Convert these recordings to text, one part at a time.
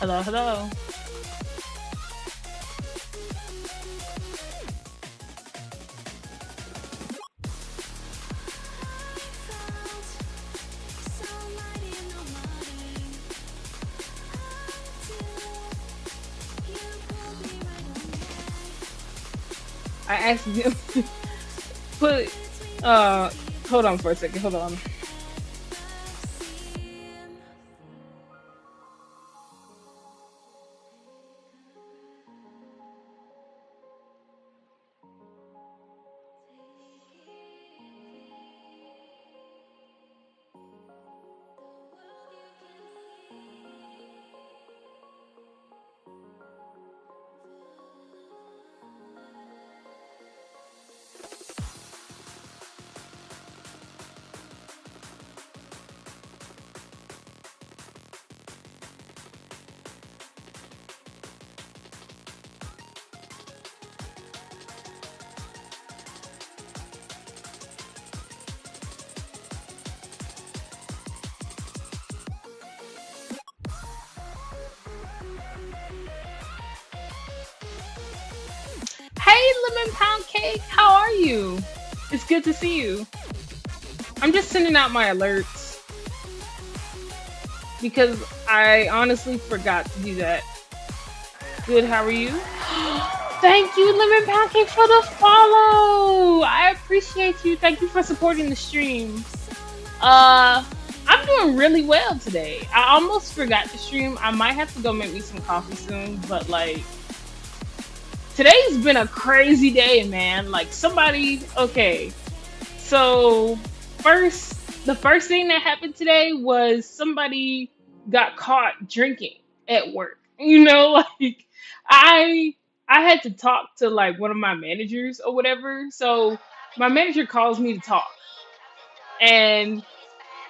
Hello, hello. I asked him put hold on for a second, hold on. Hey Lemon Pound Cake, how are you? It's good to see you. I'm just sending out my alerts because I honestly forgot to do that. Good, how are you? Thank you, Lemon Pound Cake, for the follow. I appreciate you. Thank you for supporting the stream. I'm doing really well today. I almost forgot to stream. I might have to go make me some coffee soon, but like today's been a crazy day, man. Like somebody, okay. So the first thing that happened today was somebody got caught drinking at work. You know, like I I had to talk to like one of my managers or whatever. So my manager calls me to talk, and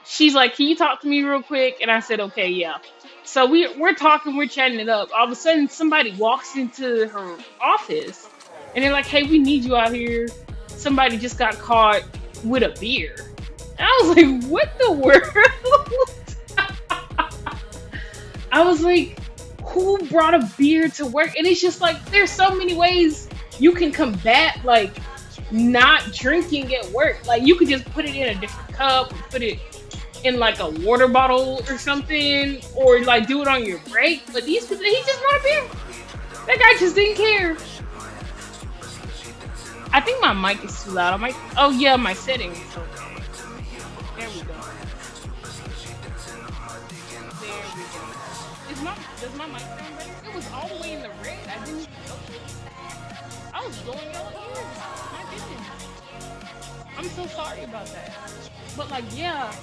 she's like, "Can you talk to me real quick?" And I said, "Okay, yeah." So we're talking, we're chatting it up. All of a sudden, somebody walks into her office, and they're like, "Hey, we need you out here. Somebody just got caught with a beer." And I was like, "What the world?" I was like, "Who brought a beer to work?" And it's just like, there's so many ways you can combat like not drinking at work. Like you could just put it in a different cup, or put it in like a water bottle or something, or like do it on your break. But these people, he just brought a beer. That guy just didn't care. I think my mic is too loud. I might. Oh yeah, my settings. Okay. There we go. There we go. Does my mic sound better? It was all the way in the red. I didn't even notice. I was blowing y'all ears. My goodness. I'm so sorry about that. But like, yeah.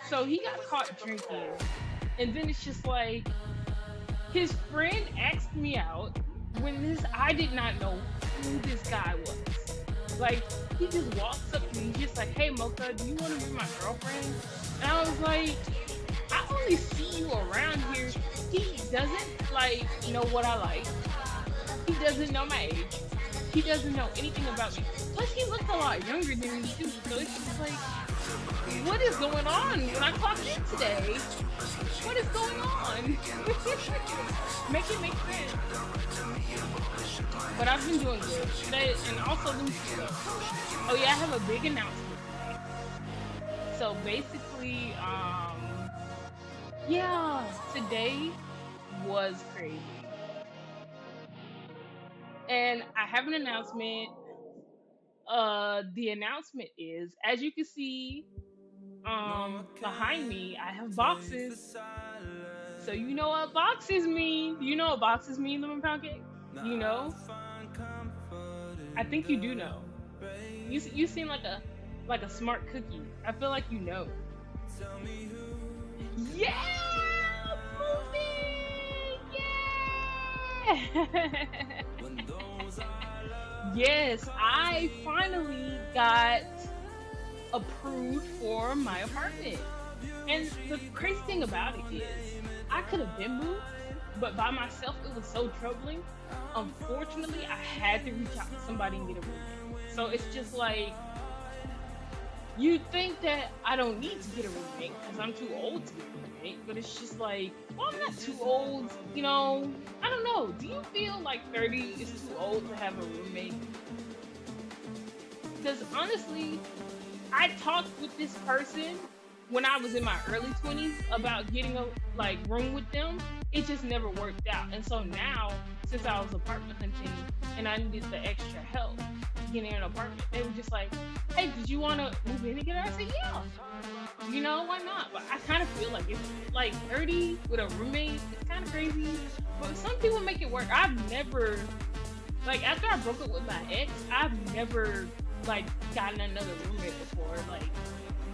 So he got caught drinking, and then it's just like his friend asked me out when this I did not know who this guy was. Like he just walks up to me, he's just like, "Hey Mocha, do you want to be my girlfriend?" And I was like, "I only see you around here." He doesn't like know what I like. He doesn't know my age. He doesn't know anything about me. Plus, he looked a lot younger than me too. So it's just like, what is going on when I clocked in today? What is going on? Make it make sense. But I've been doing good today, and also let me see. Oh yeah, I have a big announcement today. So basically, yeah, today was crazy, and I have an announcement. The announcement is, as you can see, behind me, I have boxes. So you know what boxes mean? Do you know what boxes mean, Lemon Pound Cake? Do you know? I think you do know. You seem like a smart cookie. I feel like you know. Yeah, movie. Yeah. Yes, I finally got approved for my apartment. And the crazy thing about it is, I could have been moved, but by myself it was so troubling. Unfortunately, I had to reach out to somebody and get a roommate. So it's just like, you think that I don't need to get a roommate because I'm too old to get a roommate. roommate, but it's just like, well, I'm not too old, you know. I don't know. Do you feel like 30 is too old to have a roommate? Because honestly, I talked with this person when I was in my early 20s about getting a like room with them. It just never worked out. And so now, since I was apartment hunting and I needed the extra help getting an apartment, they were just like, "Hey, did you want to move in together?" I said, "Yeah." You know, why not? But I kind of feel like it's like 30 with a roommate. It's kind of crazy. But some people make it work. I've never, like, after I broke up with my ex, I've never like gotten another roommate before. Like,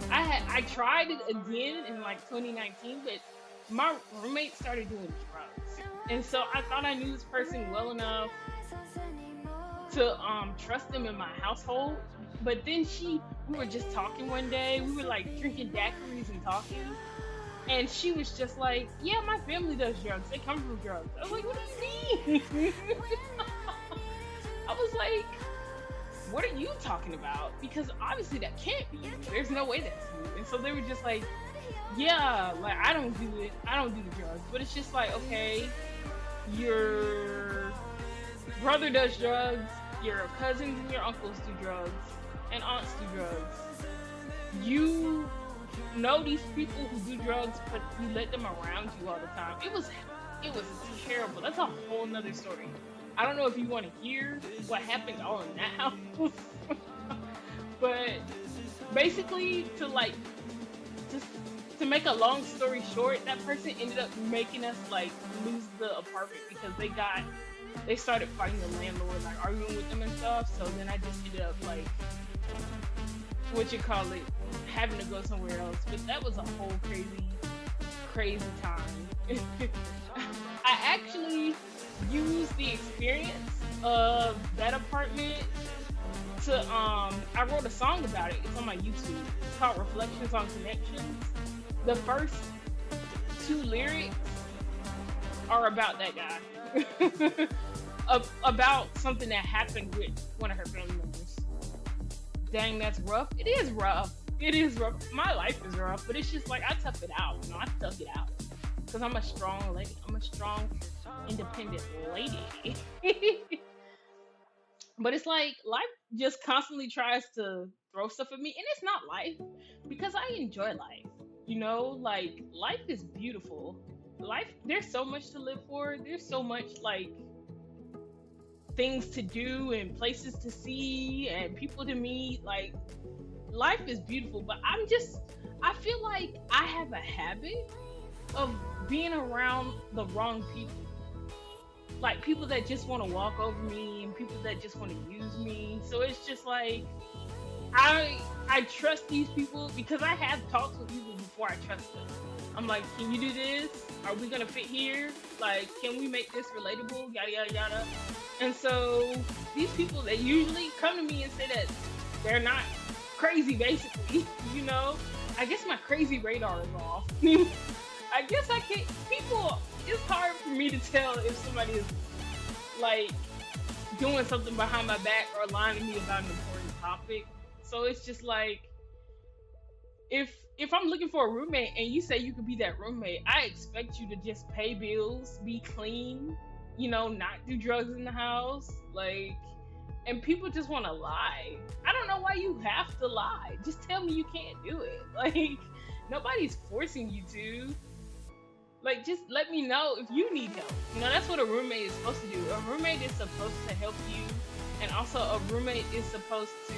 I tried it again in like 2019, but my roommate started doing drugs, and so I thought I knew this person well enough to trust them in my household. But then we were just talking one day. We were like drinking daiquiris and talking, and she was just like, "Yeah, my family does drugs. They come from drugs." I was like, "What do you mean?" I was like, "What are you talking about?" Because obviously that can't be you. There's no way that's you. And so they were just like, "Yeah, like I don't do it. I don't do the drugs." But it's just like, okay, your brother does drugs, your cousins and your uncles do drugs, and aunts do drugs. You know these people who do drugs, but you let them around you all the time. It was terrible. That's a whole nother story. I don't know if you want to hear what happened all in that house, but basically, just to make a long story short, that person ended up making us like lose the apartment because they started fighting the landlord, like arguing with them and stuff. So then I just ended up like, what you call it, having to go somewhere else. But that was a whole crazy time. I actually used the experience of that apartment to I wrote a song about it. It's on my YouTube. It's called Reflections on Connections. The first two lyrics are about that guy. About something that happened with one of her family members. Dang, that's rough. It is rough. It is rough. My life is rough, but it's just like I tough it out. You know, I tough it out because I'm a strong lady. I'm a strong, independent lady. But it's like life just constantly tries to throw stuff at me, and it's not life because I enjoy life. You know, like life is beautiful. Life, there's so much to live for. There's so much like things to do and places to see and people to meet. Like life is beautiful, but I feel like I have a habit of being around the wrong people. Like people that just want to walk over me and people that just want to use me. So it's just like I trust these people because I have talked with people before I trust them. I'm like, can you do this? Are we gonna fit here? Like, can we make this relatable? Yada yada yada. And so these people, they usually come to me and say that they're not crazy, basically. You know, I guess my crazy radar is off. I guess I can't. People, it's hard for me to tell if somebody is like doing something behind my back or lying to me about an important topic. So it's just like, if I'm looking for a roommate and you say you could be that roommate, I expect you to just pay bills, be clean, you know, not do drugs in the house, like. And people just want to lie. I don't know why you have to lie. Just tell me you can't do it. Like, nobody's forcing you to. Like, just let me know if you need help. You know, that's what a roommate is supposed to do. A roommate is supposed to help you, and also a roommate is supposed to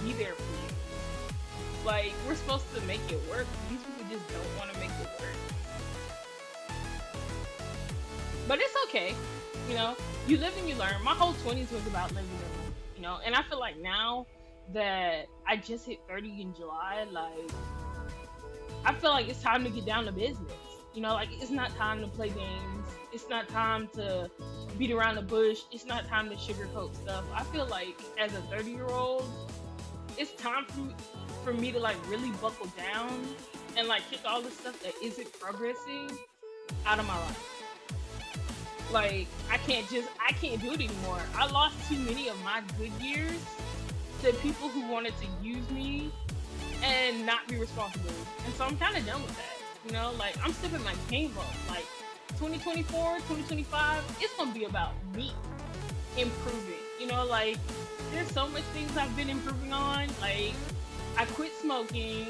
be there for you. Like, we're supposed to make it work. These people just don't want to make it work. But it's okay. You know, you live and you learn. My whole 20s was about living and learning, you know, and I feel like now that I just hit 30 in July, like, I feel like it's time to get down to business. You know, like, it's not time to play games. It's not time to beat around the bush. It's not time to sugarcoat stuff. I feel like as a 30-year-old, it's time for me to like really buckle down and like kick all the stuff that isn't progressing out of my life. Like, I can't do it anymore. I lost too many of my good years to people who wanted to use me and not be responsible. And so I'm kind of done with that. You know, like I'm stepping my game up. Like 2024, 2025, it's gonna be about me improving. You know, like there's so much things I've been improving on. Like I quit smoking.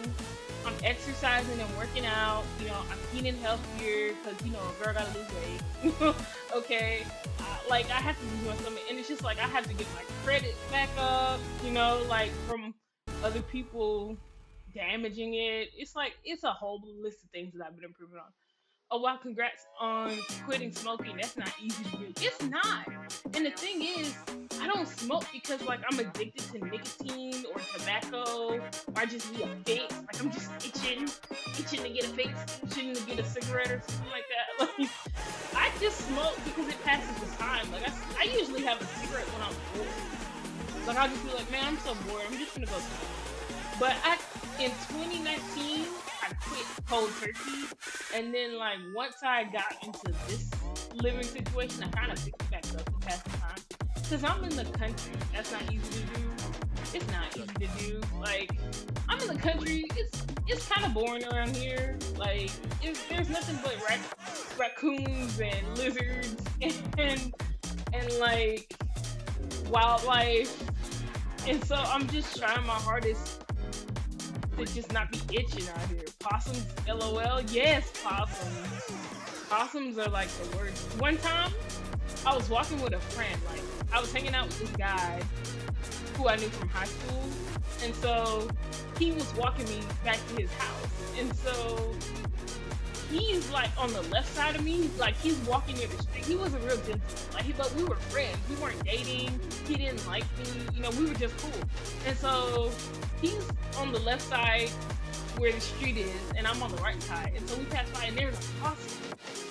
I'm exercising and working out. You know, I'm eating healthier because you know a girl gotta lose weight. Okay, like I have to be doing something, and it's just like I have to get my credit back up. You know, like from other people damaging it. It's like it's a whole list of things that I've been improving on. Oh wow, congrats on quitting smoking. That's not easy to do. It's not. And the thing is, I don't smoke because like I'm addicted to nicotine or tobacco or I just need a fix. Like I'm just itching to get a fix, itching to get a cigarette or something like that. Like I just smoke because it passes the time. Like I usually have a cigarette when I'm bored. Like I'll just be like, man, I'm so bored. I'm just gonna go smoke. But in 2019, I quit cold turkey, and then like once I got into this living situation, I kind of picked it back up to pass the time. Cause I'm in the country, that's not easy to do. It's not easy to do. Like I'm in the country, it's kind of boring around here. Like there's nothing but raccoons and lizards and like wildlife, and so I'm just trying my hardest to just not be itching out here. Possums, LOL. Yes, possums. Possums are like the worst. One time, I was walking with a friend. Like, I was hanging out with this guy who I knew from high school. And so, he was walking me back to his house. And so, he's like on the left side of me. Like, he's walking near the street. He wasn't real gentle. Like, but we were friends. We weren't dating. He didn't like me. You know, we were just cool. And so, he's on the left side where the street is, and I'm on the right side. And so we passed by, and there's a possum.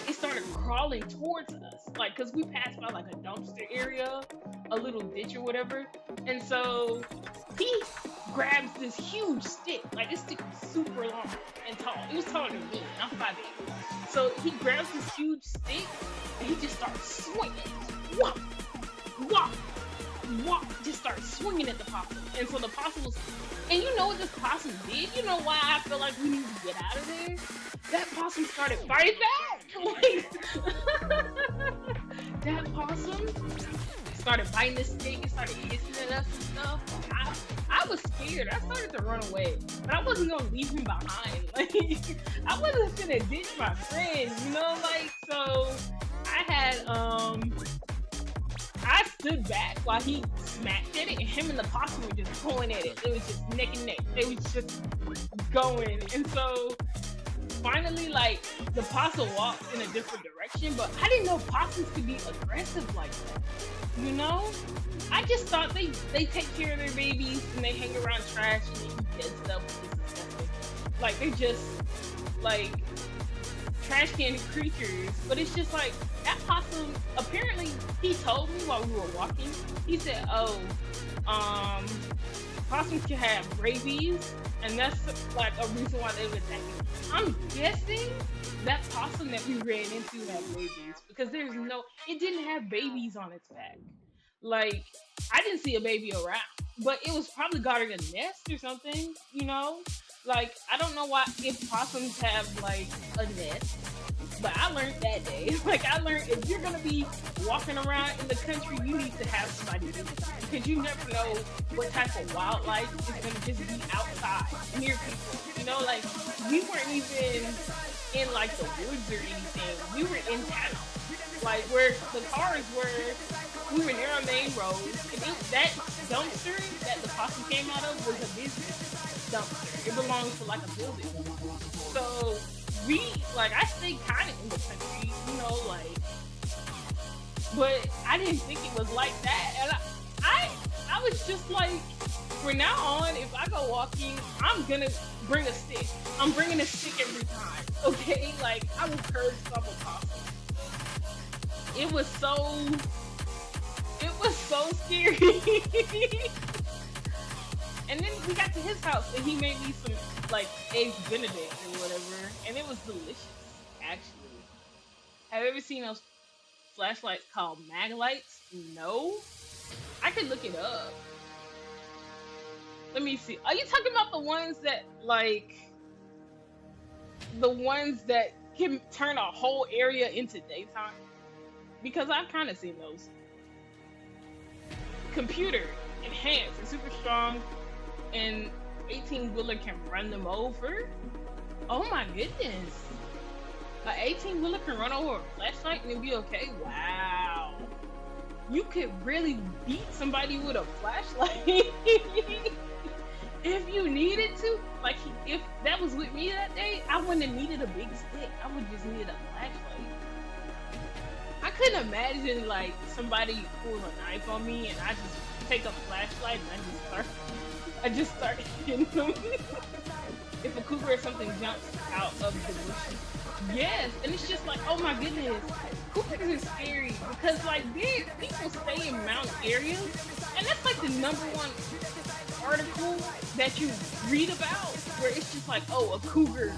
It started crawling towards us, like, because we passed by, like, a dumpster area, a little ditch or whatever. And so he grabs this huge stick. Like, this stick was super long and tall. It was taller than me, and I'm 5'8". So he grabs this huge stick, and he just starts swinging. Whop! Whop! Whop! Just starts swinging at the possum. And so the possum was... And you know what this possum did? You know why I feel like we need to get out of there? That possum started fighting back! Like, that possum started biting the stick and started hissing at us and stuff. I was scared. I started to run away. But I wasn't going to leave him behind. Like, I wasn't going to ditch my friend, you know? Like, so I had, I stood back while he smacked at it, and him and the possum were just pulling at it. It was just neck and neck. They was just going. And so finally, like, the possum walked in a different direction, but I didn't know possums could be aggressive like that. You know? I just thought they take care of their babies and they hang around trash and they eat dead stuff, which is disgusting. Like, they're just like trash can creatures. But it's just like that possum, apparently he told me while we were walking, he said, possums can have rabies, and that's like a reason why they would attack you. I'm guessing that possum that we ran into had rabies because it didn't have babies on its back. Like, I didn't see a baby around, but it was probably guarding a nest or something, you know? Like, I don't know why, if possums have like a nest, but I learned that day. Like, I learned if you're gonna be walking around in the country, you need to have somebody with you because you never know what type of wildlife is gonna just be outside near people. You know, like, we weren't even in like the woods or anything. We were in town, like where the cars were. We were near a main road, and that dumpster that the possum came out of was a business dumpster. It belonged to like a building. So I stayed kind of in the country, you know, like, but I didn't think it was like that, and I was just like, from now on, if I go walking, I'm gonna bring a stick. I'm bringing a stick every time, okay? Like, I will curb some possum. It was so scary. And then we got to his house and he made me some like eggs benedict or whatever, and it was delicious, actually. Have you ever seen those flashlights called Maglights? No? I could look it up. Let me see. Are you talking about the ones that like the ones that can turn a whole area into daytime, because I've kind of seen those. Computer enhanced and super strong, and 18 wheeler can run them over. Oh my goodness. A 18 wheeler can run over a flashlight and it'd be okay. Wow. You could really beat somebody with a flashlight if you needed to. Like, if that was with me that day, I wouldn't have needed a big stick. I would just need a flashlight. I couldn't imagine like somebody pulls a knife on me and I just take a flashlight and I just start hitting them. If a cougar or something jumps out of the bushes. Yes, and it's just like, oh my goodness, cougars is scary because like people stay in mountain areas, and that's like the number one article that you read about, where it's just like, oh, a cougar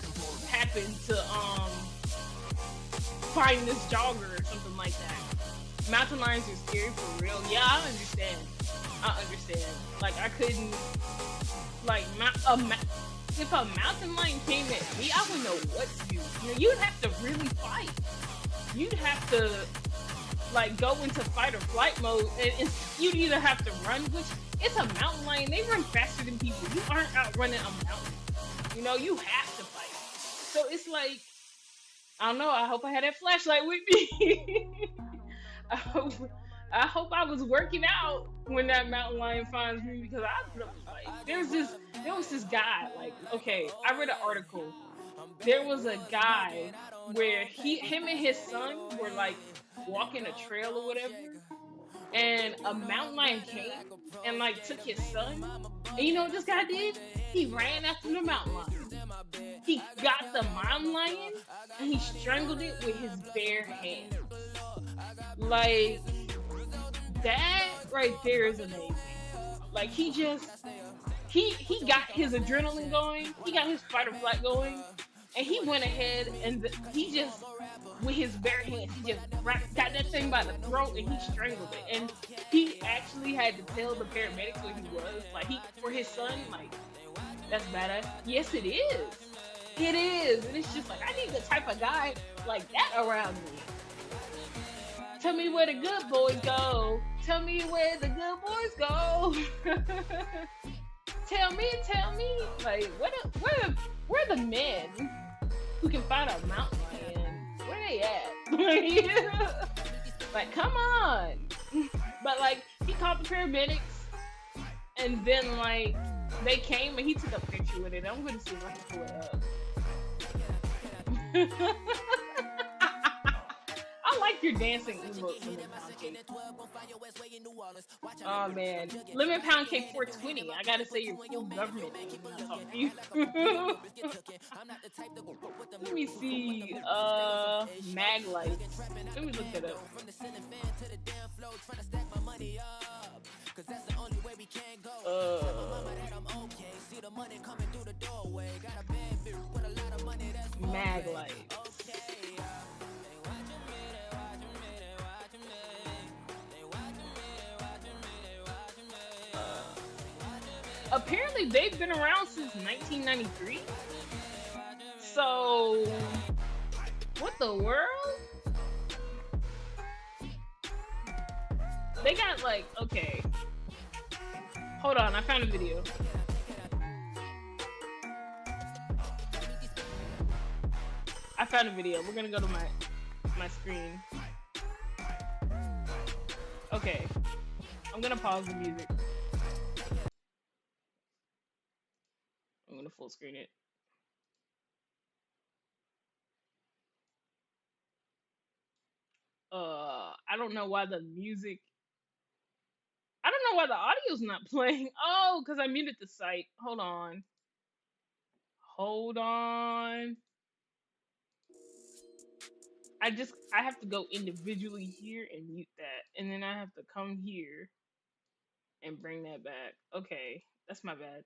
happened to find this jogger or something like that. Mountain lions are scary for real. Yeah, I understand. Like I couldn't like if a mountain lion came at me, I wouldn't know what to do. You know, you'd have to really fight. You'd have to like go into fight or flight mode, and you'd either have to run, which it's a mountain lion. They run faster than people. You aren't outrunning a mountain. You know, you have to fight. So it's like, I don't know. I hope I had that flashlight with me. I hope I was working out when that mountain lion finds me, because I was like, there was this guy, like, okay, I read an article. There was a guy where him and his son were like walking a trail or whatever, and a mountain lion came and like took his son. And you know what this guy did? He ran after the mountain lion. He got the mountain lion and he strangled it with his bare hands. Like, that right there is amazing. Like, he got his adrenaline going, he got his fight or flight going, and he went ahead and he just, with his bare hands, he just got that thing by the throat and he strangled it. And he actually had to tell the paramedics where he was, like, for his son. Like, that's badass. Yes, it is. It is. And it's just like, I need the type of guy like that around me. Tell me where the good boys go. Tell me where the good boys go. Tell me. Like, where the men who can fight a mountain lion? Where they at? Like, come on. But like, he called the paramedics, and then like they came and he took a picture with it. I'm gonna see if I can pull it up. I like your dancing emotes, Lemon Pound Cake. Oh man, Lemon Pound Cake 420. I gotta say your full government name when I talk to you. Let me see. Maglite. Let me look that up. Maglite. Apparently they've been around since 1993. So, what the world? They got like, okay. Hold on, I found a video. We're gonna go to my screen. Okay. I'm gonna pause the music. I'm gonna full screen it. I don't know why the audio's not playing. Oh, because I muted the site. Hold on. I have to go individually here and mute that. And then I have to come here and bring that back. Okay, that's my bad.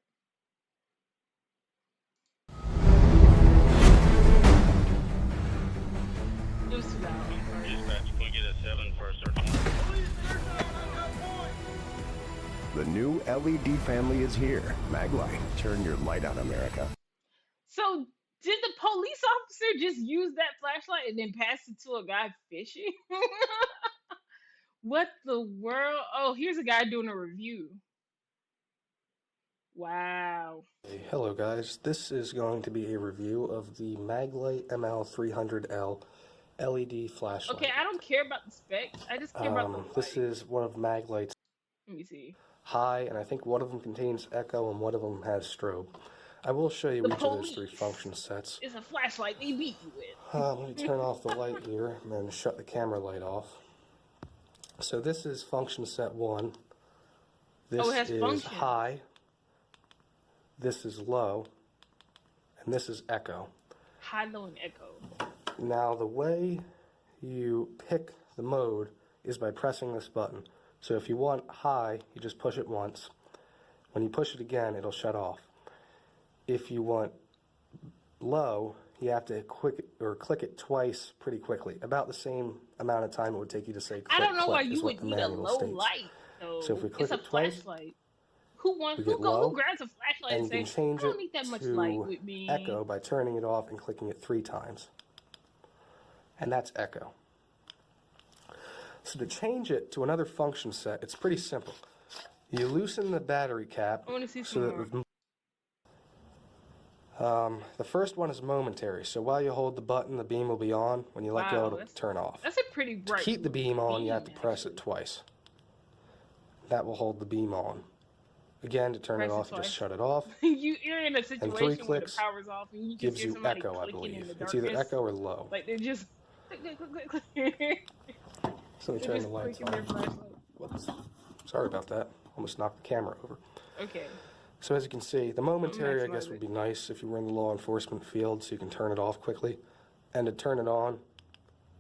It was too loud. I'm sorry. Dispatch, can we get a 7 for a search? The new LED family is here. Maglite, turn your light on, America. So, Did the police officer just use that flashlight and then pass it to a guy fishing? What the world? Oh, here's a guy doing a review. Wow. Hey, hello guys, this is going to be a review of the Maglite ML300L LED flashlight. Okay, I don't care about the specs. I just care about the light. This is one of Maglite's Let me see. high, and I think one of them contains echo and one of them has strobe. I will show you The each of those three police. function sets. It's a flashlight they beat you with. Let me turn off the light here and then shut the camera light off. So this is function set 1. This Oh, it has is function. high. This is low. And this is echo. High, low, and echo. Now the way you pick the mode is by pressing this button. So if you want high, you just push it once. When you push it again, it'll shut off. If you want low, you have to click it twice pretty quickly. About the same amount of time it would take you to say click. I don't know why click, is you what would the need a manual low states. light, though. So if we click It's a it twice, flashlight. Who get low, grabs a flashlight and and you can says, I change don't need it that much light with to me? echo by turning it off and clicking it 3 times. And that's echo. So to change it to another function set, it's pretty simple. You loosen the battery cap I want to see some so more. that the first one is momentary. So while you hold the button, the beam will be on. When you let go, Wow, it'll turn off. That's a pretty bright. To keep the beam on, you have to press actually. it twice. That will hold the beam on. Again, to turn Press it it off, you just twice. shut it off. You're in a situation where the clicks power's off and you just Gives hear you somebody echo, I clicking in the believe. It's either darkness. echo or low. Like they're just click, click, click, click, click. So let me They're turn just the lights clicking their on. flashlight. Whoops. Sorry about that. Almost knocked the camera over. Okay. So as you can see, the momentary, I maximize guess, it. would be nice if you were in the law enforcement field so you can turn it off quickly. And to turn it on,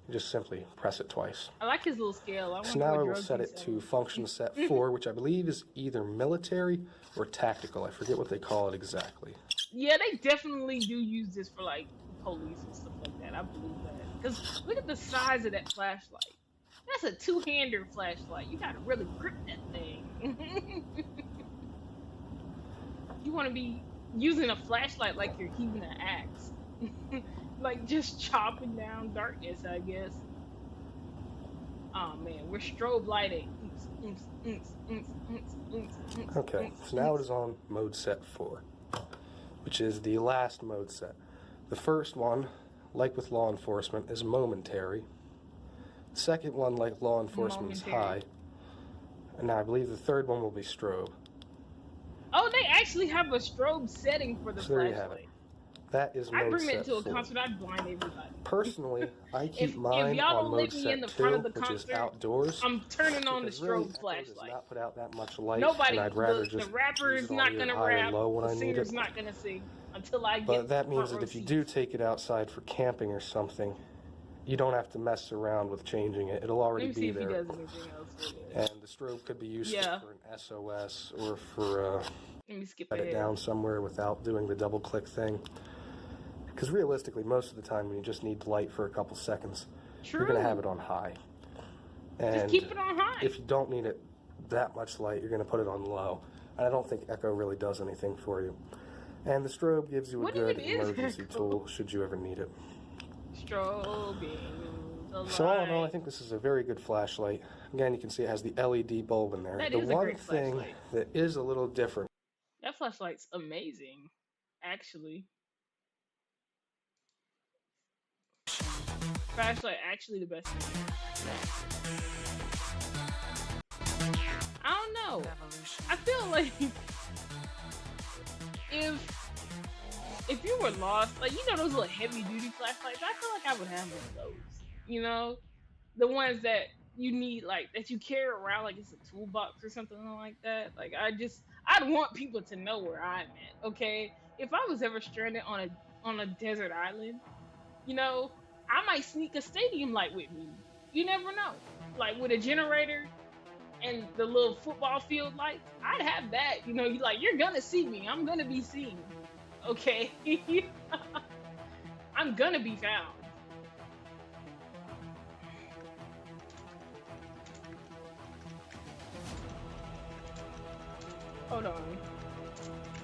you just simply press it twice. I like his little scale. I So wonder now what I will drugs set he's it to selling. function set 4, which I believe is either military or tactical. I forget what they call it exactly. Yeah, they definitely do use this for like police and stuff like that. I believe that. Because look at the size of that flashlight. That's a two-hander flashlight. You gotta really grip that thing. You want to be using a flashlight like you're heaving an axe. Like just chopping down darkness, I guess. Oh man, we're strobe lighting. Okay, so now it is on mode set 4, which is the last mode set. The first one, like with law enforcement, is momentary. The second one, like law enforcement, is high. Momentary. And now I believe the third one will be strobe. Oh, they actually have a strobe setting for the So there you have flashlight. it. That is I mode bring set it to a 4. concert, I'd blind everybody. Personally, I keep If mine y'all on don't mode let me set in the 2, front of the which is concert, outdoors. I'm turning on the because really, strobe echo flashlight. does not put out that much light, Nobody, and I'd rather the just rapper use is it on not either gonna high or rap, low when the I need singer's it. not gonna sing until I get But that means front that row if you seats. do take it outside for camping or something, you don't have to mess around with changing it. It'll Let already me see be if he there. does anything else with it. And the strobe could be useful Yeah. for an SOS or for Let me skip set it ahead. down somewhere without doing the double click thing. Because realistically, most of the time when you just need light for a couple seconds, True. you're going to have it on high. And Just keep it on high. if you don't need it that much light, you're going to put it on low. And I don't think echo really does anything for you. And the strobe gives you a What good even is emergency echo? tool should you ever need it. Strobing the So all in all, I light. think this is a very good flashlight. Again, you can see it has the LED bulb in there. That The is a one great thing flashlight. that is a little different. That flashlight's amazing, actually. Flashlight actually the best thing. I don't know. I feel like if you were lost, like you know those little heavy duty flashlights, I feel like I would have one of those. You know, the ones that you need, like that you carry around like it's a toolbox or something like that. Like I'd want people to know where I'm at. Okay, if I was ever stranded on a desert island, you know, I might sneak a stadium light with me. You never know. Like with a generator and the little football field lights, I'd have that. You know, you're gonna see me. I'm gonna be seen. Okay. I'm gonna be found. Hold on.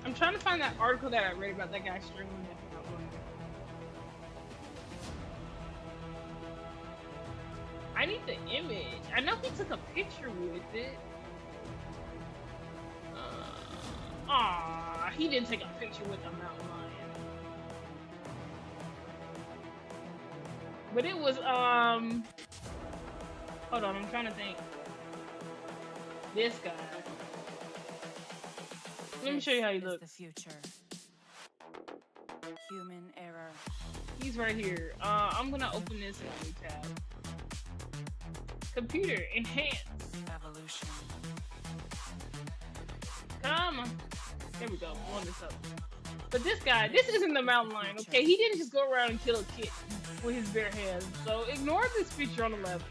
I'm trying to find that article that I read about that guy streaming that thing. the image. I know he took a picture with it. He didn't take a picture with the mountain lion. But it was, hold on, I'm trying to think. This guy. Let me show you how he looks. The future. Human error. He's right here. I'm gonna open this in a new tab. Computer, enhance. Evolution. Come on. There we go. Blowing this up. But this guy, this isn't the mountain lion, okay? He didn't just go around and kill a kitten with his bare hands. So ignore this picture on the left.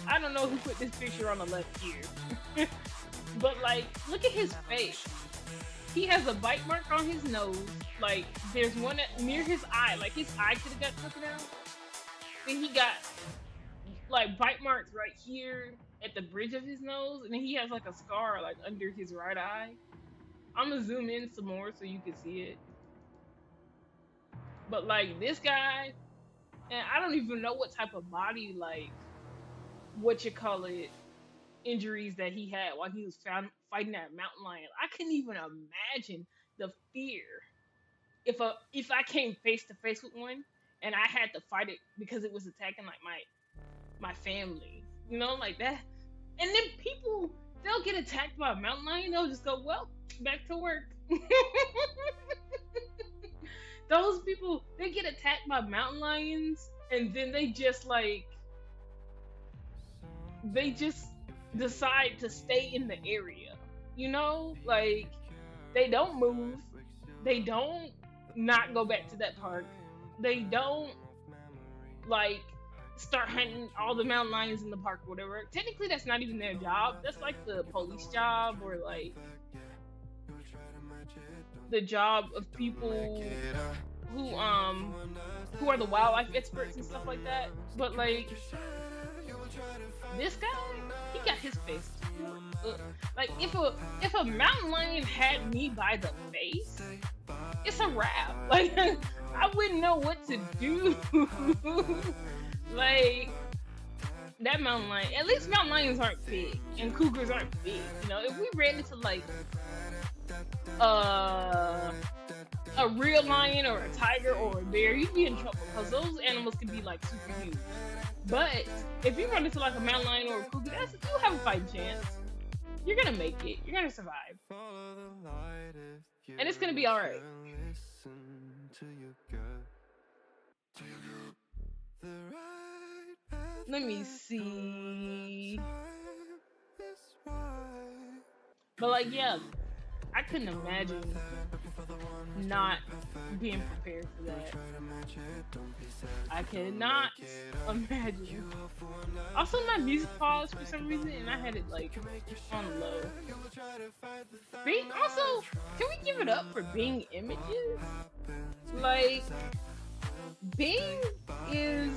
I don't know who put this picture on the left here. But like, look at his face. He has a bite mark on his nose. Like, there's one near his eye. Like, his eye could have got taken out. Then he got like bite marks right here at the bridge of his nose, and then he has like a scar like under his right eye. I'm gonna zoom in some more so you can see it. But like this guy, and I don't even know what type of body, like, what you call it, injuries that he had while he was fighting that mountain lion. I couldn't even imagine the fear if I came face to face with one and I had to fight it because it was attacking like my family, you know, like that. And then people, they'll get attacked by a mountain lion, they'll just go, well, back to work. Those people, they get attacked by mountain lions and then they just decide to stay in the area, you know, like they don't move, they don't not go back to that park, they don't like start hunting all the mountain lions in the park or whatever. Technically that's not even their job, that's like the police job or like the job of people who are the wildlife experts and stuff like that. But like this guy, he got his face. Like if a mountain lion had me by the face, it's a wrap. Like I wouldn't know what to do. Like that mountain lion. At least mountain lions aren't big and cougars aren't big. You know, if we ran into like a real lion or a tiger or a bear, you'd be in trouble because those animals can be like super huge. But if you run into like a mountain lion or a cougar, you have a fighting chance. You're gonna make it. You're gonna survive. And it's gonna be alright. Let me see. But like, yeah, I couldn't imagine not being prepared for that. I cannot imagine. Also, my music paused for some reason, and I had it like on low. Bing, also, can we give it up for Bing Images? Like, Bing is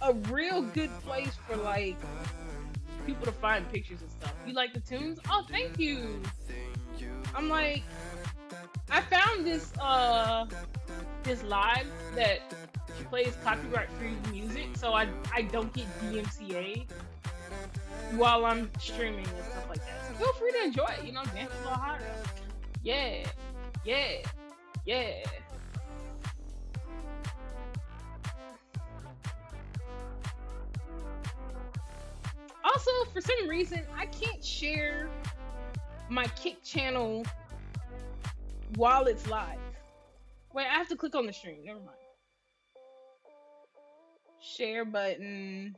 a real good place for like people to find pictures and stuff. You like the tunes? Oh, thank you. I'm like, I found this this live that plays copyright free music, so I don't get DMCA while I'm streaming and stuff like that. So feel free to enjoy it, you know, dance a little harder. Yeah, yeah, yeah. Also, for some reason, I can't share my Kick channel while it's live. Wait, I have to click on the stream. Never mind. Share button.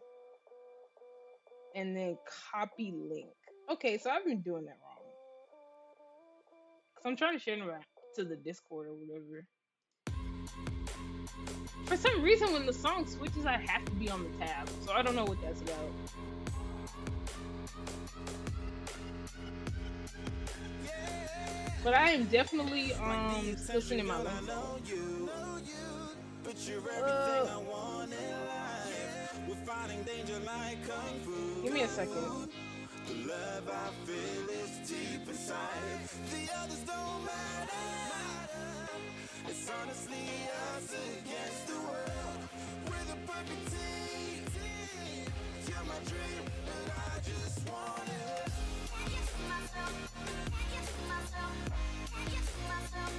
And then copy link. Okay, so I've been doing that wrong. Because I'm trying to share it to the Discord or whatever. For some reason, when the song switches, I have to be on the tab. So I don't know what that's about. But I am definitely still singing my love song. Give me a second. The love I feel is deep inside. The others don't matter. It's honestly us against the world. We're the perfect team.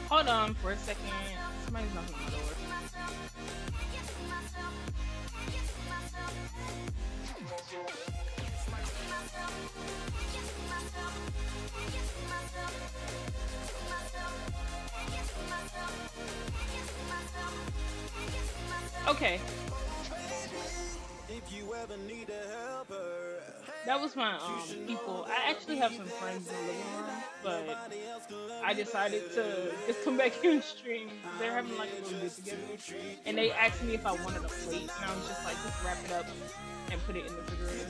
Hold on for a second. Somebody's knocking on my door. Okay. That was my people. I actually have some friends in the living room, but I decided to just come back here and stream. They're having like a little get together, and they asked me if I wanted a plate, and I was just like, just wrap it up and put it in the refrigerator.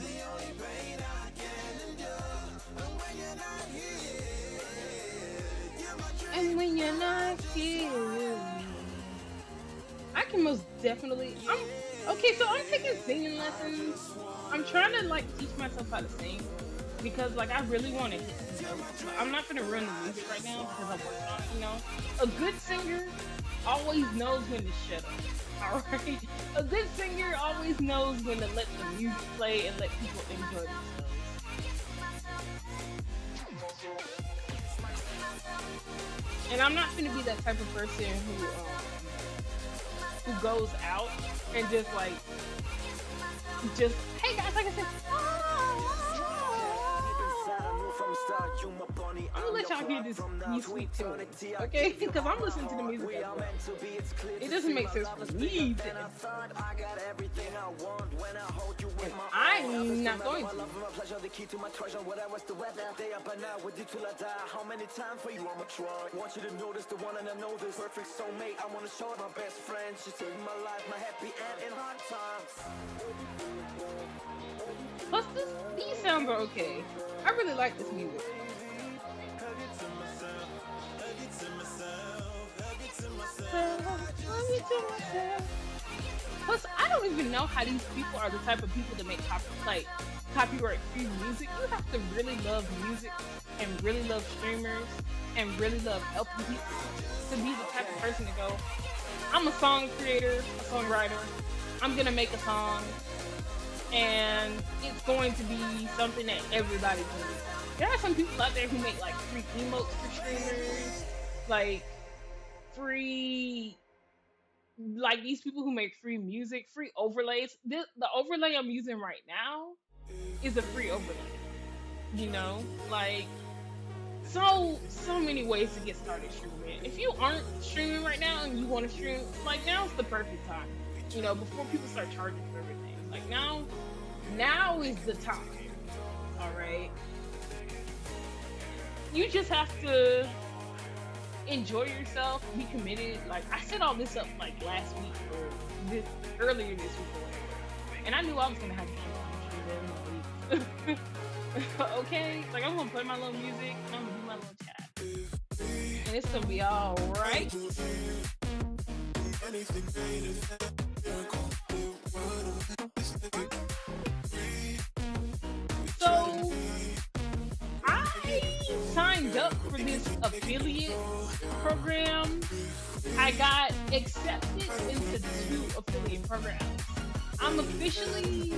And when you're not here, I can most definitely. Okay, so I'm taking singing lessons. I'm trying to like teach myself how to sing because like I really want to hit the notes. But I'm not gonna ruin the music right now because I'm working on it. You know, a good singer always knows when to shut up. All right, a good singer always knows when to let the music play and let people enjoy themselves. And I'm not gonna be that type of person who goes out and just like hey guys, like I said, I'm gonna let y'all hear this me sweet tune, okay? Because I'm listening to the music as well. It doesn't make sense for me to, and I'm not going to. How many times for you I'ma try? Want you to notice the one and I know this perfect soulmate. I wanna show it my best friend. She saved my life, my happy end in hard times. Plus, these sounds are okay. I really like this music. Plus, I don't even know how these people are the type of people that make copyright-free music. You have to really love music and really love streamers and really love helping people to be the type of person to go, I'm a song creator, a songwriter. I'm gonna make a song. And it's going to be something that everybody can do. There are some people out there who make like free emotes for streamers, like free, like these people who make free music, free overlays. The overlay I'm using right now is a free overlay. You know, like so many ways to get started streaming. If you aren't streaming right now and you want to stream, like now's the perfect time. You know, before people start charging for everything. Like now is the time. All right. You just have to enjoy yourself, be committed. Like I set all this up like last week or earlier this week or whatever. And I knew I was gonna have to keep on okay? Like I'm gonna play my little music and I'm gonna do my little chat. And it's gonna be alright. So I signed up for this affiliate program. I got accepted into 2 affiliate programs. I'm officially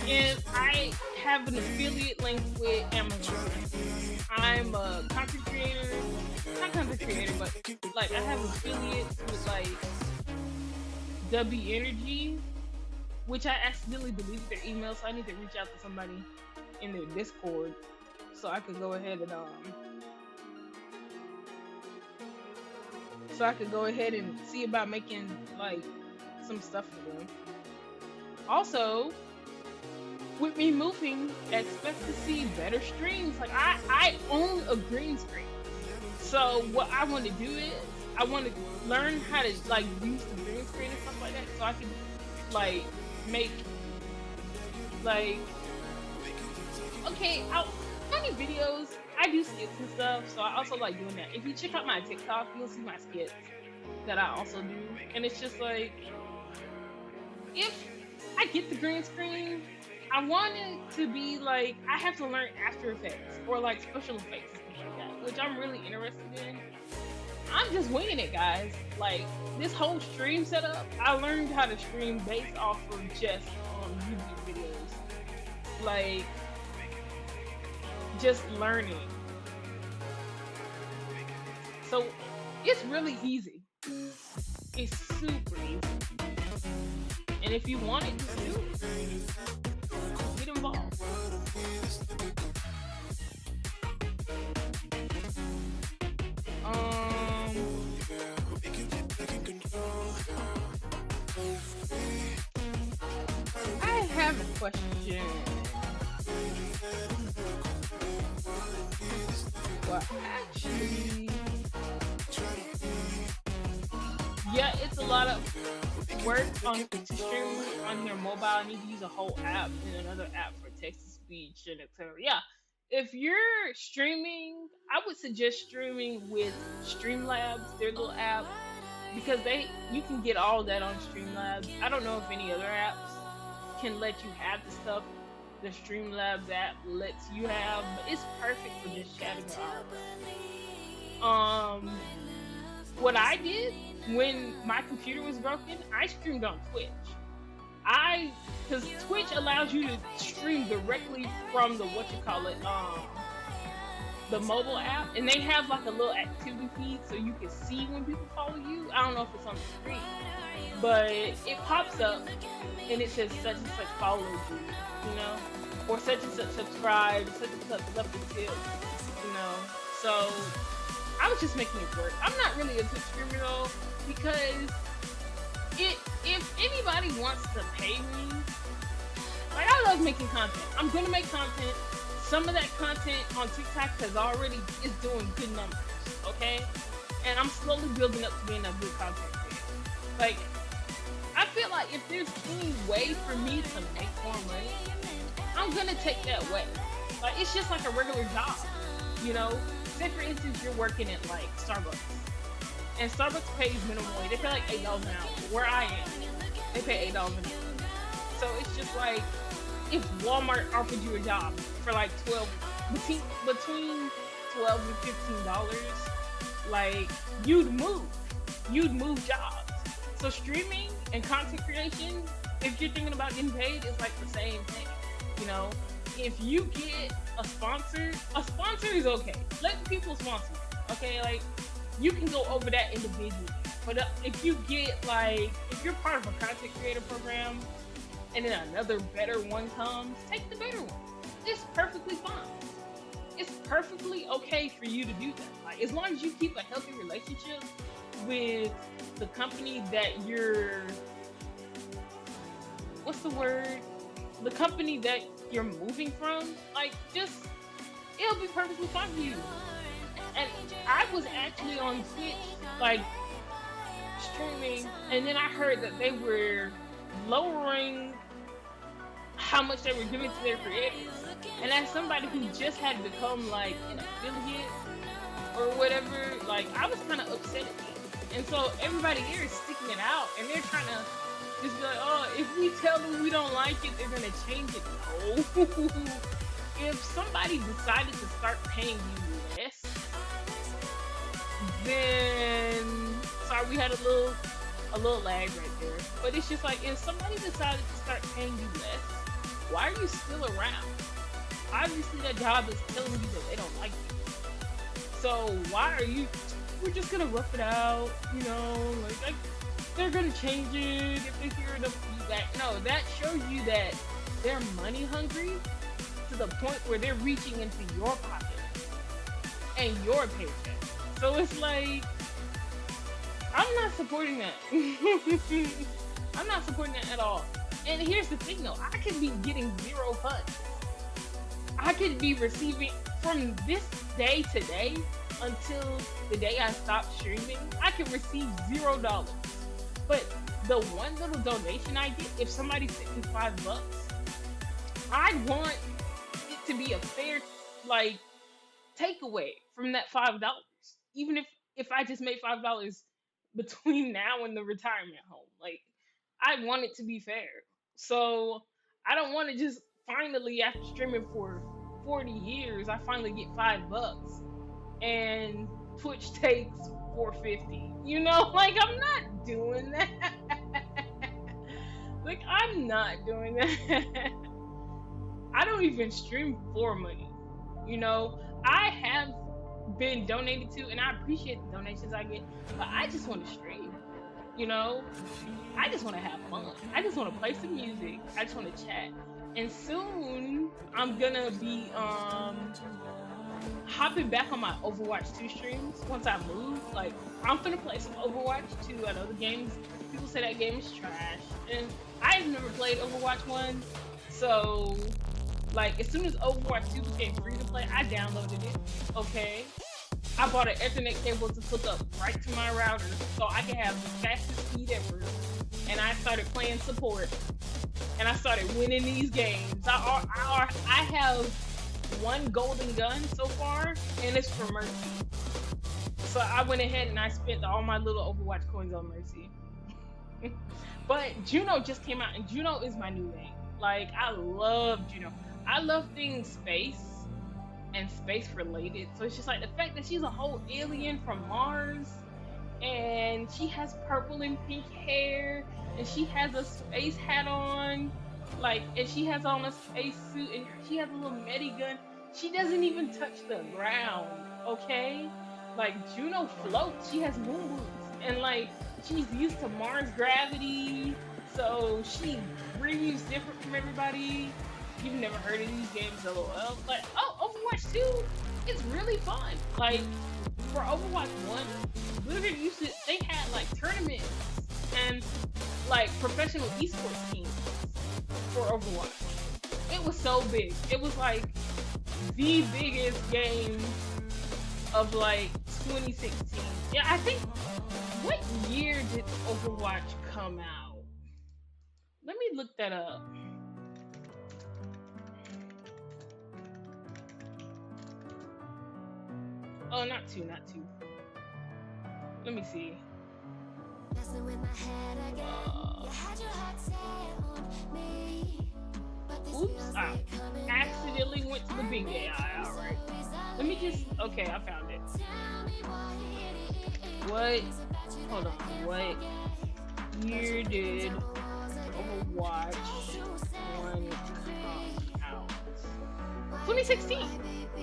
and I have an affiliate link with Amazon. I'm a content creator, not content creator, but like I have affiliates with like W Energy, which I accidentally deleted their email, so I need to reach out to somebody in their Discord so I could go ahead and see about making like some stuff for them. Also, with me moving, expect to see better streams. Like I own a green screen. So what I want to do is I want to learn how to like use the green screen and stuff like that so I can like make like funny videos. I do skits and stuff, so I also like doing that. If you check out my TikTok, you'll see my skits that I also do. And it's just like if I get the green screen, I want it to be like I have to learn After Effects or like special effects and stuff like that, which I'm really interested in. I'm just winging it, guys. Like this whole stream setup, I learned how to stream based off of just YouTube videos. Like just learning. So it's really easy. It's super easy. And if you want it, just do it. Get involved. I have a question. Well, actually, yeah, it's a lot of work to stream on your mobile. I need to use a whole app and another app for text to speech and etc. Yeah, if you're streaming, I would suggest streaming with Streamlabs, their little app, because you can get all that on Streamlabs. I don't know if any other apps can let you have the stuff the Streamlabs app lets you have, but it's perfect for just chatting with others. What I did when my computer was broken, I streamed on Twitch. Because Twitch allows you to stream directly from the the mobile app, and they have like a little activity feed so you can see when people follow you. I don't know if it's on the screen, but it pops up and it says such and such followed you, or such and such subscribed, such and such left a tip, So I was just making it work. I'm not really a Twitch streamer though, because if anybody wants to pay me, like, I love making content. I'm gonna make content. Some of that content on TikTok is doing good numbers, okay? And I'm slowly building up to being a good content creator. Like, I feel like if there's any way for me to make more money, I'm gonna take that way. Like, it's just like a regular job, Say for instance, you're working at like Starbucks, and Starbucks pays minimum wage. They pay like $8 an hour. Where I am, they pay $8 an hour. So it's just like, if Walmart offered you a job for like between $12 and $15, like, you'd move jobs. So streaming and content creation, if you're thinking about getting paid, it's like the same thing. If you get a sponsor is okay. Let people sponsor you, okay? Like, you can go over that individually. But if you're part of a content creator program, and then another better one comes, take the better one. It's perfectly fine. It's perfectly okay for you to do that. Like, as long as you keep a healthy relationship with the company that the company that you're moving from, like, it'll be perfectly fine for you. And I was actually on Twitch, like, streaming, and then I heard that they were lowering how much they were giving to their creators. And as somebody who just had become like an affiliate or whatever, like, I was kind of upset at that. And so everybody here is sticking it out, and they're trying to just be like, oh, if we tell them we don't like it, they're gonna change it. No. If somebody decided to start paying you less, then sorry, we had a little lag right there. But it's just like, if somebody decided to start paying you less, why are you still around? Obviously that job is telling you that they don't like you. So why are you? We're just gonna rough it out, like they're gonna change it if they hear enough feedback. No, that shows you that they're money hungry to the point where they're reaching into your pocket and your paycheck. So it's like, I'm not supporting that. I'm not supporting that at all. And here's the thing though, I could be getting 0 funds. I could be receiving from this day today until the day I stop streaming, I could receive $0. But the one little donation I get, if somebody sent me $5, I want it to be a fair, like, takeaway from that $5. Even if I just made $5 between now and the retirement home, like, I want it to be fair. So I don't want to just finally, after streaming for 40 years, I finally get $5 and Twitch takes $4.50. Like, I'm not doing that. Like, I'm not doing that. I don't even stream for money. I have been donated to, and I appreciate the donations I get, but I just want to stream. You know, I just want to have fun. I just want to play some music. I just want to chat. And soon I'm gonna be hopping back on my Overwatch 2 streams once I move. Like, I'm gonna play some Overwatch 2. I know the game's, people say that game is trash, and I've never played Overwatch 1, so like as soon as Overwatch 2 became free to play, I downloaded it. Okay, I bought an Ethernet cable to hook up right to my router so I can have the fastest speed ever, and I started playing support, and I started winning these games. I have one golden gun so far, and it's for Mercy. So I went ahead and I spent all my little Overwatch coins on Mercy. But Juno just came out, and Juno is my new main. Like, I love Juno. I love things space and space related. So it's just like the fact that she's a whole alien from Mars, and she has purple and pink hair, and she has a space hat on, like, and she has on a space suit, and she has a little medigun. She doesn't even touch the ground, okay? Like, Juno floats. She has moon boots, and like, she's used to Mars gravity, so she breathes different from everybody. You've never heard of these games, LOL. But oh, Overwatch 2 is really fun. Like, for Overwatch 1, Blizzard used to, they had like tournaments and like professional esports teams for Overwatch. It was so big. It was like the biggest game of like 2016. Yeah, I think, what year did Overwatch come out? Let me look that up. Oh, not two. Let me see. Oops, I accidentally went to the Bing AI, alright. Let me just, okay, I found it. Hold on, what year did Overwatch 1 come out? 2016,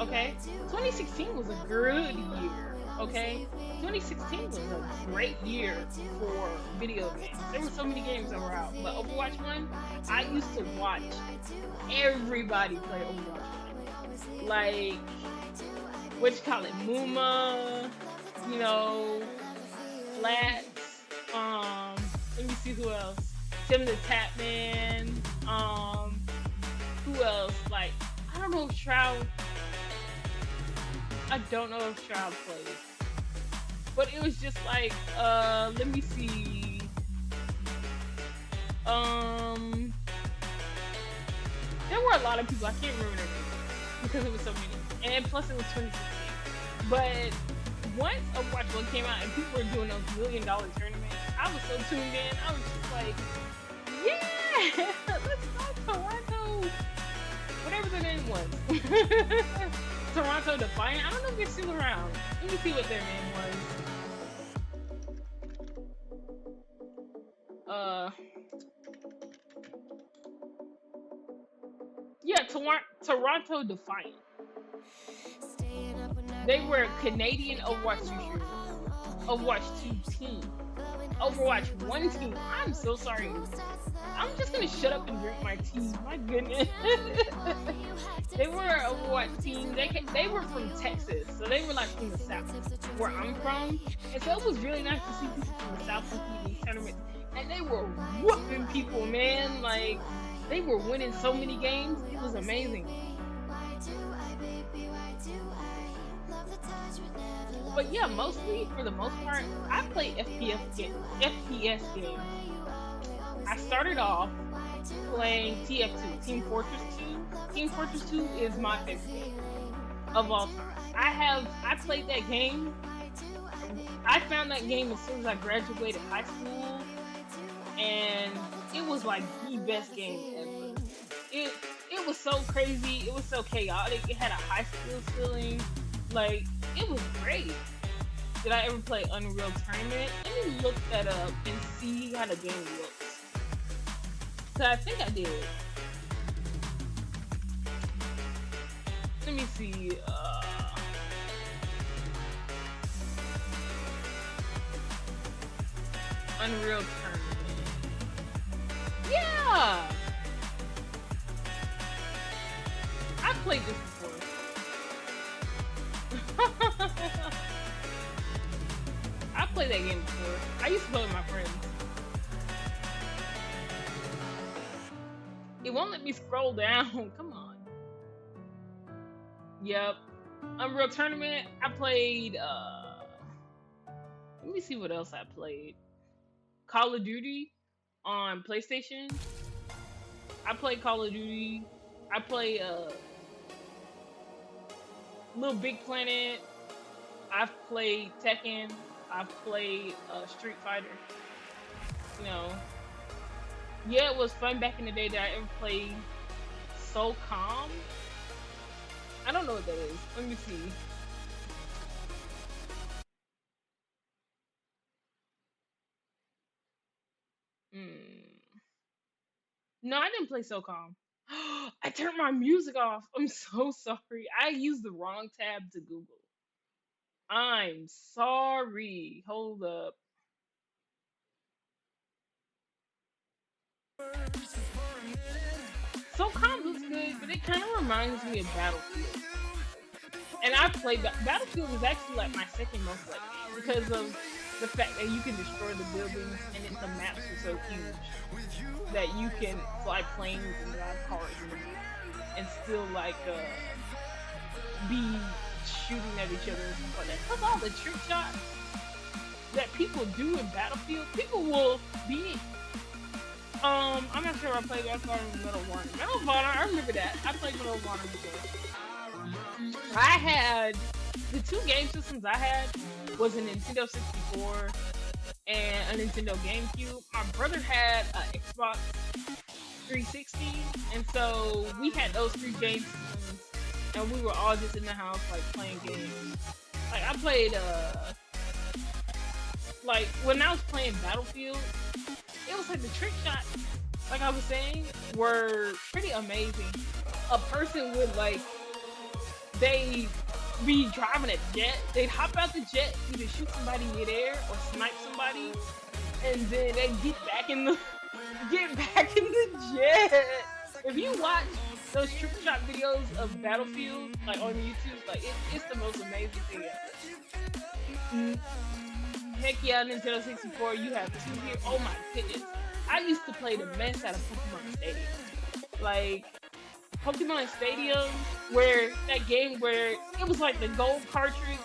okay? 2016 was a good year, okay? 2016 was a great year for video games. There were so many games that were out, but Overwatch 1, I used to watch everybody play Overwatch 1. Like, what you call it, Muma, you know, Flats, let me see who else, Tim the Tatman, who else, like, I don't know if Shroud played, but it was just like, let me see, there were a lot of people, I can't remember their names, because it was so many, and plus it was 2016, but once Overwatch 1 came out and people were doing those $1 million tournaments, I was so tuned in. I was just like, yeah, let's go Toronto. Whatever the name was. Toronto Defiant. I don't know if they're still around. Let me see what their name was. Yeah, Toronto Defiant. They were a Canadian Overwatch 2 shooter. Overwatch 2 team. Overwatch 1 team. I'm so sorry. I'm just gonna shut up and drink my tea. My goodness. They were an Overwatch team. They were from Texas, so they were like from the South, where I'm from. And so it was really nice to see people from the South compete in these tournaments. And they were whooping people, man. Like, they were winning so many games. It was amazing. But yeah, mostly, for the most part, I play FPS games. I started off playing TF2, Team Fortress 2. Team Fortress 2 is my favorite game of all time. I played that game. I found that game as soon as I graduated high school, and it was like the best game ever. It was so crazy. It was so chaotic. It had a high skill ceiling. Like, it was great. Did I ever play Unreal Tournament? Let me look that up and see how the game looks. So I think I did. Let me see. Unreal Tournament. Yeah! I played this before. I played that game before. I used to play with my friends. It won't let me scroll down. Come on. Yep. Unreal Tournament. I played, let me see what else I played. Call of Duty on PlayStation. I played Call of Duty. I play Little Big Planet. I've played Tekken. I've played Street Fighter. You know, yeah, it was fun back in the day that I ever played SOCOM. I don't know what that is. Let me see. No, I didn't play SOCOM. I turned my music off. I'm so sorry. I used the wrong tab to Google. I'm sorry. Hold up. SOCOM looks good, but it kind of reminds me of Battlefield. And I played Battlefield is actually like my second most liked game because of the fact that you can destroy the buildings and the maps are so huge that you can fly planes and drive cars and still like be shooting at each other and stuff like that. Plus all the trick shots that people do in Battlefield, people will be. I'm not sure if I played Medal of Honor. Medal of Honor, I remember that. I played Medal of Honor before. I had the two game systems I had was a Nintendo 64 and a Nintendo GameCube. My brother had an Xbox 360, and so we had those three game systems, and we were all just in the house like playing games. Like I played like when I was playing Battlefield, it was like the trick shots, like I was saying, were pretty amazing. A person would like, they be driving a jet, they'd hop out the jet, either shoot somebody midair or snipe somebody, and then they get back in the jet. If you watch those trick shot videos of Battlefield, like on YouTube, like it's the most amazing thing ever. Heck yeah, Nintendo 64, you have two here. Oh my goodness. I used to play the mess out of Pokemon Stadium. Like, Pokemon Stadium, where that game where it was like the gold cartridge,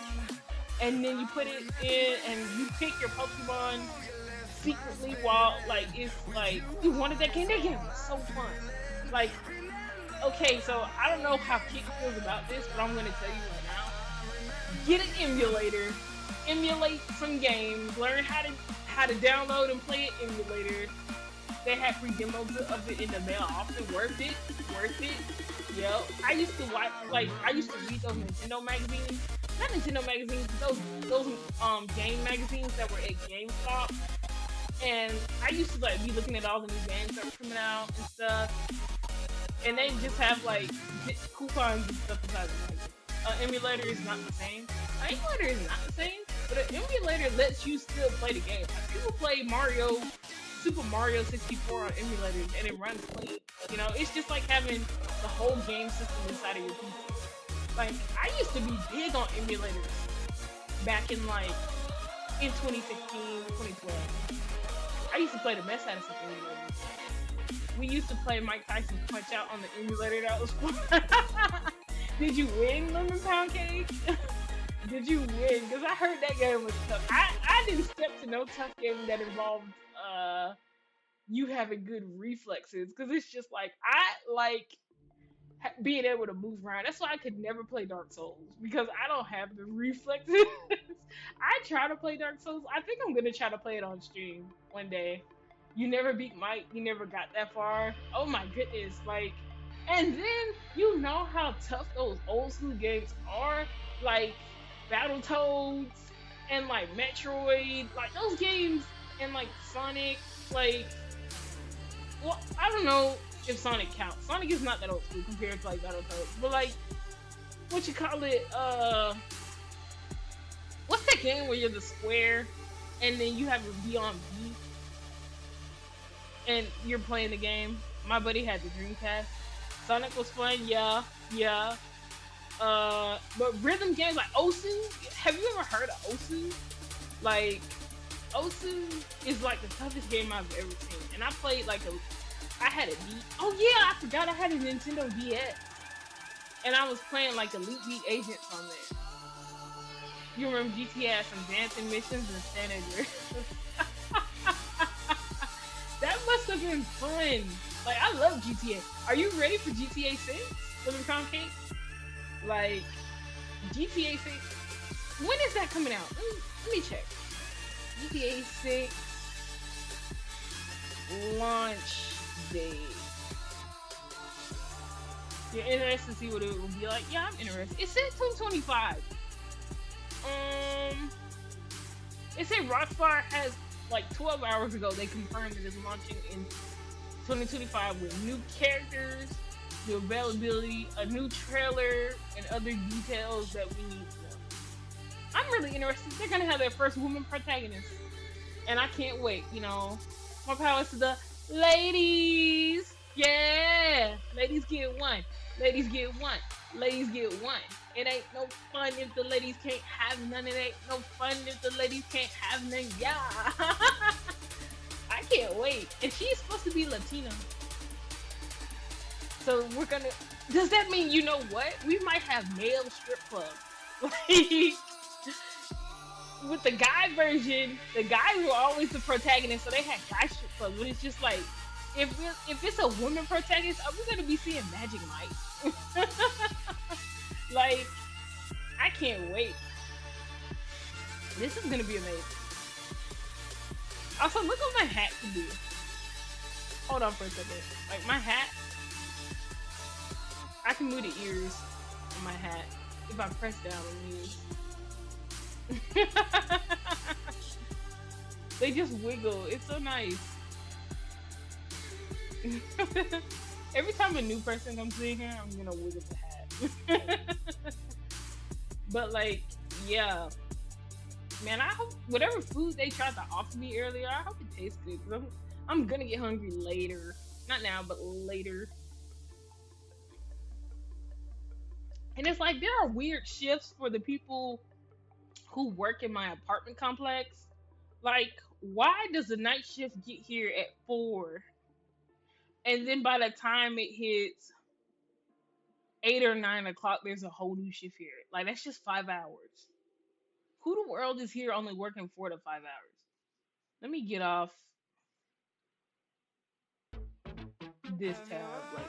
and then you put it in and you pick your Pokemon secretly while, like, it's like, you wanted that game. That game was so fun. Like, okay, so I don't know how Kick feels about this, but I'm going to tell you right now. Get an emulator. Emulate some games, learn how to download and play an emulator. They have free demos of it in the mail often. Worth it. Yep. I used to watch, like, I used to read those Nintendo magazines. Not Nintendo magazines, but those game magazines that were at GameStop. And I used to like be looking at all the new games that were coming out and stuff. And they just have like coupons and stuff inside the magazine. Emulator is not the same. An emulator is not the same, but an emulator lets you still play the game. Like, people play Super Mario 64 on emulators, and it runs clean. You know, it's just like having the whole game system inside of your PC. Like, I used to be big on emulators back in like in 2016, 2012. I used to play the mess out of some emulators. We used to play Mike Tyson's Punch Out on the emulator. That was fun. Did you win, Lemon Pound Cake? Did you win? Because I heard that game was tough. I didn't step to no tough game that involved you having good reflexes. Because it's just like, I like being able to move around. That's why I could never play Dark Souls. Because I don't have the reflexes. I try to play Dark Souls. I think I'm going to try to play it on stream one day. You never beat Mike. You never got that far. Oh my goodness. Like, and then, you know how tough those old school games are? Like, Battletoads, and like, Metroid, like, those games, and like, Sonic, like, well, I don't know if Sonic counts. Sonic is not that old school compared to like, Battletoads, but like, what you call it, what's that game where you're the square, and then you have a Beyond V? and you're playing the game. My buddy had the Dreamcast. Sonic was fun, yeah, yeah. But rhythm games like Osu, have you ever heard of Osu? Like, Osu is like the toughest game I've ever seen. And I played like I had a D. Oh yeah, I forgot I had a Nintendo DS. And I was playing like Elite Beat Agents on there. You remember GTA had some dancing missions and San Andreas? That must have been fun. Like, I love GTA. Are you ready for GTA 6? Living Crown Cake? Like, GTA 6. When is that coming out? Let me check. GTA 6 launch date. You're interested to see what it will be like? Yeah, I'm interested. It said 2025. It said Rockstar has, like, 12 hours ago, they confirmed that it's launching in 2025 with new characters, new availability, a new trailer, and other details that we need to know. I'm really interested. They're gonna have their first woman protagonist, and I can't wait. You know, more power to the ladies. Yeah, ladies get one. Ladies get one. Ladies get one. It ain't no fun if the ladies can't have none. It ain't no fun if the ladies can't have none. Yeah. I can't wait. And she's supposed to be Latina. So we're gonna. Does that mean, you know what? We might have male strip clubs. Like, with the guy version, the guys were always the protagonist, so they had guy strip clubs. But it's just like, if it's a woman protagonist, are we gonna be seeing Magic Mike? Like, I can't wait. This is gonna be amazing. Also, look what my hat can do. Hold on for a second. Like, my hat, I can move the ears on my hat if I press down on these. They just wiggle. It's so nice. Every time a new person comes in here, I'm gonna wiggle the hat. But, like, yeah. Man, I hope whatever food they tried to offer me earlier, I hope it tastes good. Cause I'm gonna get hungry later. Not now, but later. And it's like, there are weird shifts for the people who work in my apartment complex. Like, why does the night shift get here at 4? And then by the time it hits 8 or 9 o'clock, there's a whole new shift here. Like, that's just 5 hours. Who the world is here only working 4 to 5 hours? Let me get off this tab. Like,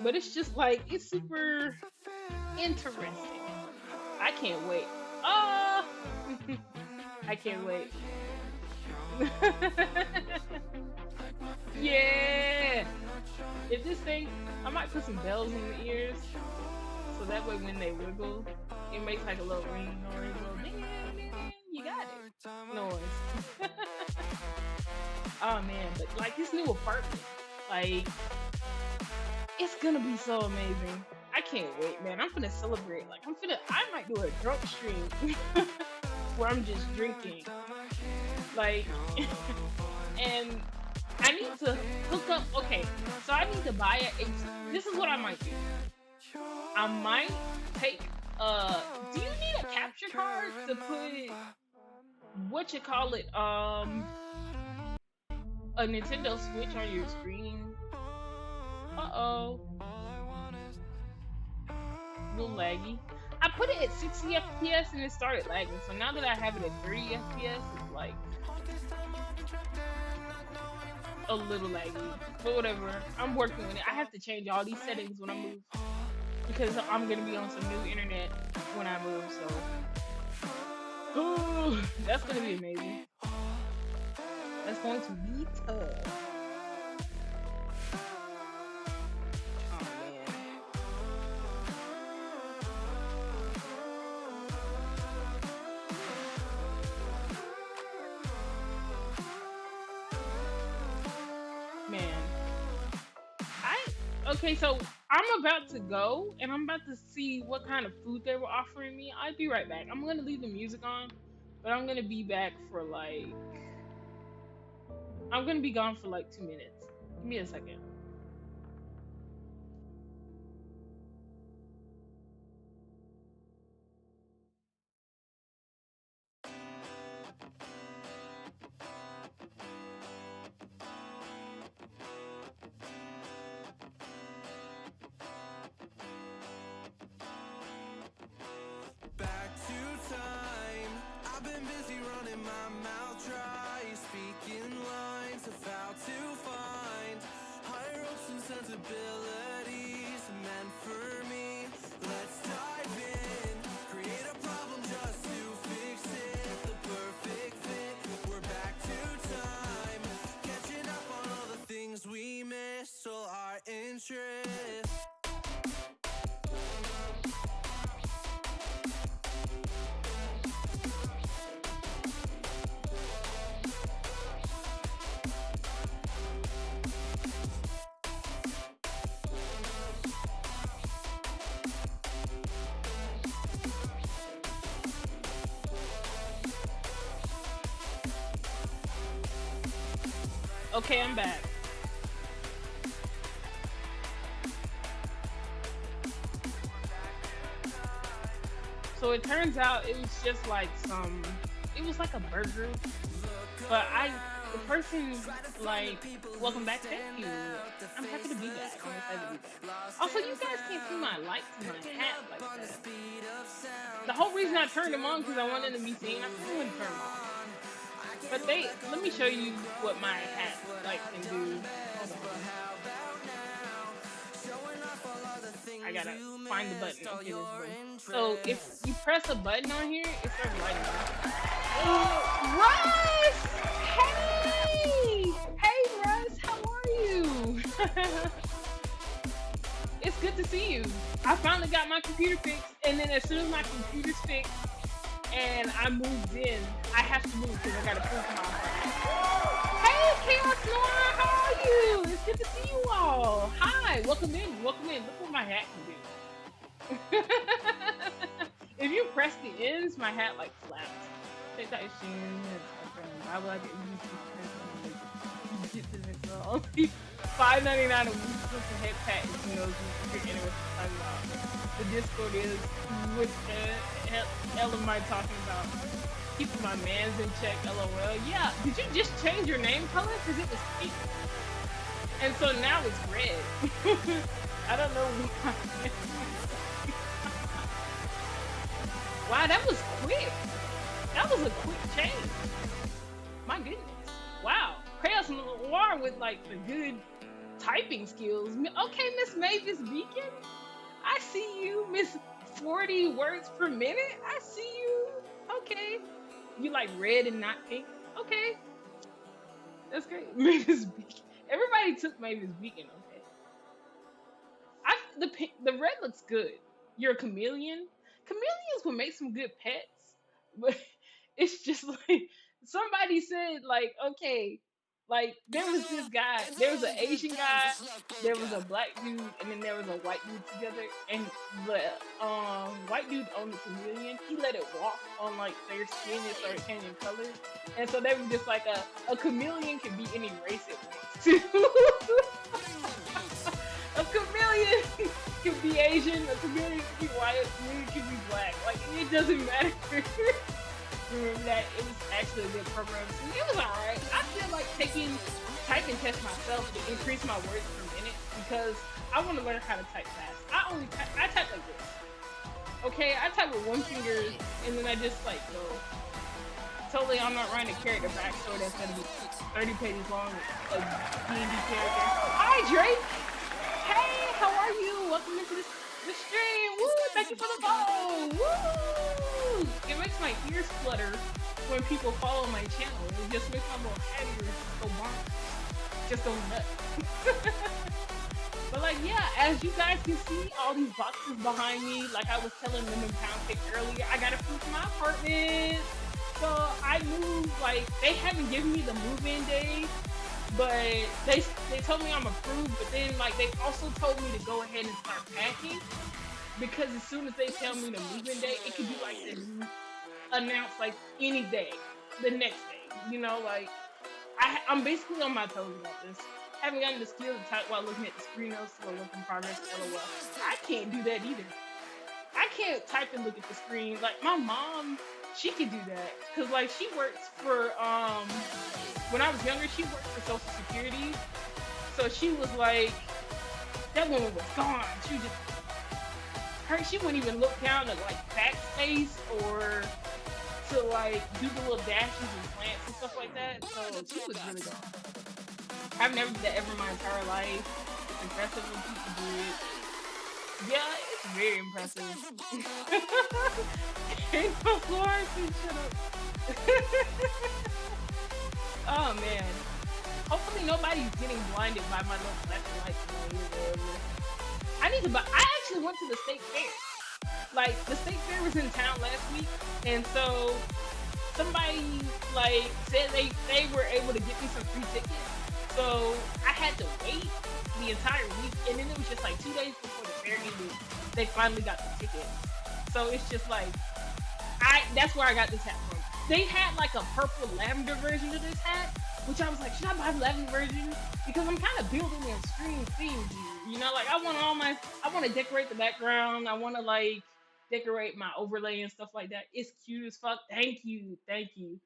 but it's just like, it's super interesting. I can't wait. Oh! I can't wait. Yeah! If this thing, I might put some bells in the ears, so that way when they wiggle, it makes like a little ring noise, little ding, ding, ding. You got it. Noise. Oh man, but like this new apartment, like, it's gonna be so amazing. I can't wait, man. I'm gonna celebrate. Like, I might do a drunk stream where I'm just drinking. Like, and I need to hook up. Okay, so I need to buy this is what I might do. I might take, do you need a capture card to put, a Nintendo Switch on your screen? Uh-oh. A little laggy. I put it at 60 FPS and it started lagging, so now that I have it at 30 FPS, it's like a little laggy. But whatever, I'm working with it. I have to change all these settings when I move, because I'm gonna be on some new internet when I move, so that's gonna be amazing. That's going to be tough. Okay, so I'm about to go, and I'm about to see what kind of food they were offering me. I'll be right back. I'm gonna leave the music on, but I'm gonna be back for like, I'm gonna be gone for like 2 minutes. Give me a second. Back to time. I've been busy running my mouth dry, speaking lines of how to find higher hopes and sensibilities meant for me. Let's dive in, create a problem just to fix it. The perfect fit. We're back to time, catching up on all the things we missed. So our interest. Okay, I'm back. So it turns out it was just like it was like a burger, but the person, like, welcome back, thank you. I'm happy to be back. I'm excited to be back. Also, you guys can't see my lights in my hat like that. The whole reason I turned them on because I wanted to be seen. I couldn't turn them on. But let me show you what my hat like can do. I gotta find the button. Okay, this button. So if you press a button on here, it starts lighting up. Oh, Russ! Hey! Hey, Russ, how are you? It's good to see you. I finally got my computer fixed, and then as soon as my computer's fixed, and I moved in, I have to move because I gotta prove to my apartment. Hey, Chaos Noir, how are you? It's good to see you all. Hi, welcome in, welcome in. Look what my hat can do. If you press the ends, my hat like flaps. Take that sheen. Why would I get only $5.99 a week with the head pat? Who knows what you're talking about? The Discord is what the hell am I talking about? Keeping my mans in check, LOL. Yeah, did you just change your name color? Because it was pink. And so now it's red. I don't know why. Wow, that was quick. That was a quick change. My goodness. Wow. Chaos Noir with like the good typing skills. Okay, Miss Mavis Beacon. I see you, Miss 40 words per minute. I see you. Okay. You like red and not pink? Okay. That's great. Mavis Beacon. Everybody took Mavis Beacon, okay. The red looks good. You're a chameleon. Chameleons would make some good pets, but it's just like somebody said, like, okay, like there was this guy, there was an Asian guy, there was a black dude, and then there was a white dude together, and the white dude owned the chameleon. He let it walk on like their skin, it started changing colors, and so they were just like a chameleon can be any race it wants to. A chameleon can be Asian, a chameleon can be white, a chameleon can be black. Like, it doesn't matter. Remember that? It was actually a good program. It was alright. I feel like taking typing tests myself to increase my words per minute because I want to learn how to type fast. I type like this. Okay, I type with one finger and then I just like go. Totally, I'm not writing a character backstory that's gonna be 30 pages long with a D&D character. Hi, Drake! Hey, how are you? Welcome into the stream. Woo! Thank you for the follow. Woo! It makes my ears flutter when people follow my channel. It just makes my little head ears go bonk. Just go nuts. But like, yeah, as you guys can see, all these boxes behind me, like I was telling them in Pound Cake earlier, I got to prove my apartment. So I moved, like, they haven't given me the move-in day, but they told me I'm approved, but then like they also told me to go ahead and start packing because as soon as they tell me the move-in day, it could be like this announce like any day, the next day. You know, like I'm basically on my toes about this. Haven't gotten the skill to type while looking at the screen notes or work in progress. LOL. I can't do that either. I can't type and look at the screen. Like my mom, she can do that because like she works for when I was younger, she worked for Social Security. So she was like, that woman was gone. She was just she wouldn't even look down at like backspace or to like do the little dashes and slants and stuff like that. So she was really gone. I've never did that ever in my entire life. It's impressive when people do it. Yeah, it's very impressive. Ain't no Florence, shut up. Oh man. Hopefully nobody's getting blinded by my little flashing lights. I need to buy. I actually went to the state fair. Like the state fair was in town last week, and so somebody like said they were able to get me some free tickets. So I had to wait the entire week, and then it was just like 2 days before the fair ended, they finally got the tickets. So it's just like that's where I got this hat from. They had like a purple lavender version of this hat, which I was like, should I buy the lavender version? Because I'm kind of building an extreme theme here. You know, like I want to decorate the background. I want to like decorate my overlay and stuff like that. It's cute as fuck. Thank you. Thank you.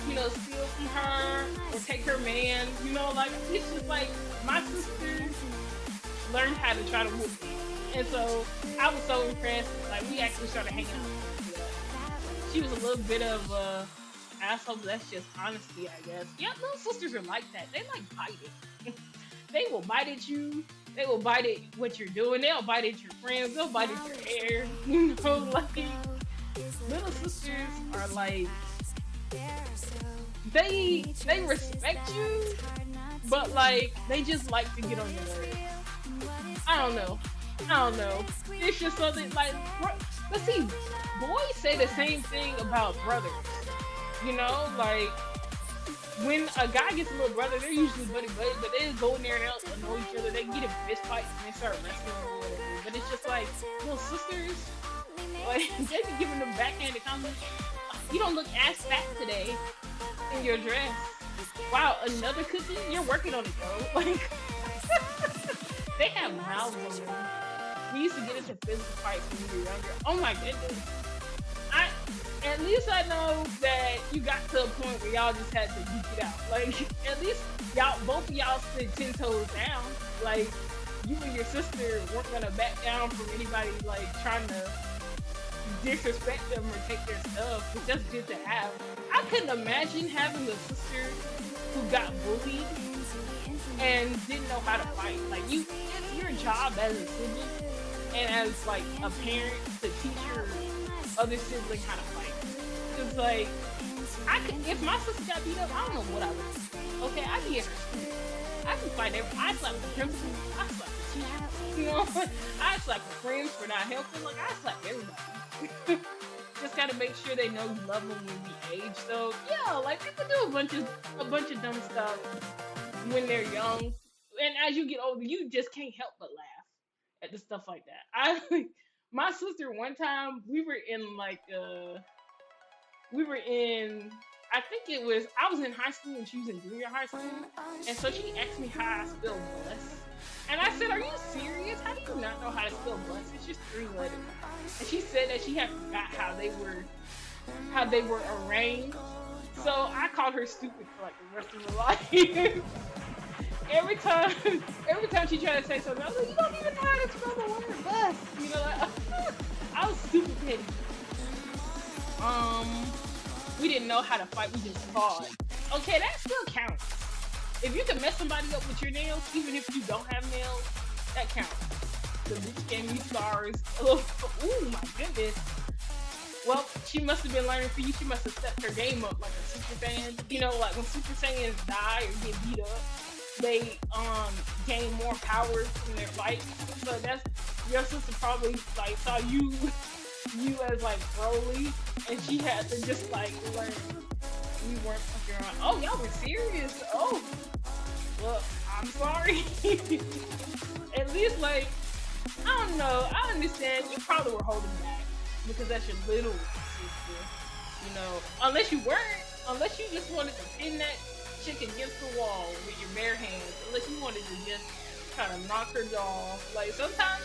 you know, steal from her or take her man. You know, like it's just like my sisters learned how to try to whoop me, and so I was so impressed. Like we actually started hanging out. She was a little bit of a asshole, but that's just honesty, I guess. Yeah, little sisters are like that. They like biting. They will bite at you. They will bite at what you're doing. They'll bite at your friends. They'll bite at your hair. You know, like little sisters are like they respect you, but like they just like to get on your nerves. I don't know. It's just something like, let's see, boys say the same thing about brothers. You know, like when a guy gets a little brother, they're usually buddy, but they go in there and they'll annoy each other. They get in fist fights and they start wrestling or whatever. But it's just like little sisters, like they be giving them backhanded comments. You don't look as fat today in your dress. Wow, another cookie? You're working on it though. Like they have mouths on them. We used to get into physical fights when we were younger. Oh my goodness. At least I know that you got to a point where y'all just had to duke it out. Like, at least y'all, both of y'all stood 10 toes down. Like, you and your sister weren't gonna back down from anybody, like, trying to disrespect them or take their stuff. But that's good to have. I couldn't imagine having a sister who got bullied and didn't know how to fight. Like, it's your job as a sibling and as, like, a parent to teach your other sibling how to fight. It's like, if my sister got beat up, I don't know what I would do. Okay, I'd be in her school. I can fight I'd slap the principal, I'd slap the teacher, you know? I'd slap the friends for not helping, like, I'd slap everybody. Just gotta make sure they know you love them when we age. So, yeah, like, people do a bunch of dumb stuff when they're young. And as you get older, you just can't help but laugh at the stuff like that. My sister, one time, we were in, I was in high school and she was in junior high school. And so she asked me how I spell bless. And I said, are you serious? How do you not know how to spell bless? It's just 3 letters. And she said that she had forgot how they were arranged. So I called her stupid for like the rest of her life. Every time she tried to say something, I was like, you don't even know how to spell the word bus. You know, like, I was super petty. We didn't know how to fight, we just fought. Okay, that still counts. If you can mess somebody up with your nails, even if you don't have nails, that counts. The bitch gave me scars. Oh my goodness. Well, she must have been learning for you. She must have stepped her game up like a Super Saiyan. You know, like when Super Saiyans die or get beat up, they gain more power from their fight. So that's, your sister probably like saw you as like Broly, and she had to just like learn. We weren't fucking around. Oh, y'all were serious? Oh, well, I'm sorry. At least like, I don't know, I understand. You probably were holding back because that's your little sister. You know, unless you just wanted to pin that chick against the wall with your bare hands. Unless you wanted to just kind of knock her jaw. Like sometimes,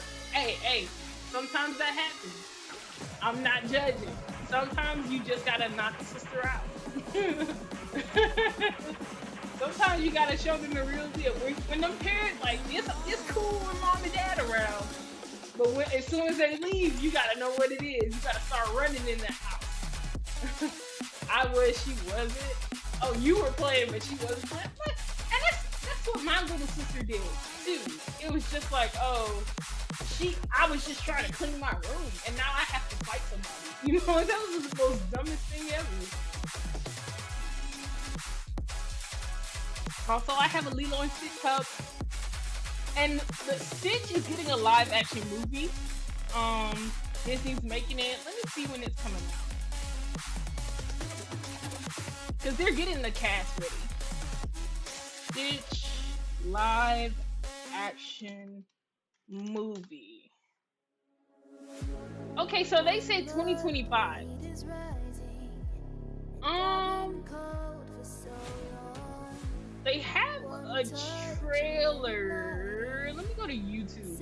sometimes that happens. I'm not judging. Sometimes you just gotta knock the sister out. Sometimes you gotta show them the real deal. When them parents, like, it's cool when mom and dad around, but as soon as they leave, you gotta know what it is. You gotta start running in that house. I was, she wasn't. Oh, you were playing, but she wasn't playing. And that's what my little sister did too. It was just like, oh, I was just trying to clean my room, and now I have to fight somebody. You know, that was the most dumbest thing ever. Also, I have a Lilo and Stitch cup, and the Stitch is getting a live action movie. Disney's making it. Let me see when it's coming out, because they're getting the cast ready. Stitch live action movie. Okay, so they said 2025. They have a trailer. Let me go to YouTube.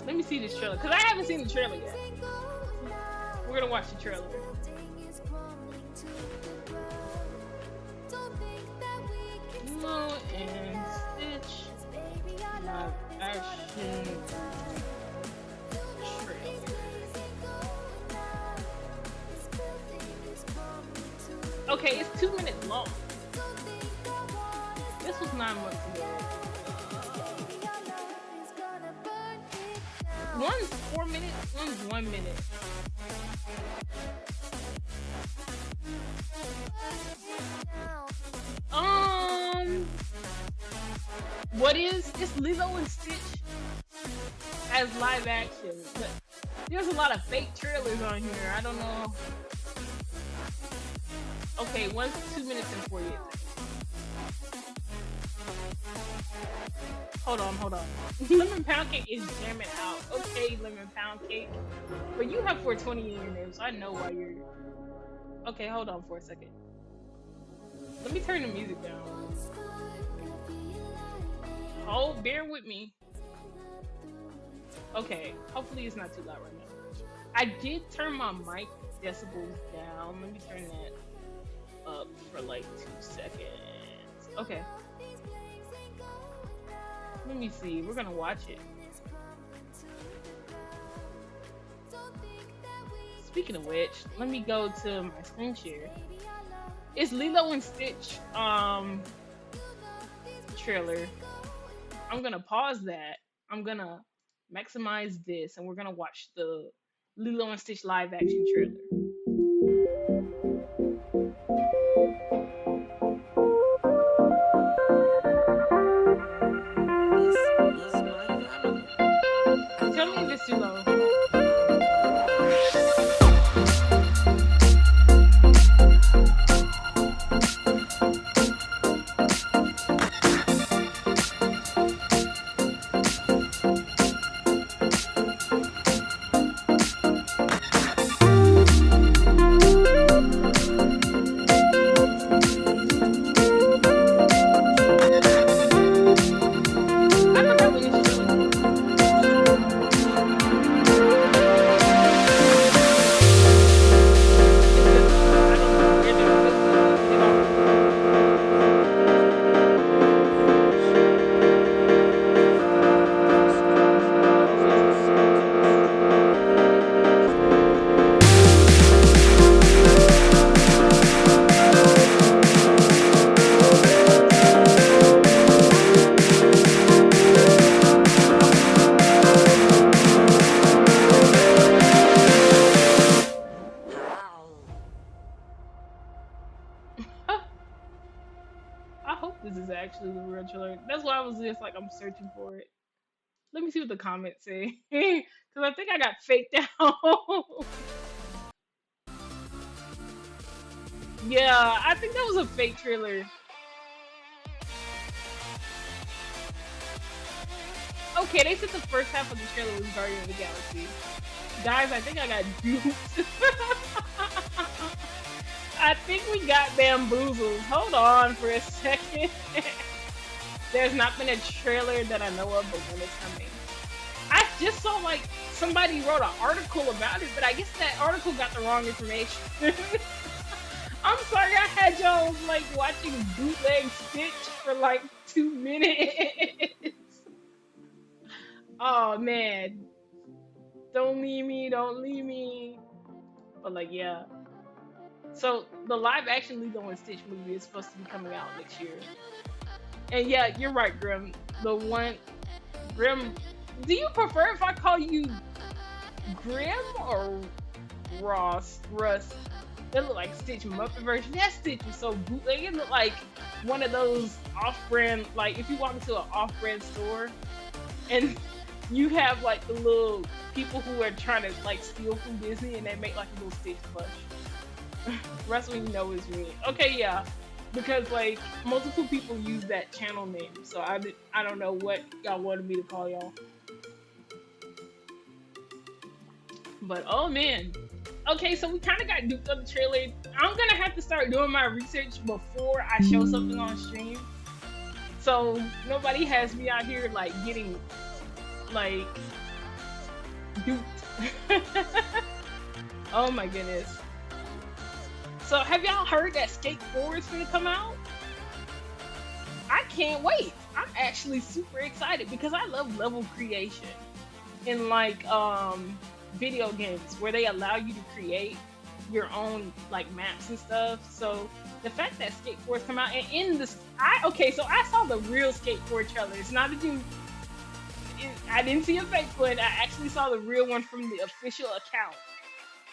Let me see this trailer, because I haven't seen the trailer yet. We're gonna watch the trailer. Okay, it's 2 minutes long. This was 9 months ago. One's 4 minutes, one's 1 minute. What is? It's Lilo and Stitch as live action. But there's a lot of fake trailers on here. I don't know. Okay, one's 2 minutes and 48 seconds. Hold on. Lemon Pound Cake is jamming out. Okay, Lemon Pound Cake. But you have 420 in your name, so I know why you're... Okay, hold on for a second. Let me turn the music down. Oh, bear with me. Okay, hopefully it's not too loud right now. I did turn my mic decibels down. Let me turn that up for like 2 seconds. Okay. Let me see. We're gonna watch it. Speaking of which, let me go to my screen share. It's Lilo and Stitch trailer. I'm gonna pause that. I'm gonna maximize this, and we're gonna watch the Lilo and Stitch live action trailer. Tell me if it's too low. I hope this is actually the real trailer. That's why I was just like, I'm searching for it. Let me see what the comments say. Because I think I got faked out. Yeah, I think that was a fake trailer. Okay, they said the first half of the trailer was Guardian of the Galaxy. Guys, I think I got duped. I think we got bamboozled. Hold on for a second. There's not been a trailer that I know of, but when it's coming. I just saw like somebody wrote an article about it, but I guess that article got the wrong information. I'm sorry, I had y'all like watching bootleg Stitch for like 2 minutes. Oh man. Don't leave me. But like, yeah. So the live action Lilo and Stitch movie is supposed to be coming out next year. And yeah, you're right, Grim. Grim, do you prefer if I call you Grim or Russ? They look like Stitch Muppet version. That Stitch was so bootleg. It looked like one of those off-brand, like if you walk into an off-brand store and you have like the little people who are trying to like steal from Disney and they make like a little Stitch plush. Rest of you know is me. Okay, yeah, because like multiple people use that channel name, so I don't know what y'all wanted me to call y'all. But oh man, okay, so we kind of got duped on the trailer. I'm gonna have to start doing my research before I show something on stream, so nobody has me out here like getting like duped. Oh my goodness. So have y'all heard that Skate 4 is gonna come out? I can't wait. I'm actually super excited because I love level creation in like video games where they allow you to create your own like maps and stuff. So the fact that skateboards come out and in the so I saw the real skateboard trailer. It's not that I didn't see a fake one. I actually saw the real one from the official account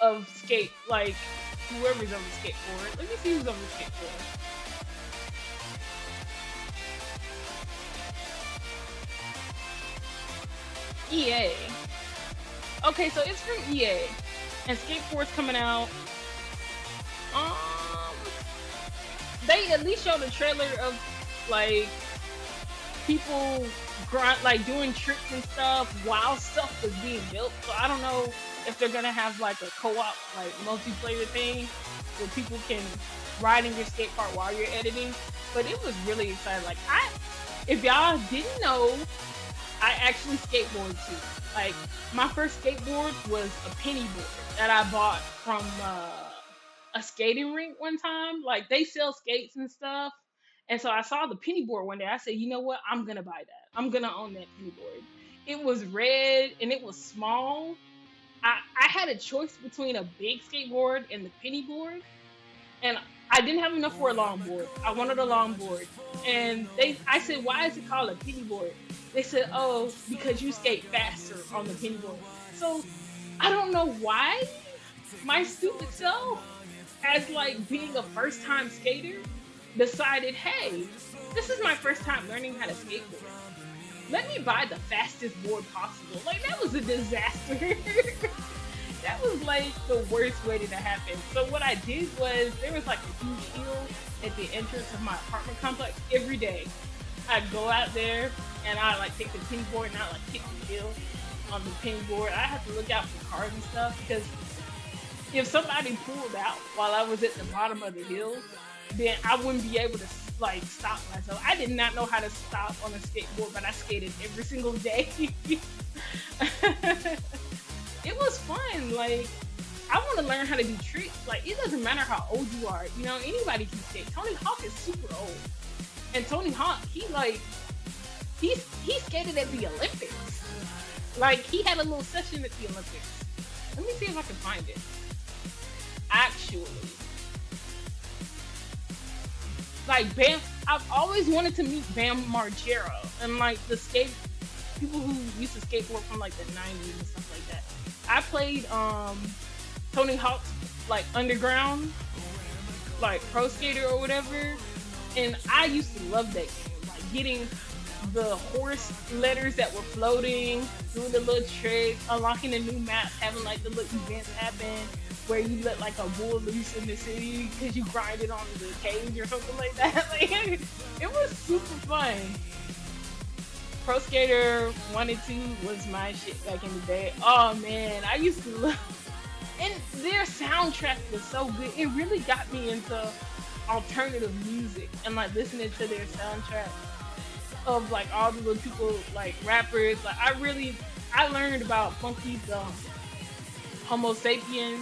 of skate, like whoever's on the skateboard. Let me see who's on the skateboard. EA. Okay, so it's from EA, and skateboards coming out. They at least showed a trailer of like people like doing tricks and stuff while stuff was being built. So I don't know if they're gonna have like a co-op like multiplayer thing where people can ride in your skate park while you're editing. But it was really exciting. Like if y'all didn't know, I actually skateboard too. Like my first skateboard was a penny board that I bought from a skating rink one time. Like they sell skates and stuff. And so I saw the penny board one day. I said, you know what? I'm gonna buy that. I'm gonna own that penny board. It was red and it was small. I had a choice between a big skateboard and the penny board, and I didn't have enough for a longboard. I wanted a longboard, and I said, why is it called a penny board? They said, oh, because you skate faster on the penny board. So I don't know why my stupid self, as like being a first time skater, decided, hey, this is my first time learning how to skateboard. Let me buy the fastest board possible. Like that was a disaster. That was like the worst way to happen. So what I did was there was like a huge hill at the entrance of my apartment complex. Every day I'd go out there and I like take the penny board and I like kick the hill on the penny board. I had to look out for cars and stuff because if somebody pulled out while I was at the bottom of the hill, then I wouldn't be able to like stop myself. I did not know how to stop on a skateboard, but I skated every single day. It was fun. Like I want to learn how to do tricks. Like it doesn't matter how old you are. You know, anybody can skate. Tony Hawk is super old, and Tony Hawk, he skated at the Olympics. Like he had a little session at the Olympics. Let me see if I can find it. Actually. Like Bam, I've always wanted to meet Bam Margera and like the skate people who used to skateboard from like the 90s and stuff like that. I played Tony Hawk's like Underground, like Pro Skater or whatever, and I used to love that game. Like getting the horse letters that were floating, doing the little tricks, unlocking the new maps, having like the little events happen where you let like a bull loose in the city because you grinded on the cage or something like that. Like it was super fun. Pro Skater 1 and 2 was my shit back in the day. Oh man, I used to love, and their soundtrack was so good. It really got me into alternative music and like listening to their soundtrack of like all the little people, like rappers. Like I learned about Funky the Homo Sapien,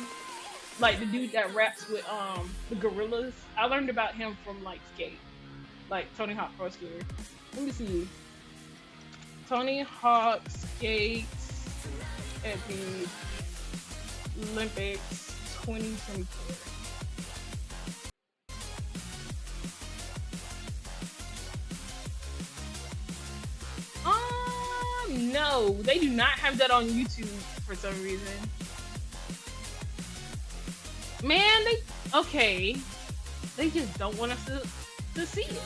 like the dude that raps with the Gorillas. I learned about him from like skate, like Tony Hawk Pro Skater. Let me see. Tony Hawk skates at the Olympics 2024. No, they do not have that on YouTube for some reason. Man, they just don't want us to see it.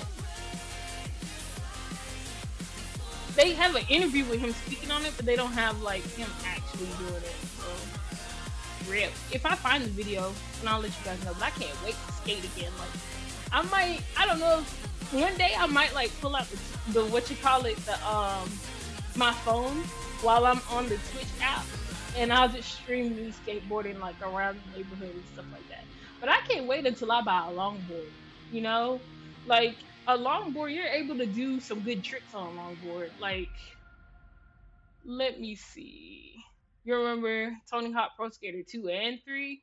They have an interview with him speaking on it, but they don't have like him actually doing it. So, rip. If I find the video, then I'll let you guys know. But I can't wait to skate again. Like, I don't know. One day I might like pull out the my phone while I'm on the Twitch app, and I'll just stream me skateboarding like around the neighborhood and stuff like that. But I can't wait until I buy a longboard. You know, like a longboard, you're able to do some good tricks on a longboard. Like, let me see. You remember Tony Hawk Pro Skater 2 and 3?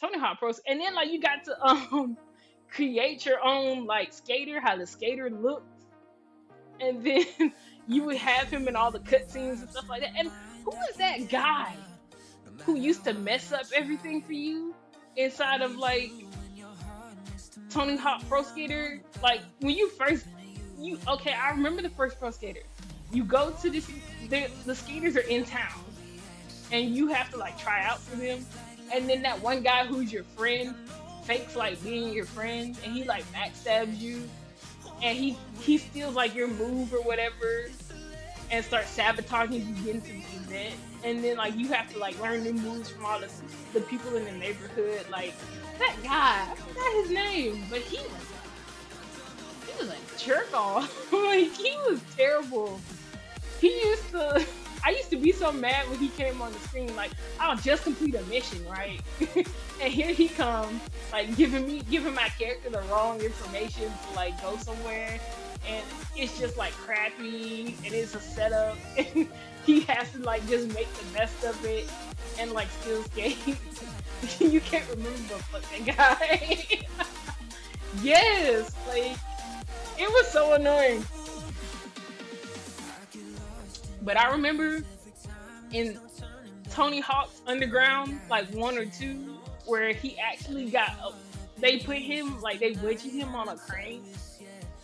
Tony Hawk Pro, and then like you got to create your own like skater, how the skater looked, and then you would have him in all the cutscenes and stuff like that. And who is that guy who used to mess up everything for you inside of like Tony Hawk Pro Skater. Like when you first, I remember the first Pro Skater. You go to this, the skaters are in town, and you have to like try out for them. And then that one guy who's your friend fakes like being your friend, and he like backstabs you, and he steals like your move or whatever, and starts sabotaging you getting to the event. And then like you have to like learn new moves from all the people in the neighborhood. Like that guy, I forgot his name, but he was a jerk off. Like he was terrible. I used to be so mad when he came on the screen. Like I'll just complete a mission, right? And here he comes, like giving my character the wrong information to like go somewhere, and it's just like crappy, and it's a setup, and he has to like just make the best of it, and like still skate. You can't remember the fucking guy. Yes, like it was so annoying. But I remember in Tony Hawk's Underground, like 1 or 2, where he actually they put him, like they wedged him on a crane,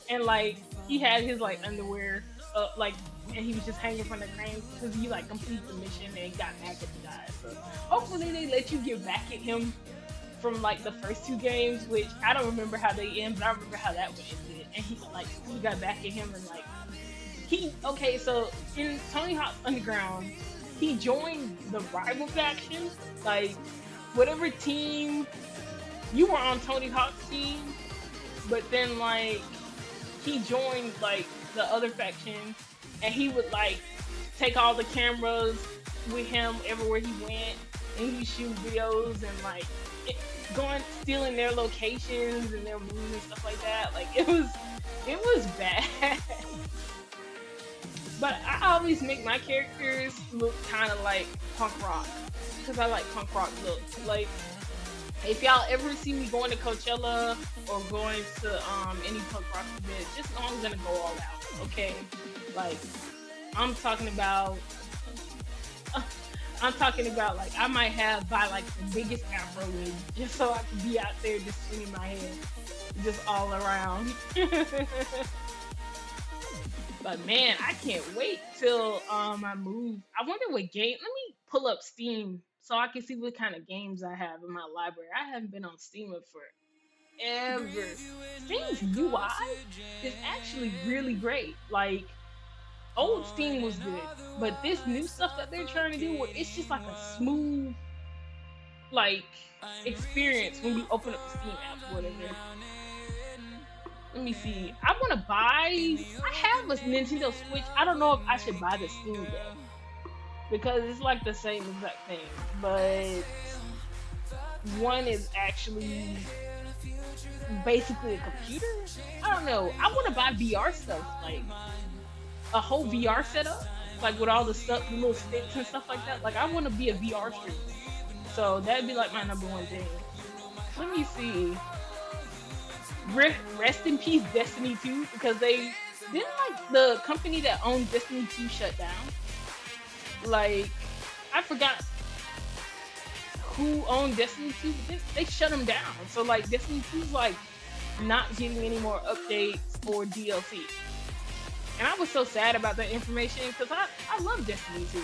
and like he had his like underwear up, like, and he was just hanging from the crane because he like completed the mission and got back at the guy. So hopefully they let you get back at him from like the first 2 games, which I don't remember how they end, but I remember how that one ended. And he got back at him, and like so in Tony Hawk's Underground, he joined the rival faction. Like whatever team you were on Tony Hawk's team, but then like he joined like the other faction, and he would like take all the cameras with him everywhere he went, and he shoot videos and like stealing their locations and their moves and stuff like that. Like it was bad. But I always make my characters look kind of like punk rock, because I like punk rock looks. Like if y'all ever see me going to Coachella or going to any punk rock event, just know I'm gonna go all out. Okay, like I'm talking about like I might buy like the biggest afro wig just so I can be out there just swinging my head just all around. But man, I can't wait till I move. I wonder what game. Let me pull up Steam so I can see what kind of games I have in my library. I haven't been on Steam in forever. Steam's UI is actually really great. Like old Steam was good, but this new stuff that they're trying to do, where it's just like a smooth like experience when you open up the Steam app or whatever. Let me see. I have a Nintendo Switch. I don't know if I should buy the Steam Deck, because it's like the same exact thing, but one is actually basically a computer. I don't know. I want to buy VR stuff, like a whole VR setup, like with all the stuff, the little sticks and stuff like that. Like I want to be a VR streamer. So that'd be like my number one thing. Let me see. Rest in peace, Destiny 2, because they didn't like the company that owned Destiny 2 shut down. Like I forgot who owned Destiny 2, but they shut them down. So like Destiny 2's like not getting any more updates or DLC. And I was so sad about that information, because I love Destiny 2.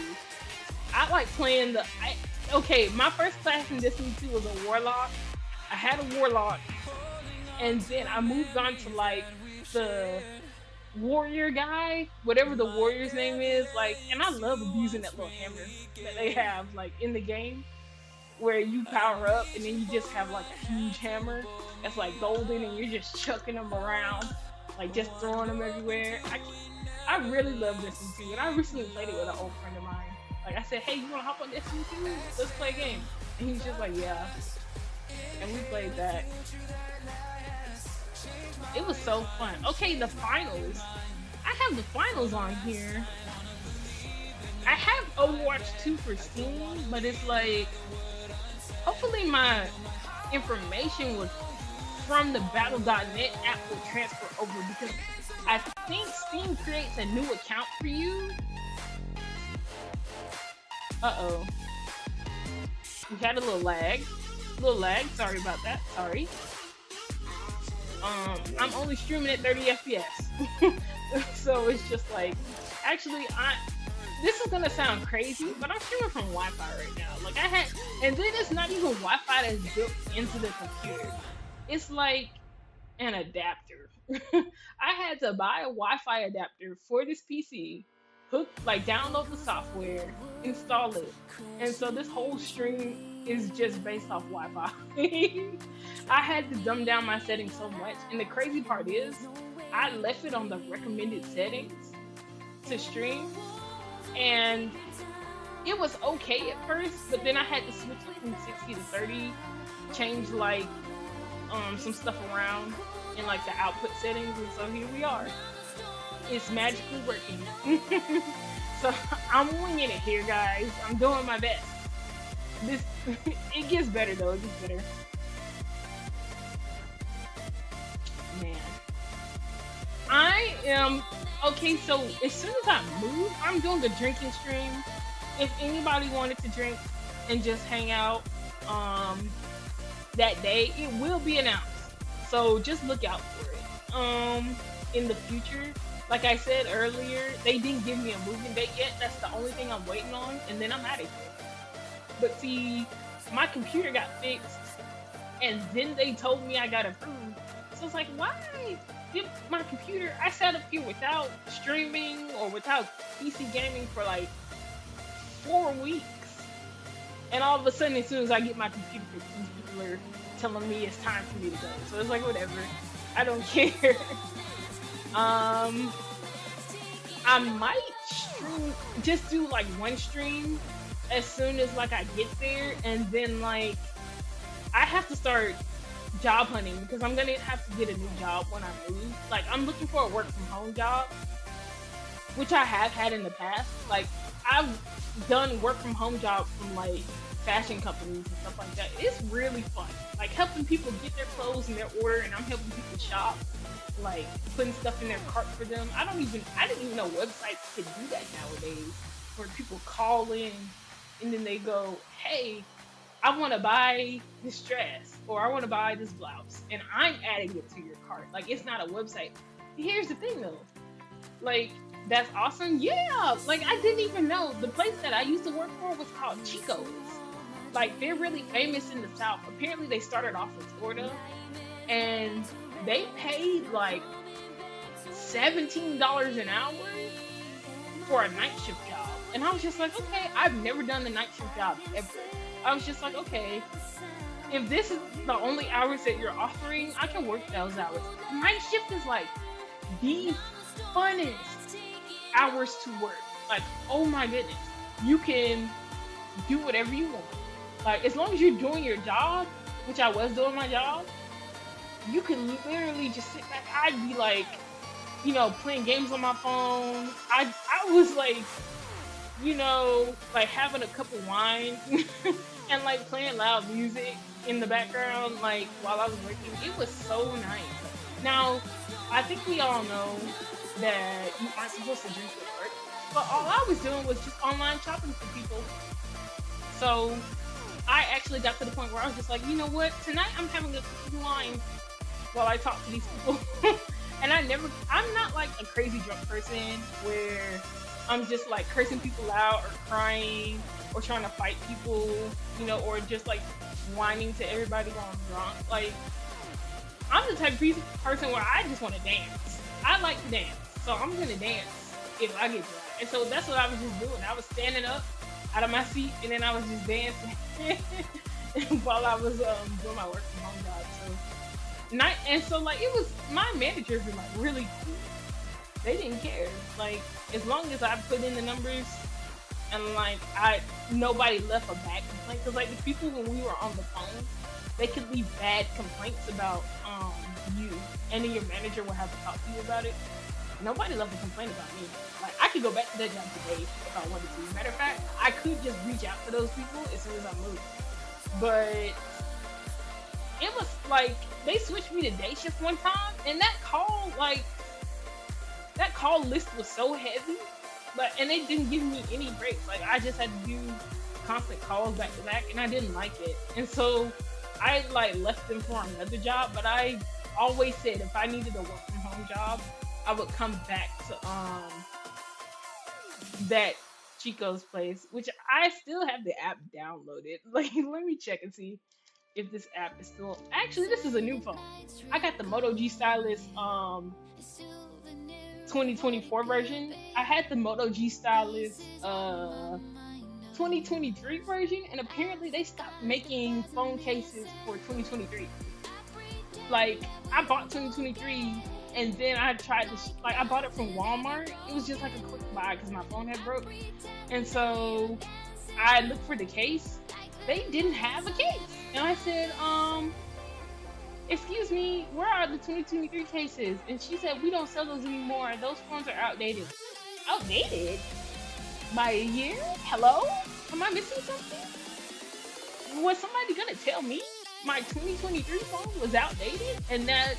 I like playing my first class in Destiny 2 was a Warlock. I had a Warlock, and then I moved on to like the warrior guy, whatever the warrior's name is, like, and I love abusing that little hammer that they have like in the game, where you power up and then you just have like a huge hammer that's like golden, and you're just chucking them around, like just throwing them everywhere. I really love Destiny 2, and I recently played it with an old friend of mine. Like I said, hey, you wanna hop on Destiny 2? Let's play a game. And he's just like, yeah. And we played that. It was so fun. Okay, the finals. I have the finals on here. I have Overwatch 2 for Steam, but it's like, hopefully my information was from the Battle.net app will transfer over, because I think Steam creates a new account for you. Uh-oh. We had a little lag. Sorry about that. Sorry. I'm only streaming at 30 FPS. So it's just like, actually, this is gonna sound crazy, but I'm streaming from Wi-Fi right now. Like and then it's not even Wi-Fi that's built into the computer. It's like an adapter. I had to buy a Wi-Fi adapter for this PC, download the software, install it, and so this whole stream is just based off Wi-Fi. I had to dumb down my settings so much, and the crazy part is, I left it on the recommended settings to stream, and it was okay at first, but then I had to switch it from 60 to 30, change some stuff around in the output settings, and so here we are. It's magically working. So I'm winging it here, guys. I'm doing my best. It gets better though. It gets better. Man, I am okay. So as soon as I move, I'm doing a drinking stream. If anybody wanted to drink and just hang out, that day, it will be announced. So just look out for it. In the future, like I said earlier, they didn't give me a moving date yet. That's the only thing I'm waiting on, and then I'm out of here. But see, my computer got fixed, and then they told me I got approved. So it's like, why did my computer? I sat up here without streaming or without PC gaming for 4 weeks, and all of a sudden, as soon as I get my computer fixed, these people are telling me it's time for me to go. So it's like, whatever, I don't care. I might just do one stream as soon as I get there, and then I have to start job hunting because I'm gonna have to get a new job when I move. I'm looking for a work from home job, which I have had in the past. I've done work from home jobs from fashion companies and stuff like that. It's really fun. Helping people get their clothes in their order, and I'm helping people shop, putting stuff in their cart for them. I didn't even know websites could do that nowadays, where people call in and then they go, hey, I want to buy this dress, or I want to buy this blouse, and I'm adding it to your cart. It's not a website. Here's the thing though, that's awesome. Yeah, I didn't even know the place that I used to work for was called Chico's. They're really famous in the South. Apparently they started off in Florida, and they paid $17 an hour for a night shift job. And I was just like, okay, I've never done the night shift job ever. I was just like, okay, if this is the only hours that you're offering, I can work those hours. Night shift is the funnest hours to work. Oh my goodness, you can do whatever you want. As long as you're doing your job, which I was doing my job, you can literally just sit back. I'd be playing games on my phone. I was having a cup of wine and playing loud music in the background while I was working. It was so nice. Now, I think we all know that you aren't supposed to drink at work, but all I was doing was just online shopping for people. So I actually got to the point where I was just like, you know what? Tonight I'm having a cup of wine while I talk to these people. And I'm not a crazy drunk person where I'm just cursing people out or crying or trying to fight people, or just whining to everybody while I'm drunk. I'm the type of person where I just want to dance. I like to dance, so I'm gonna dance if I get drunk. And so that's what I was just doing. I was standing up out of my seat, and then I was just dancing while I was doing my work from home job. So it was, my managers were really cool. They didn't care. As long as I put in the numbers and nobody left a bad complaint. Because the people when we were on the phone, they could leave bad complaints about you, and then your manager will have to talk to you about it. Nobody left a complaint about me. I could go back to that job today if I wanted to. Matter of fact, I could just reach out to those people as soon as I moved. But it was they switched me to day shift one time, and that call list was so heavy, and they didn't give me any breaks. I just had to do constant calls back to back, and I didn't like it. And so I like left them for another job. But I always said if I needed a work from home job, I would come back to that Chico's place, which I still have the app downloaded. Like, let me check and see if this app is still. Actually, this is a new phone. I got the Moto G Stylus 2024 version. I had the Moto G Stylus 2023 version, and apparently they stopped making phone cases for 2023. Like, I bought 2023, and then I tried to I bought it from Walmart. It was just like a quick buy because my phone had broke, and so I looked for the case. They didn't have a case, and I said, excuse me, where are the 2023 cases? And she said, we don't sell those anymore. Those phones are outdated. Outdated? By a year? Hello? Am I missing something? Was somebody gonna tell me my 2023 phone was outdated and that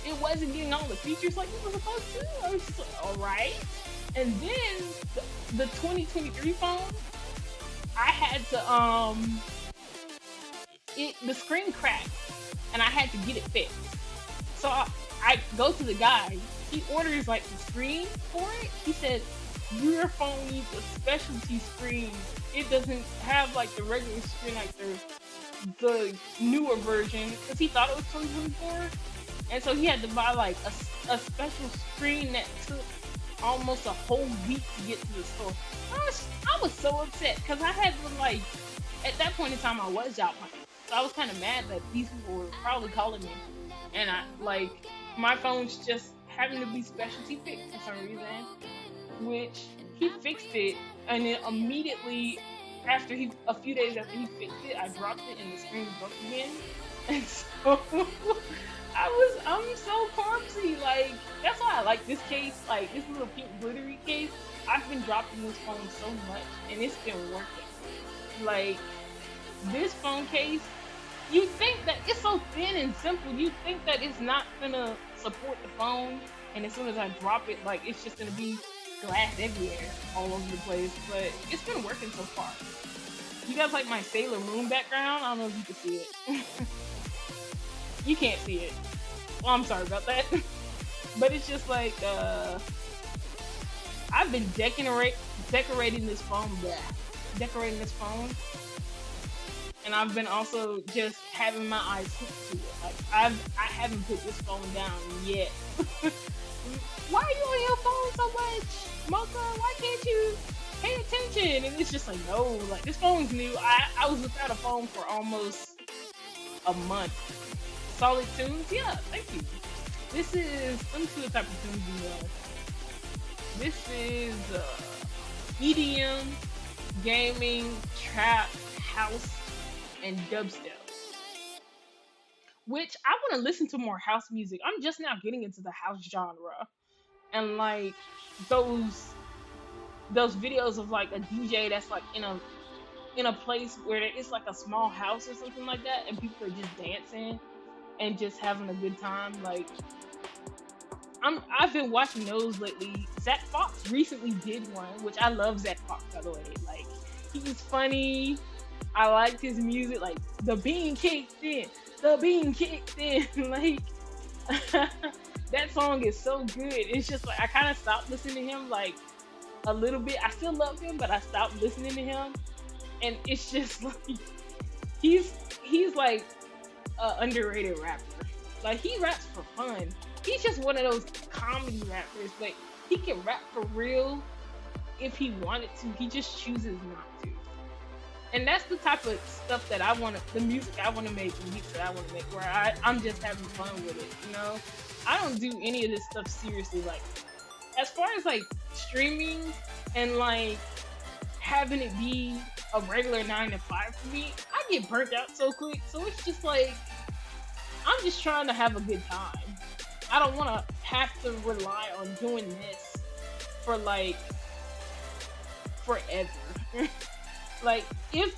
it wasn't getting all the features like it was supposed to? I was just like, alright. And then the 2023 phone, I had to, the screen cracked and I had to get it fixed. So I go to the guy, he orders like the screen for it. He said, your phone needs a specialty screen. It doesn't have like the regular screen, like the newer version, because he thought it was 2024. And so he had to buy like a special screen that took almost a whole week to get to the store. I was so upset because I had to, like, at that point in time I was job hunting. So I was kind of mad that these people were probably calling me. And I, like, my phone's just having to be specialty fixed for some reason. Which he fixed it, and then immediately after a few days after he fixed it, I dropped it and the screen broke again. And so I'm so clumsy. Like, that's why I like this case, like this little pink glittery case. I've been dropping this phone so much, and it's been working. Like, this phone case, you think that it's so thin and simple, you think that it's not gonna support the phone, and as soon as I drop it, like, it's just gonna be glass everywhere, all over the place, but it's been working so far. You guys like my Sailor Moon background? I don't know if you can see it. You can't see it. Well, I'm sorry about that. But it's just like, I've been decorating this phone, and I've been also just having my eyes hooked to it. Like, I haven't put this phone down yet. Why are you on your phone so much, Mocha? Why can't you pay attention? And it's just like, no, like, this phone's new. I was without a phone for almost a month. Solid Tunes? Yeah, thank you. This is, let me see what type of tunes you know. This is EDM, gaming, trap, house, and dubstep. Which I want to listen to more house music. I'm just now getting into the house genre. And like those videos of like a DJ that's like in a place where it's like a small house or something like that, and people are just dancing and just having a good time. Like, I've been watching those lately. Zach Fox recently did one, which I love Zach Fox, by the way. Like, he's funny. I liked his music. Like, the bean kicked in. The bean kicked in. Like, that song is so good. It's just like, I kind of stopped listening to him, like, a little bit. I still love him, but I stopped listening to him. And it's just like, he's like an underrated rapper. Like, he raps for fun. He's just one of those comedy rappers, but he can rap for real if he wanted to. He just chooses not to. And that's the type of stuff that I want to, the music I want to make, the music that I want to make, where I'm just having fun with it, you know? I don't do any of this stuff seriously. Like, as far as like streaming and like having it be a regular 9 to 5 for me, I get burnt out so quick. So it's just like, I'm just trying to have a good time. I don't want to have to rely on doing this for like forever. Like, if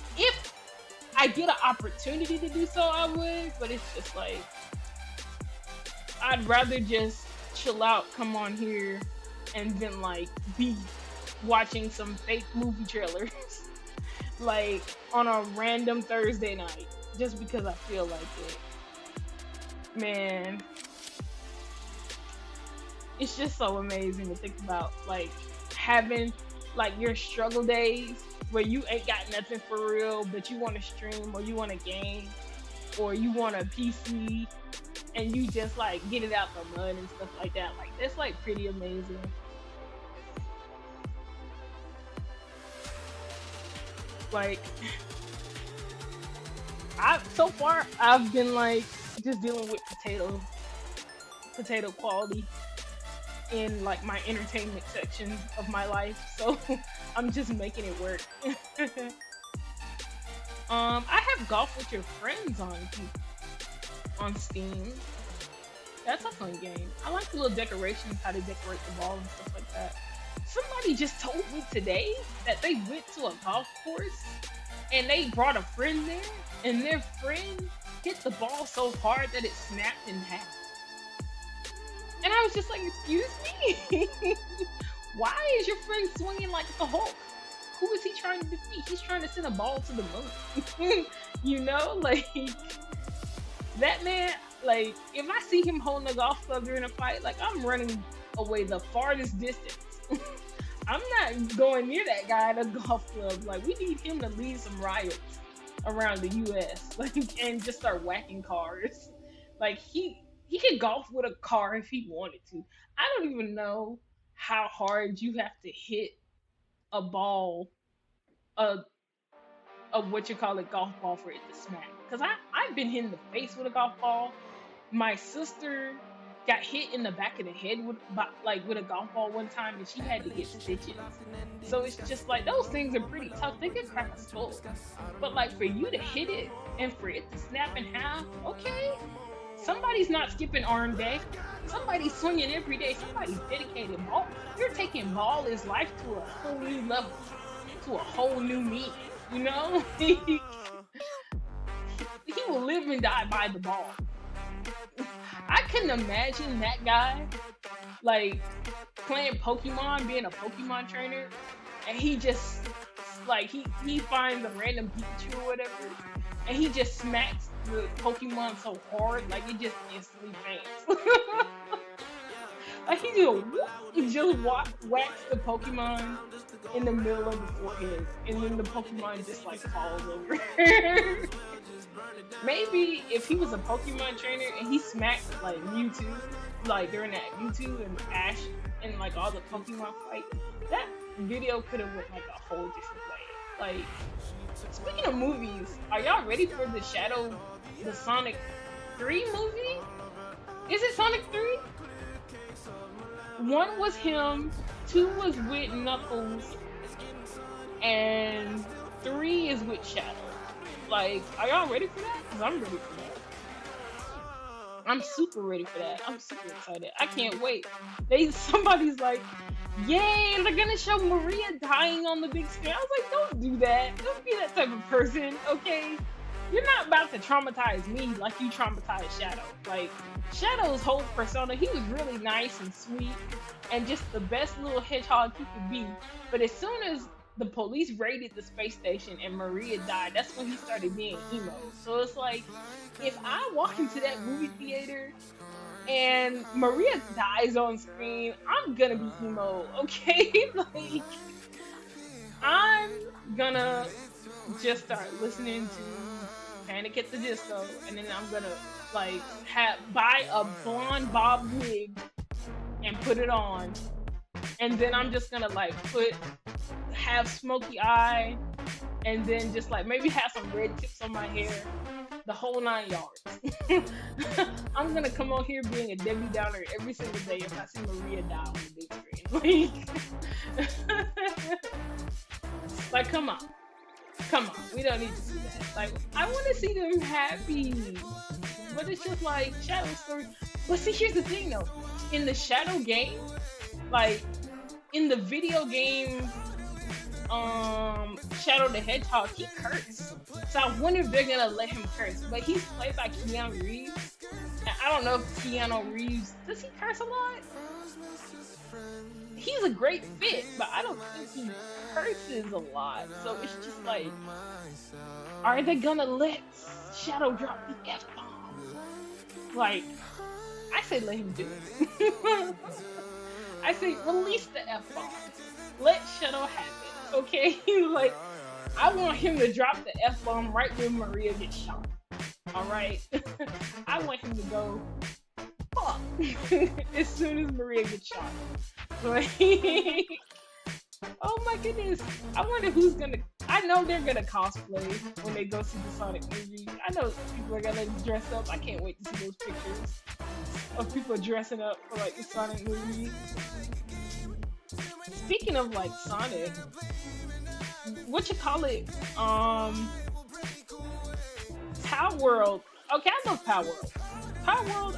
I get an opportunity to do so, I would, but it's just like, I'd rather just chill out, come on here, and then like be watching some fake movie trailers like on a random Thursday night just because I feel like it. Man, it's just so amazing to think about, like having like your struggle days where you ain't got nothing for real, but you want to stream or you want to game or you want a PC and you just like get it out the mud and stuff like that. Like that's like pretty amazing. Like so far I've been like just dealing with potato quality in like my entertainment section of my life, so I'm just making it work. I have Golf with Your Friends on Steam. That's a fun game. I like the little decorations, how they decorate the ball and stuff like that. Somebody just told me today that they went to a golf course and they brought a friend there, and their friend hit the ball so hard that it snapped in half. And I was just like, excuse me? Why is your friend swinging like the Hulk? Who is he trying to defeat? He's trying to send a ball to the moon. You know, like, that man, like, if I see him holding a golf club during a fight, like, I'm running away the farthest distance. I'm not going near that guy at a golf club. Like, we need him to lead some riots around the U.S. like, and just start whacking cars. Like, he could golf with a car if he wanted to. I don't even know how hard you have to hit a ball, a what you call it, golf ball for it to smack. Because I've been hit in the face with a golf ball. My sister got hit in the back of the head with a golf ball one time, and she had to get stitches. So it's just like, those things are pretty tough. They can crack a skull. But like, for you to hit it and for it to snap in half, okay. Somebody's not skipping arm day. Somebody's swinging every day. Somebody's dedicated. Ball. You're taking ball is life to a whole new level, to a whole new meaning. You know, he will live and die by the ball. I couldn't imagine that guy like playing Pokemon, being a Pokemon trainer, and he just like he finds a random Pikachu or whatever, and he just smacks the Pokemon so hard, like it just instantly faints. Like he just whacks the Pokemon in the middle of the forehead, and then the Pokemon just like falls over. Maybe if he was a Pokemon trainer and he smacked like Mewtwo, like during that Mewtwo and Ash and like all the Pokemon fight, that video could have went like a whole different way. Like, speaking of movies, are y'all ready for the Sonic 3 movie? Is it Sonic 3? 1 was him, 2 was with Knuckles, and 3 is with Shadow. Like, are y'all ready for that? Because I'm ready for that. I'm super ready for that. I'm super excited. I can't wait. Somebody's like, yay, they're gonna show Maria dying on the big screen. I was like, don't do that. Don't be that type of person, okay? You're not about to traumatize me like you traumatized Shadow. Like, Shadow's whole persona, he was really nice and sweet and just the best little hedgehog he could be. But as soon as the police raided the space station and Maria died, that's when he started being emo. So it's like, if I walk into that movie theater and Maria dies on screen, I'm gonna be emo, okay? Like, I'm gonna just start listening to Panic at the Disco, and then I'm gonna like buy a blonde bob wig and put it on, and then I'm just gonna like have smoky eye, and then just like maybe have some red tips on my hair, the whole 9 yards. I'm gonna come on here being a Debbie Downer every single day if I see Maria die on the big screen. Like, come on, we don't need to see that. Like, I want to see them happy, but it's just like Shadow story. But see, here's the thing though, in the Shadow game, like in the video game, Shadow the Hedgehog, he cursed. So I wonder if they're gonna let him curse. But he's played by Keanu Reeves, and I don't know if Keanu Reeves, does he curse a lot? he's a great fit, but I don't think he curses a lot. So it's just like, are they gonna let Shadow drop the F bomb? Like, I say let him do it. I say release the F bomb. Let Shadow have it, okay? Like, I want him to drop the F bomb right when Maria gets shot. Alright? I want him to go fuck as soon as Maria gets shot. Like, oh my goodness. I wonder who's gonna. I know they're gonna cosplay when they go see the Sonic movie. I know people are gonna dress up. I can't wait to see those pictures of people dressing up for like the Sonic movie. Speaking of like Sonic, what you call it? Power World. Okay, I know Power World. Power World.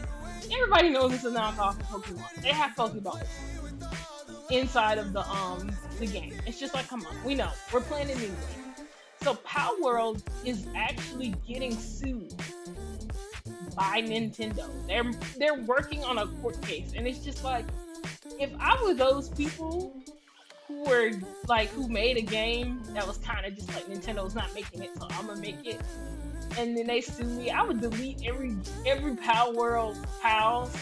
Everybody knows it's a knockoff of Pokemon. They have Pokeballs inside of the game. It's just like, come on, we know we're playing it anyway. So Power World is actually getting sued by Nintendo. They're working on a court case, and it's just like, if I were those people who were like, who made a game that was kind of just like, Nintendo's not making it, so I'm gonna make it, and then they sue me, I would delete every Power World pals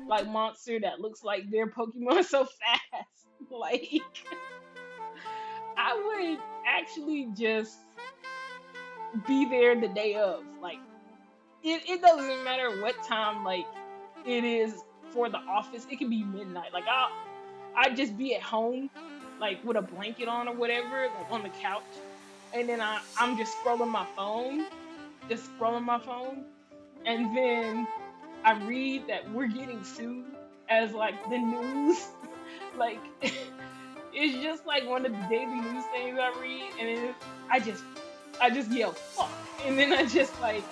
like monster that looks like their Pokemon so fast. Like, I would actually just be there the day of. Like, it doesn't matter what time like it is for the office. It could be midnight. Like, I'd just be at home, like with a blanket on or whatever, like on the couch, and then I'm just scrolling my phone, and then I read that we're getting sued as like the news. Like, it's just like one of the daily news things I read, and then I just yell fuck, and then I just like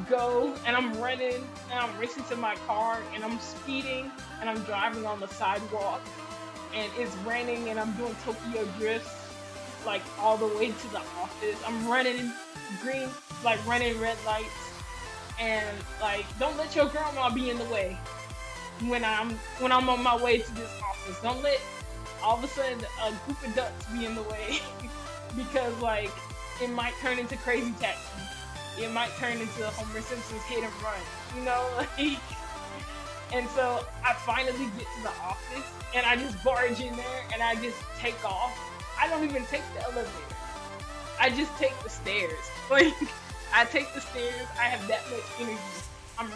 go, and I'm running, and I'm racing to my car, and I'm speeding, and I'm driving on the sidewalk, and it's raining, and I'm doing Tokyo drifts like all the way to the office. I'm running green, like running red lights, and like, don't let your grandma be in the way when I'm on my way to this office. Don't let all of a sudden a group of ducks be in the way because like it might turn into Crazy Taxi. It might turn into Homer Simpson's Hit and Run, you know, like. And so I finally get to the office, and I just barge in there, and I just take off. I don't even take the elevator. I just take the stairs. Like, I take the stairs. I have that much energy. I'm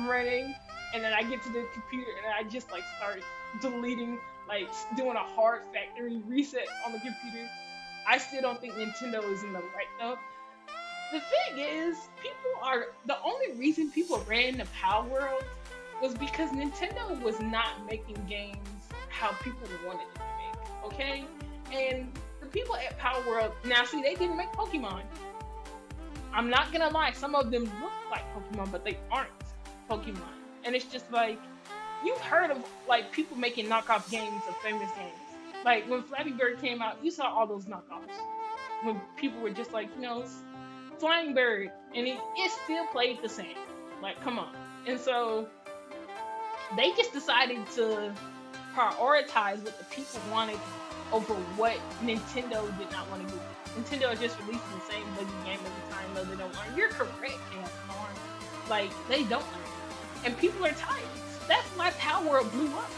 running, and then I get to the computer, and I just like start deleting, like doing a hard factory reset on the computer. I still don't think Nintendo is in the right though. The thing is, the only reason people ran to Power World was because Nintendo was not making games how people wanted it to make, okay? And the people at Power World, now see, they didn't make Pokemon. I'm not gonna lie, some of them look like Pokemon, but they aren't Pokemon. And it's just like, you've heard of like people making knockoff games of famous games. Like when Flappy Bird came out, you saw all those knockoffs. When people were just like, you know, Flying Bird, and it still played the same. Like, come on. And so they just decided to prioritize what the people wanted over what Nintendo did not want to do. Nintendo is just releasing the same bloody game every time, though they don't learn. You're correct, Chaos Norm. Like, they don't learn. And people are tired. That's why Power World blew up.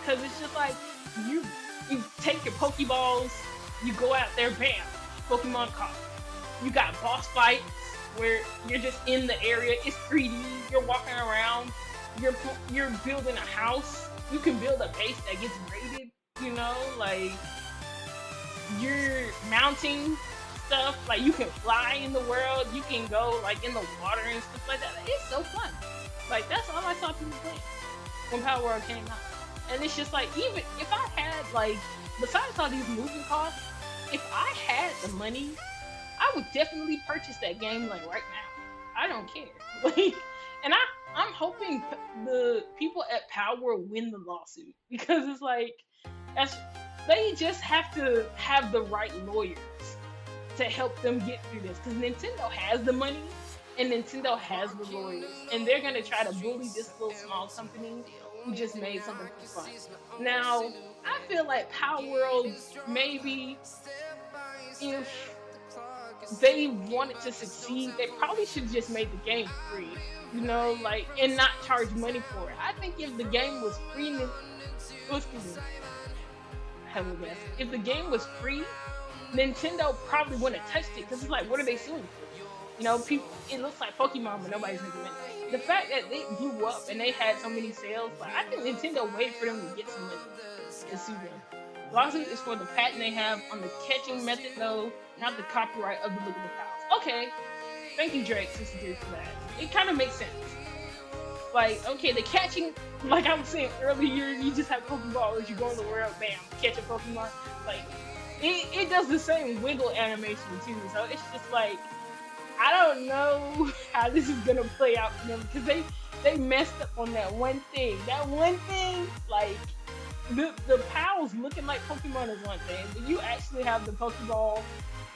Because it's just like, you take your Pokeballs, you go out there, bam, Pokemon caught. You got boss fights where you're just in the area. It's 3D. You're walking around. You're building a house. You can build a base that gets raided. You know, like you're mounting stuff. Like you can fly in the world. You can go like in the water and stuff like that. It's so fun. Like that's all I saw people play when Power World came out. And it's just like, even if I had like, besides all these moving costs, if I had the money, I would definitely purchase that game like right now. I don't care. Like, and I'm hoping the people at Power win the lawsuit because it's like they just have to have the right lawyers to help them get through this because Nintendo has the money and Nintendo has the lawyers and they're gonna try to bully this little small company who just made something for fun. Now, I feel like Power World, maybe if they wanted to succeed, they probably should have just made the game free, you know, like, and not charge money for it. I think if the game was free, excuse me, hell yes, if the game was free, Nintendo probably wouldn't have touched it because it's like, what are they suing for? You know, people. It looks like Pokemon, but nobody's making money. The fact that they blew up and they had so many sales, like I think Nintendo waited for them to get some money to sue them. Lawsuit is for the patent they have on the catching method, though, not the copyright of the look of the pals. Okay, thank you, Drake, Sister J, for that. It kind of makes sense. Like, okay, the catching, like I was saying earlier, you just have Pokeballers, you go in the world, bam, catch a Pokemon. Like, it does the same wiggle animation too. So it's just like, I don't know how this is gonna play out for them because they messed up on that one thing. That one thing, like the pals looking like Pokemon is one thing, but you actually have the Pokeball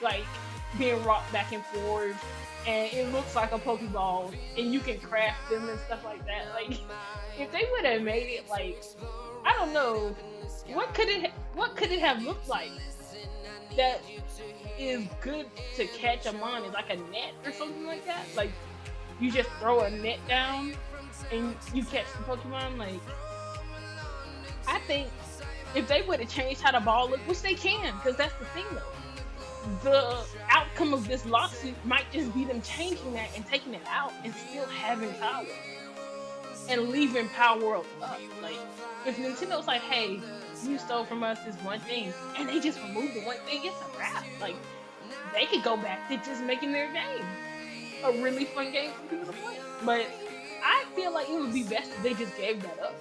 like being rocked back and forth, and it looks like a Pokeball, and you can craft them and stuff like that. Like if they would have made it like, I don't know, what could it have looked like that is good to catch them on? Is like a net or something like that? Like you just throw a net down and you catch the Pokemon? Like I think if they would have changed how the ball looked, which they can, because that's the thing though, the outcome of this lawsuit might just be them changing that and taking it out and still having Power and leaving Power World up. Like if Nintendo's like, hey, you stole from us this one thing, and they just removed the one thing, it's a wrap. Like they could go back to just making their game a really fun game for people to play. But I feel like it would be best if they just gave that up.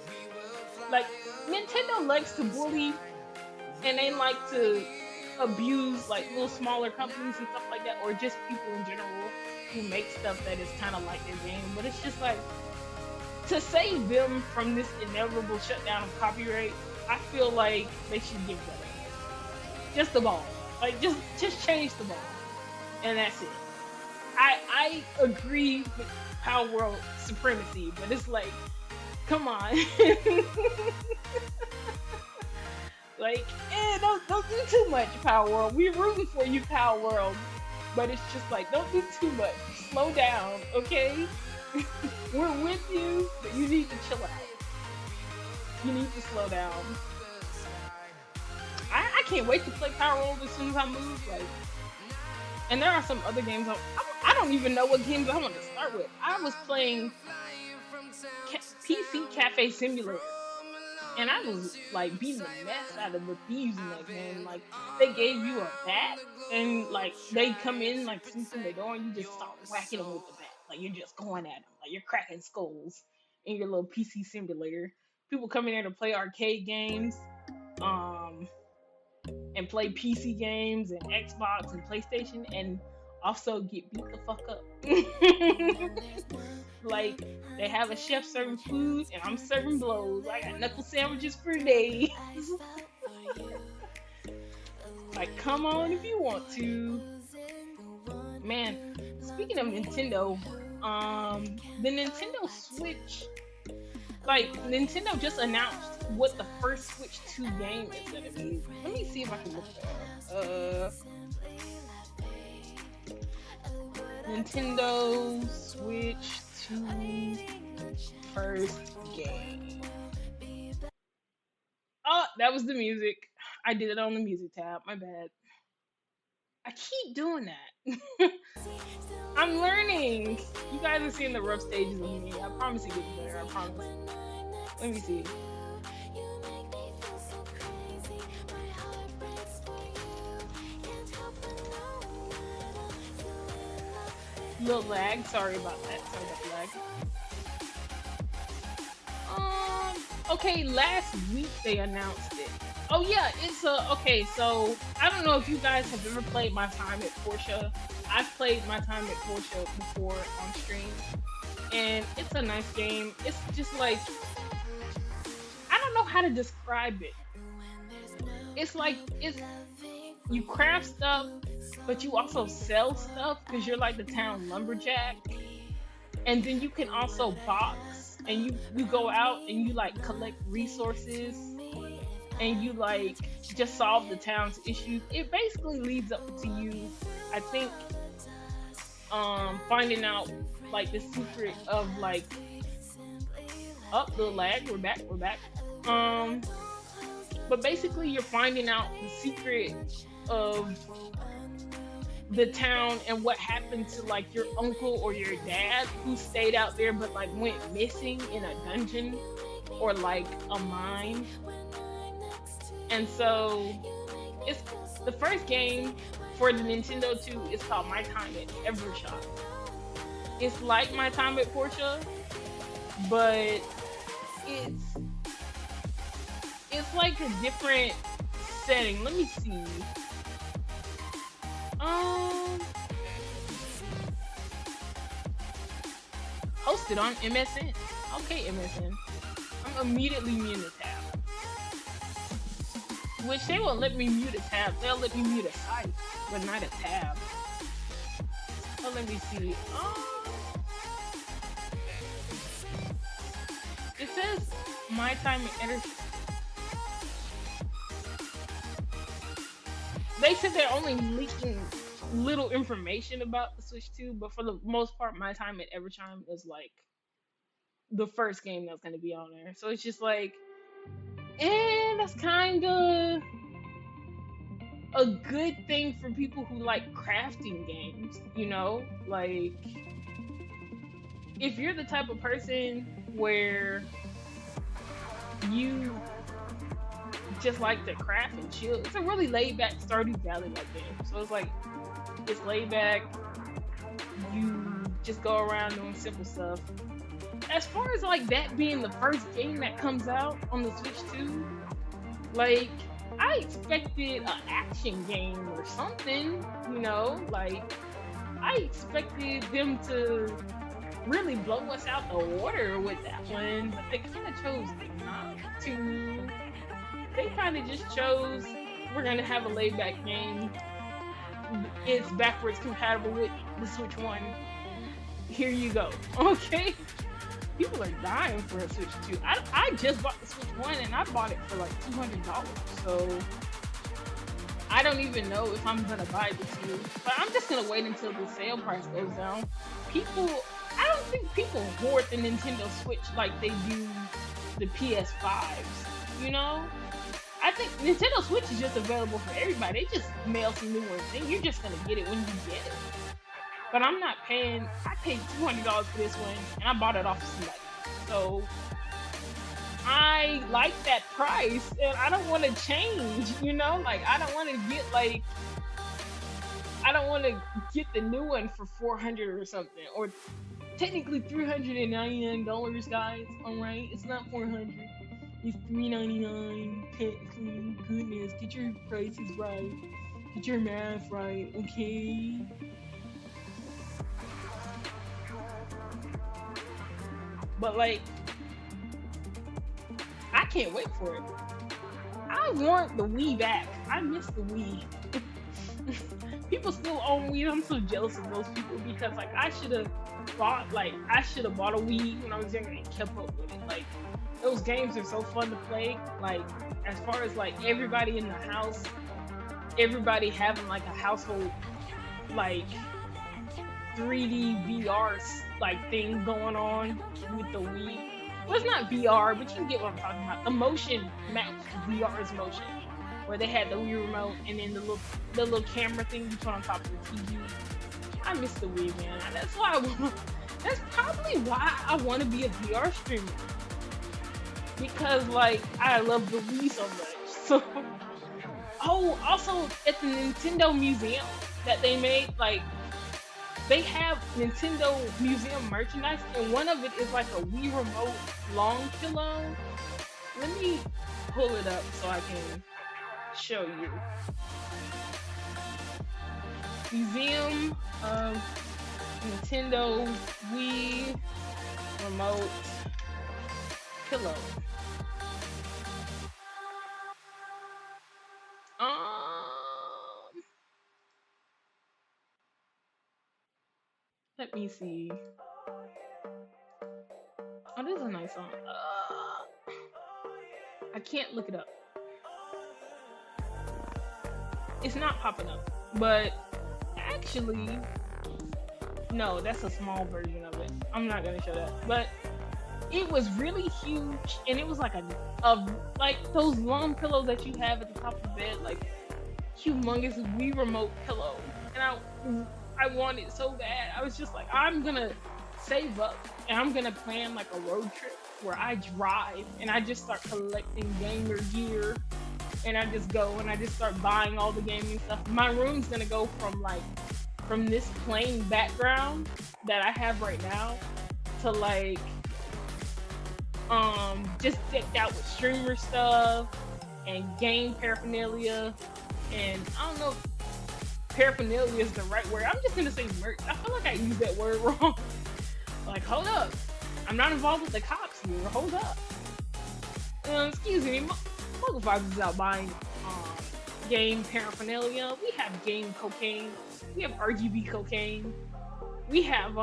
Like Nintendo likes to bully and they like to abuse like little smaller companies and stuff like that, or just people in general who make stuff that is kind of like their game. But it's just like, to save them from this inevitable shutdown of copyright, I feel like they should give that up. Just the ball. Like just change the ball. And that's it. I agree with Power World supremacy, but it's like, come on. Like, don't do too much, Power World. We're rooting for you, Power World. But it's just like, don't do too much. Slow down, okay? We're with you, but you need to chill out. You need to slow down. I can't wait to play Power World as soon as I move. Like, and there are some other games. I don't even know what games I want to start with. I was playing PC Cafe Simulator, and I was like beating the mess out of the thieves in that game. Like they gave you a bat, and like they come in like sweeping the door, and you just start whacking them with the bat. Like you're just going at them, like you're cracking skulls in your little PC simulator. People come in there to play arcade games, and play PC games and Xbox and PlayStation, and also get beat the fuck up. Like they have a chef serving food, and I'm serving blows. I got knuckle sandwiches for days. Like, come on if you want to. Man, speaking of Nintendo, the Nintendo Switch, like Nintendo just announced what the first Switch 2 game is gonna be. Let me see if I can look that up. Nintendo Switch 2 first game. Oh, that was the music. I did it on the music tab. My bad. I keep doing that. I'm learning. You guys are seeing the rough stages of me. I promise it gets better. I promise. Let me see. Little lag. Sorry about that. Sorry about the lag. Okay, last week they announced it. Oh yeah, it's okay, so I don't know if you guys have ever played My Time at Portia. I've played My Time at Portia before on stream, and it's a nice game. It's just like, I don't know how to describe it. It's like, you craft stuff, but you also sell stuff because you're like the town lumberjack. And then you can also box, and you go out and you like collect resources, and you like just solve the town's issues. It basically leads up to you, I think, finding out like the secret of like up the lag. We're back. Um, but basically you're finding out the secret of the town and what happened to like your uncle or your dad who stayed out there but like went missing in a dungeon or like a mine. And so it's the first game for the Nintendo 2 is called My Time at Evershot. It's like My Time at Portia, but it's it's like a different setting. Let me see. Um, Hosted on MSN. Okay, MSN. I'm immediately muting a tab. Which they won't let me mute a tab. They'll let me mute a site, but not a tab. Oh, let me see. It says My Time at Enter. They said they're only leaking little information about the Switch 2, but for the most part, My Time at Evertime is like the first game that's gonna be on there. So it's just like, that's kind of a good thing for people who like crafting games, you know? Like, if you're the type of person where you just like to craft and chill, it's a really laid back Stardew Valley like game. So it's like, it's laid back, you just go around doing simple stuff. As far as like that being the first game that comes out on the Switch 2, like, I expected an action game or something, you know? Like, I expected them to really blow us out the water with that one, but they kind of chose not to. They kind of just chose, we're gonna have a laid back game. It's backwards compatible with the Switch 1. Here you go. Okay? People are dying for a Switch 2. I just bought the Switch 1 and I bought it for like $200. So I don't even know if I'm gonna buy the 2. But I'm just gonna wait until the sale price goes down. I don't think people hoard the Nintendo Switch like they do the PS5s, you know? I think Nintendo Switch is just available for everybody. They just mail some new ones and you're just gonna get it when you get it. But I'm not paying, I paid $200 for this one and I bought it off of somebody. So I like that price and I don't want to change, you know? Like, I don't want to get the new one for $400 or something, or technically $399, guys. Alright, it's not $400. It's $399. Technically, goodness, get your prices right. Get your math right, okay? But like, I can't wait for it. I want the Wii back. I miss the Wii. People still own Wii. I'm so jealous of those people because like I should have bought a Wii when I was younger and kept up with it. Like, those games are so fun to play. Like, as far as like everybody in the house, everybody having like a household like 3D VR like thing going on with the Wii. Well, it's not VR, but you can get what I'm talking about. The motion matched VR's motion, where they had the Wii remote and then the little camera thing you put on top of the TV. I miss the Wii, man. That's probably why I want to be a VR streamer, because like I love the Wii so much. So, oh, also at the Nintendo Museum that they made, like, they have Nintendo Museum merchandise, and one of it is like a Wii Remote long pillow. Let me pull it up so I can show you. Museum of Nintendo Wii Remote pillow. Let me see. Oh, this is a nice song. I can't look it up. It's not popping up. But actually, no, that's a small version of it. I'm not gonna show that. But it was really huge, and it was like a like those long pillows that you have at the top of the bed, like humongous Wii remote pillow. And I wanted so bad. I was just like, I'm gonna save up and I'm gonna plan like a road trip where I drive and I just start collecting gamer gear and I just go and I just start buying all the gaming stuff. My room's gonna go from this plain background that I have right now to like just decked out with streamer stuff and game paraphernalia, and I don't know if paraphernalia is the right word. I'm just gonna say merch. I feel like I used that word wrong. Like, hold up, I'm not involved with the cops here. Hold up. Excuse me, Muggle Vibes is out buying game paraphernalia. We have game cocaine. We have RGB cocaine. We have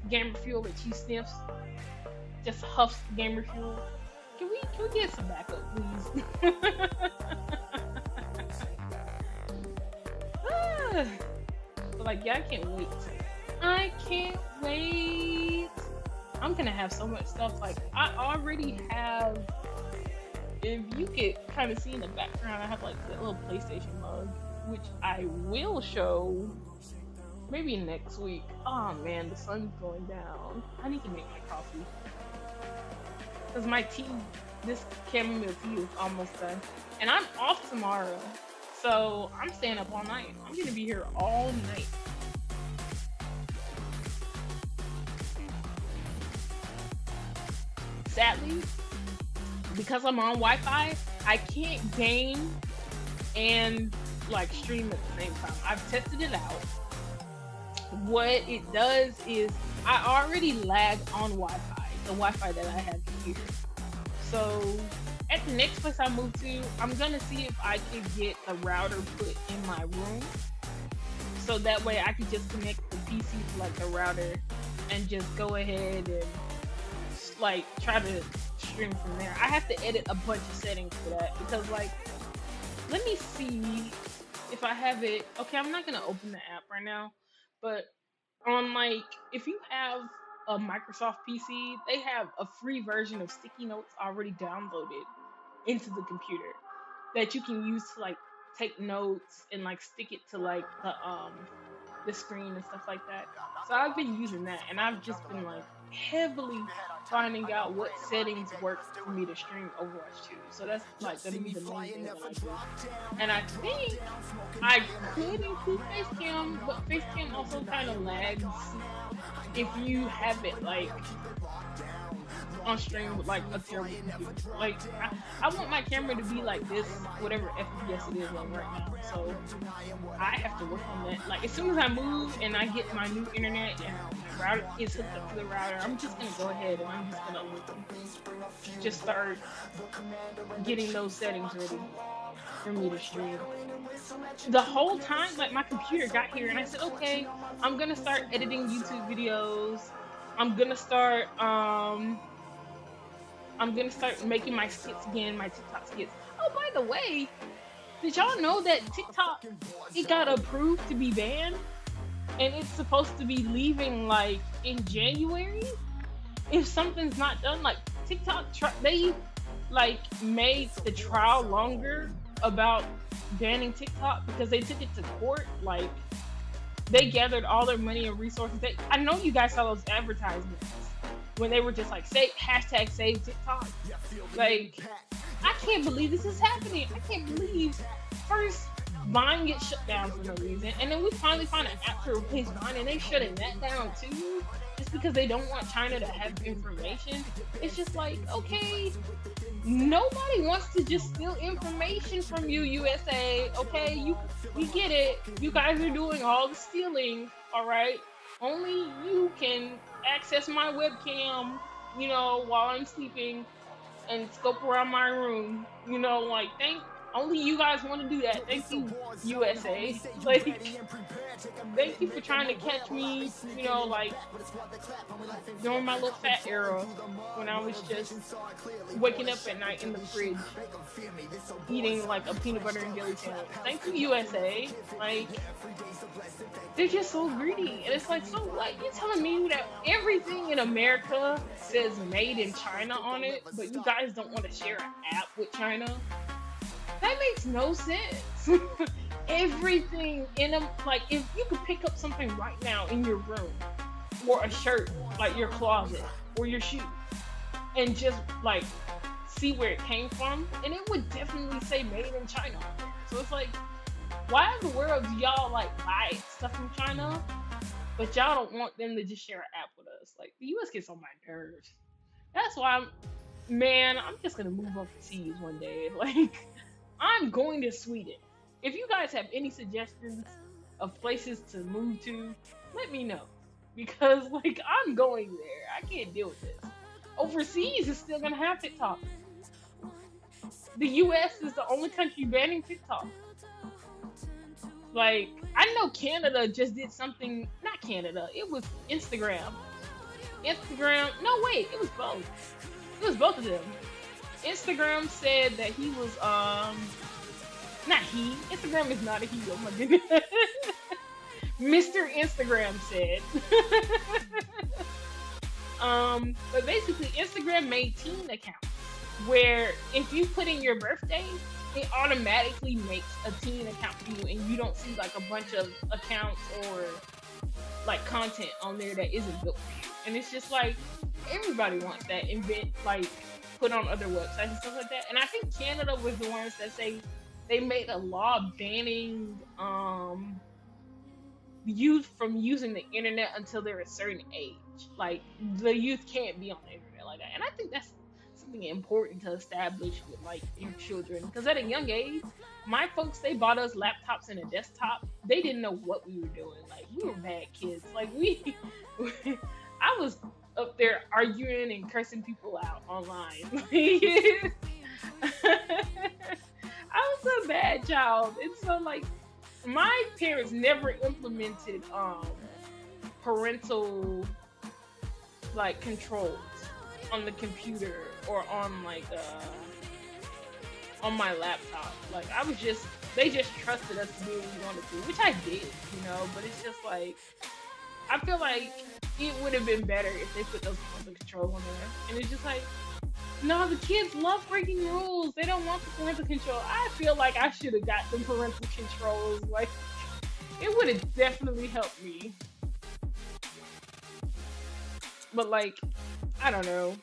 gamer fuel that she sniffs. Just huffs gamer fuel. Can we get some backup, please? But like, yeah, I can't wait. I can't wait. I'm gonna have so much stuff. Like, I already have. If you could kind of see in the background, I have like that little PlayStation mug, which I will show maybe next week. Oh man, the sun's going down. I need to make my coffee. Because my tea, this chamomile tea is almost done. And I'm off tomorrow. So I'm staying up all night. I'm going to be here all night. Sadly, because I'm on Wi-Fi, I can't game and like stream at the same time. I've tested it out. What it does is I already lag on Wi-Fi, the Wi-Fi that I have here. So at the next place I move to, I'm gonna see if I can get a router put in my room, so that way I can just connect the PC to like the router and just go ahead and like try to stream from there. I have to edit a bunch of settings for that because like, let me see if I have it. Okay, I'm not gonna open the app right now, but on like, if you have a Microsoft PC, they have a free version of Sticky Notes already downloaded into the computer that you can use to like take notes and like stick it to like the screen and stuff like that. So I've been using that, and I've just been like heavily finding out what settings work for me to stream Overwatch 2. So that's like gonna be the main thing that I do. And I think I could include Facecam, but Facecam also kind of lags if you have it like on stream with like a terrible computer. Like I want my camera to be like this, whatever FPS it is on right now. So I have to work on that. Like as soon as I move and I get my new internet and my router is hooked up to the router, I'm just gonna go ahead and I'm just gonna just start getting those settings ready for me to stream. The whole time, like my computer got here and I said, okay, I'm gonna start editing YouTube videos. I'm gonna start making my skits again, my TikTok skits. Oh, by the way, did y'all know that TikTok, it got approved to be banned? And it's supposed to be leaving like in January? If something's not done, like TikTok, they like made the trial longer about banning TikTok because they took it to court. Like they gathered all their money and resources. I know you guys saw those advertisements when they were just like, hashtag save TikTok. Like, I can't believe this is happening. I can't believe first Vine gets shut down for no reason, and then we finally find an app to replace Vine, and they shutting that down too, just because they don't want China to have information. It's just like, okay, nobody wants to just steal information from you, USA. Okay, we get it. You guys are doing all the stealing, all right? Only you can access my webcam, you know, while I'm sleeping and scope around my room, you know, like Only you guys want to do that. Thank you, USA. Like, thank you for trying to catch me, you know, like, during my little fat era when I was just waking up at night in the fridge eating like a peanut butter and jelly sandwich. Thank you, USA. Like, they're just so greedy. And it's like, so what? You're telling me that everything in America says made in China on it, but you guys don't want to share an app with China? That makes no sense. Everything in them, like, if you could pick up something right now in your room, or a shirt, like your closet, or your shoe, and just like see where it came from, and it would definitely say made in China on there. So it's like, why in the world do y'all like buy stuff from China, but y'all don't want them to just share an app with us? Like, the US gets on my nerves. That's why I'm just gonna move overseas one day. Like, I'm going to Sweden. If you guys have any suggestions of places to move to, let me know. Because, like, I'm going there. I can't deal with this. Overseas is still gonna have TikTok. The US is the only country banning TikTok. Like, I know Canada just did something. Not Canada, it was Instagram. No, wait, it was both. It was both of them. Instagram said that he was, not he. Instagram is not a he. Oh my goodness. Mr. Instagram said. But basically, Instagram made teen accounts where if you put in your birthday, it automatically makes a teen account for you, and you don't see like a bunch of accounts or like content on there that isn't built for you. And it's just like, everybody wants that like put on other websites and stuff like that. And I think Canada was the ones that say they made a law banning youth from using the internet until they're a certain age. Like, the youth can't be on the internet like that. And I think that's something important to establish with like your children, because at a young age, my folks, they bought us laptops and a desktop. They didn't know what we were doing. Like, we were bad kids. Like, I was up there arguing and cursing people out online. I was a bad child. And so, like, my parents never implemented parental like controls on the computer or on like on my laptop. Like, they just trusted us to do what we wanted to, which I did, you know. But it's just like, I feel like it would have been better if they put those parental controls on there. And it's just like, no, the kids love breaking rules. They don't want the parental control. I feel like I should have got the parental controls. Like, it would have definitely helped me. But like, I don't know.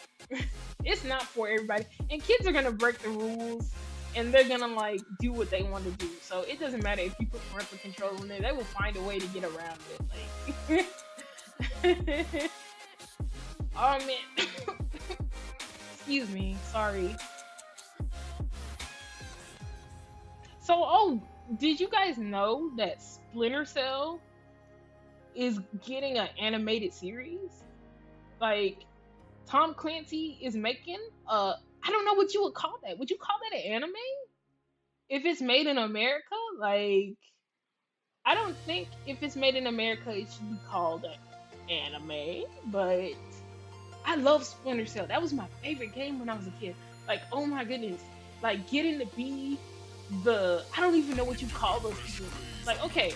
It's not for everybody. And kids are gonna break the rules, and they're gonna like do what they want to do. So it doesn't matter if you put parental control in there. They will find a way to get around it. Like, oh man. Excuse me, sorry. So, did you guys know that Splinter Cell is getting an animated series? Like, Tom Clancy is making I don't know what you would call that. Would you call that an anime? If it's made in America? Like, I don't think if it's made in America it should be called an anime, but I love Splinter Cell. That was my favorite game when I was a kid. Like, oh my goodness. Like, getting to be I don't even know what you call those people. Like, okay,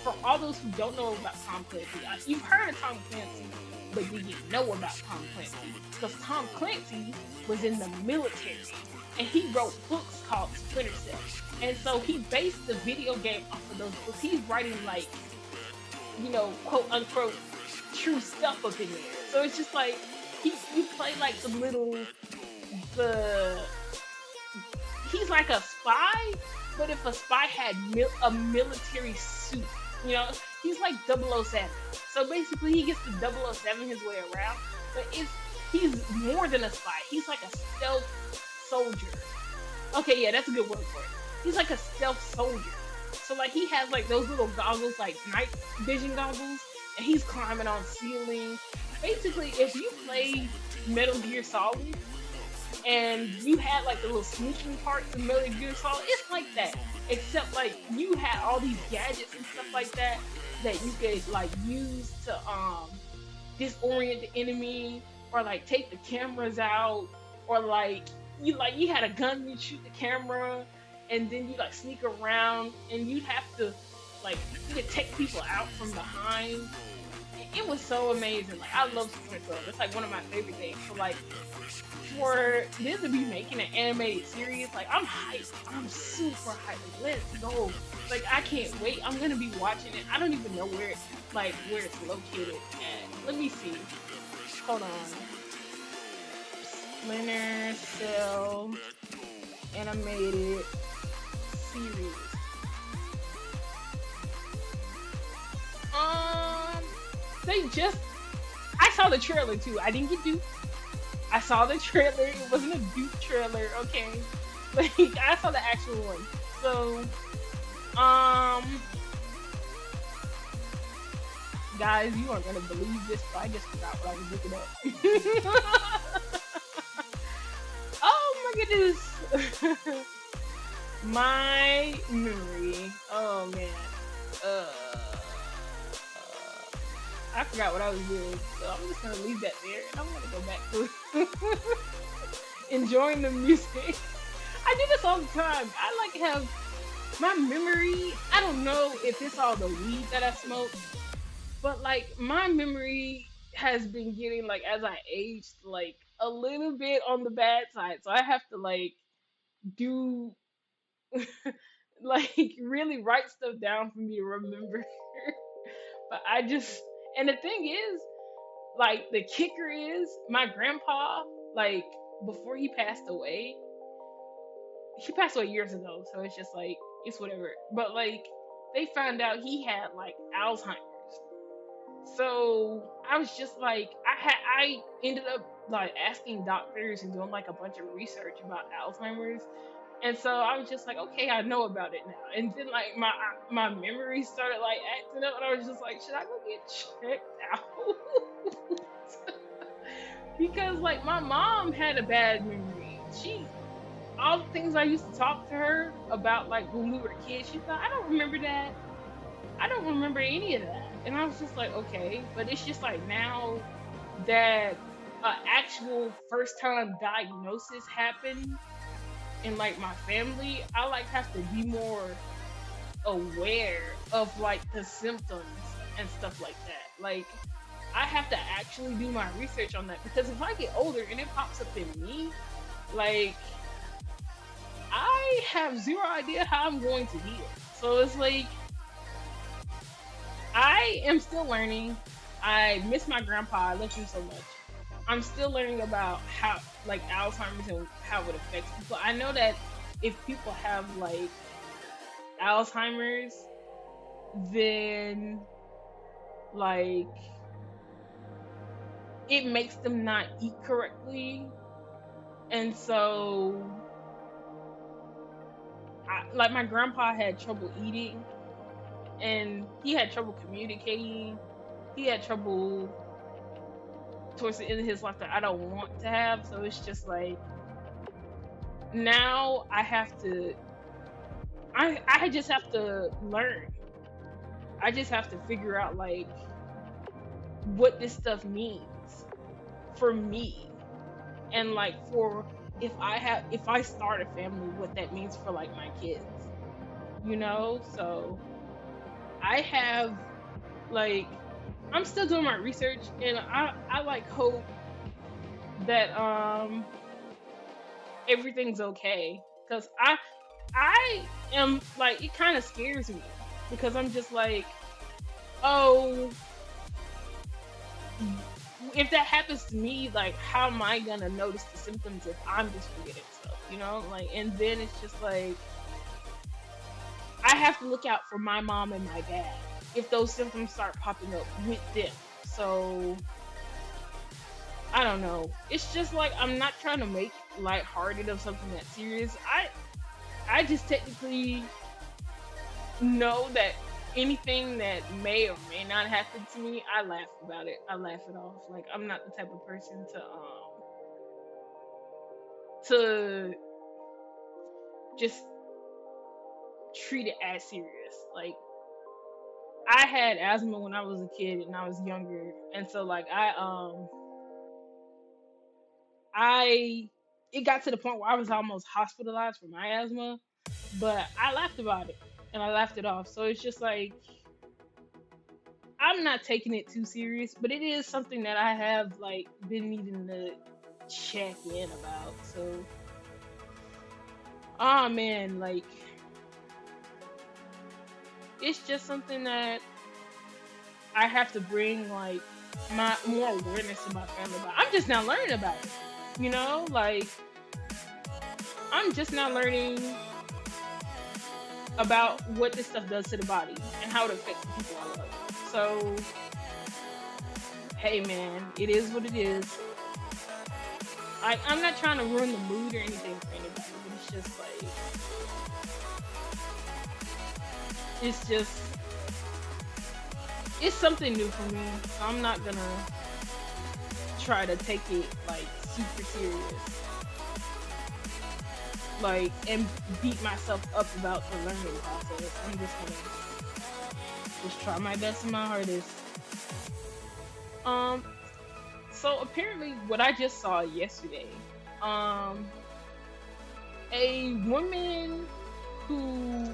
for all those who don't know about Tom Clancy, you've heard of Tom Clancy, but do you know about Tom Clancy? Because Tom Clancy was in the military, and he wrote books called Splinter Cell. And so he based the video game off of those books. He's writing, like, you know, quote unquote, true stuff up in there. So it's just like, you play like he's like a spy, but if a spy had a military suit, you know, he's like 007. So basically he gets to 007 his way around, but he's more than a spy. He's like a stealth soldier. Okay, yeah, that's a good word for it. He's like a stealth soldier. So like he has like those little goggles, like night vision goggles, and he's climbing on ceilings. Basically, if you play Metal Gear Solid, and you had like the little sneaking parts in Metal Gear Solid. It's like that, except like you had all these gadgets and stuff like that that you could like use to disorient the enemy, or like take the cameras out, or like you had a gun, you shoot the camera, and then you like sneak around, and you'd have to like you could take people out from behind. It was so amazing. Like I love Splinter Cell. It's like one of my favorite games. So like for them to be making an animated series, like I'm hyped. I'm super hyped. Like, let's go. Like I can't wait. I'm gonna be watching it. I don't even know where it's located at. Let me see. Hold on. Splinter Cell animated series. They just I saw the trailer too. I didn't get duped. I saw the trailer. It wasn't a dupe trailer, okay? Like I saw the actual one. So guys, you aren't gonna believe this, but I just forgot what I was looking at. Oh my goodness. My memory. Oh man. I forgot what I was doing, so I'm just gonna leave that there, and I'm gonna go back to enjoying the music. I do this all the time. I like have my memory. I don't know if it's all the weed that I smoke, but like my memory has been getting like as I aged like a little bit on the bad side. So I have to like do like really write stuff down for me to remember. But I just and the thing is, like the kicker is my grandpa, like before he passed away years ago, so it's just like it's whatever. But like they found out he had like Alzheimer's. So I was just like I ended up like asking doctors and doing like a bunch of research about Alzheimer's. And so I was just like, okay, I know about it now. And then like my memory started like acting up, and I was just like, should I go get checked out? Because like my mom had a bad memory. She all the things I used to talk to her about like when we were kids, she thought I don't remember that. I don't remember any of that. And I was just like, okay, but it's just like now that actual first time diagnosis happened in like my family, I like have to be more aware of like the symptoms and stuff like that. Like I have to actually do my research on that, because if I get older and it pops up in me, like I have zero idea how I'm going to heal. So it's like I am still learning. I miss my grandpa. I love him so much. I'm still learning about how like Alzheimer's and how it affects people. I know that if people have like Alzheimer's, then like it makes them not eat correctly. And so like my grandpa had trouble eating, and he had trouble communicating. He had trouble towards the end of his life that I don't want to have. So it's just like now I just have to learn. I just have to figure out like what this stuff means for me, and like for if I start a family, what that means for like my kids, you know. So I have like I'm still doing my research, and I like hope that everything's okay, because I am like it kind of scares me, because I'm just like, oh, if that happens to me, like how am I gonna notice the symptoms if I'm just forgetting stuff, you know? Like, and then it's just like I have to look out for my mom and my dad if those symptoms start popping up with them. So I don't know. It's just like I'm not trying to make lighthearted of something that's serious. I just technically know that anything that may or may not happen to me, I laugh about it. I laugh it off. Like I'm not the type of person to to just treat it as serious. Like, I had asthma when I was a kid and I was younger, and so like I it got to the point where I was almost hospitalized for my asthma, but I laughed about it and I laughed it off. So it's just like I'm not taking it too serious, but it is something that I have like been needing to check in about. So, oh man, like it's just something that I have to bring like my more awareness to my family about. I'm just now learning about it, you know, like I'm just now learning about what this stuff does to the body and how it affects the people I love. So, hey man, it is what it is. I'm not trying to ruin the mood or anything for anybody, but it's just like, it's something new for me. So I'm not gonna try to take it like super serious, like, and beat myself up about the learning process. I'm just gonna try my best and my hardest. So apparently what I just saw yesterday, a woman who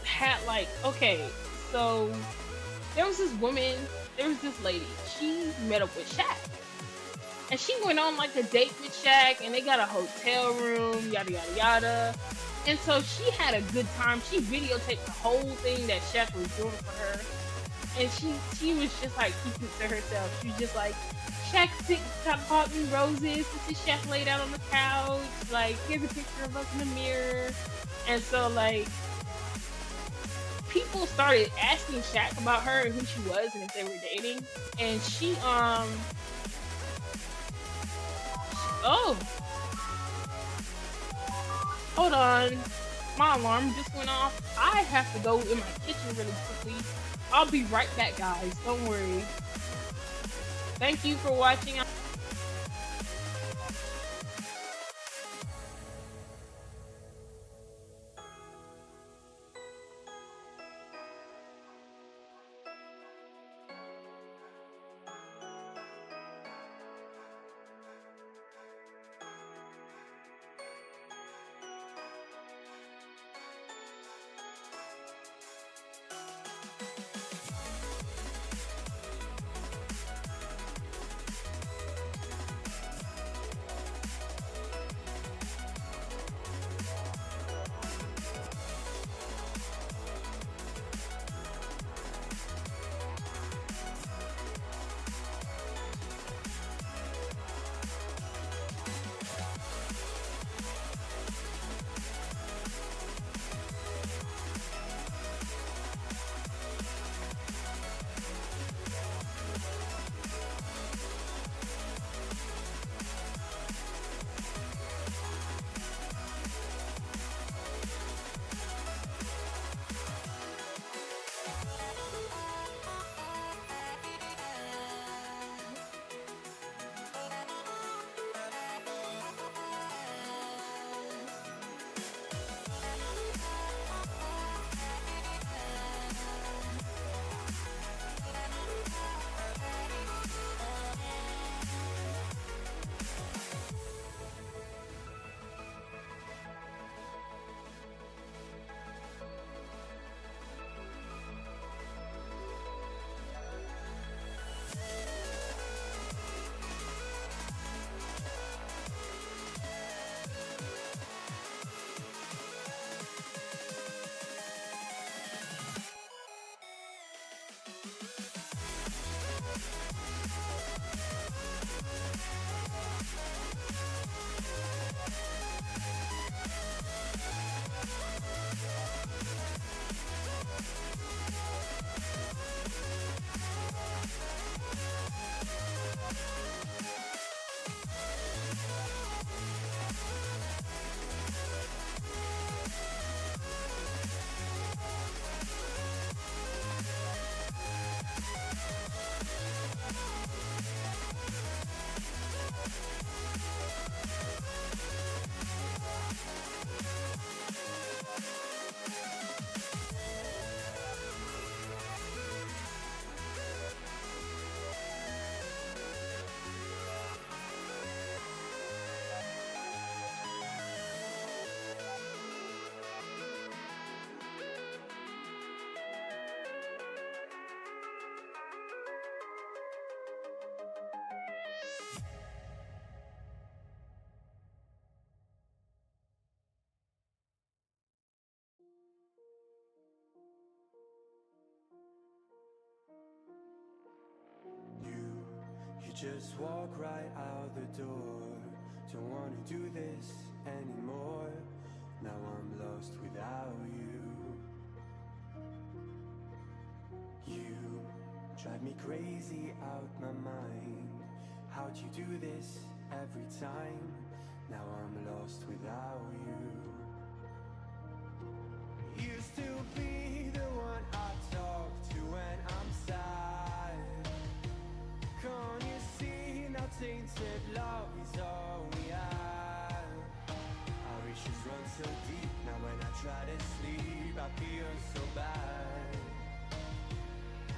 had like, okay, so there was this lady, she met up with Shaq. And she went on like a date with Shaq, and they got a hotel room, yada yada yada. And so she had a good time. She videotaped the whole thing that Shaq was doing for her. And she was just like keeping it to herself. She was just like, Shaq bought me roses. This is Shaq laid out on the couch. Like, here's a picture of us in the mirror. And so like people started asking Shaq about her and who she was and if they were dating. And she oh, hold on. My alarm just went off. I have to go in my kitchen really quickly. I'll be right back, guys. Don't worry. Thank you for watching. just walk right out the door. Don't wanna do this anymore. Now I'm lost without you. You drive me crazy out my mind. How'd you do this every time? Now I'm lost without you. Used to be the one I talk to when I'm sad. Can't you see now tainted love is all we have? Our issues run so deep, now when I try to sleep I feel so bad.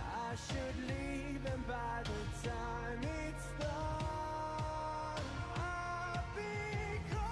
I should leave and by the time it's done I'll be gone.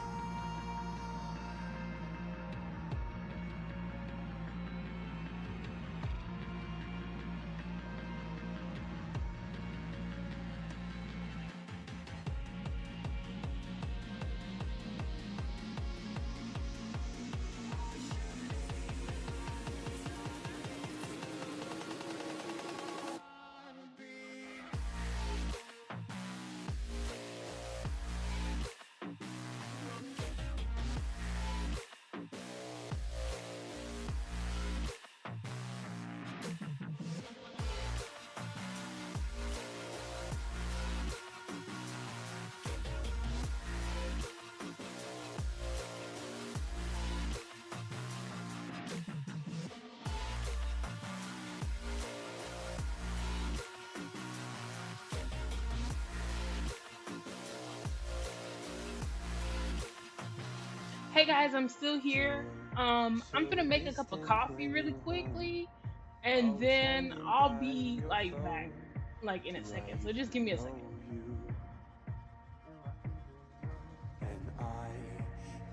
Hey guys, I'm still here. I'm gonna make a cup of coffee really quickly, and then I'll be like back, like in a second. So just give me a second. And I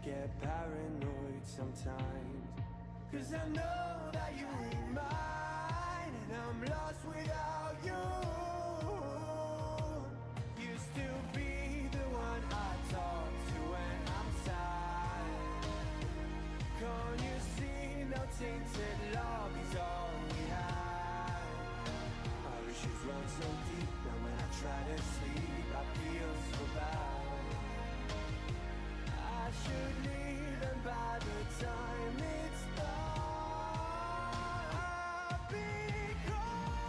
get paranoid sometimes, 'cause I know that you ain't mine, and I'm lost without you. Used to be the one I talk to when I'm sad. Can't you see now tainted love is all we have? Our issues run so deep, now when I try to sleep I feel so bad. I should leave and by the time it's done I'll be gone.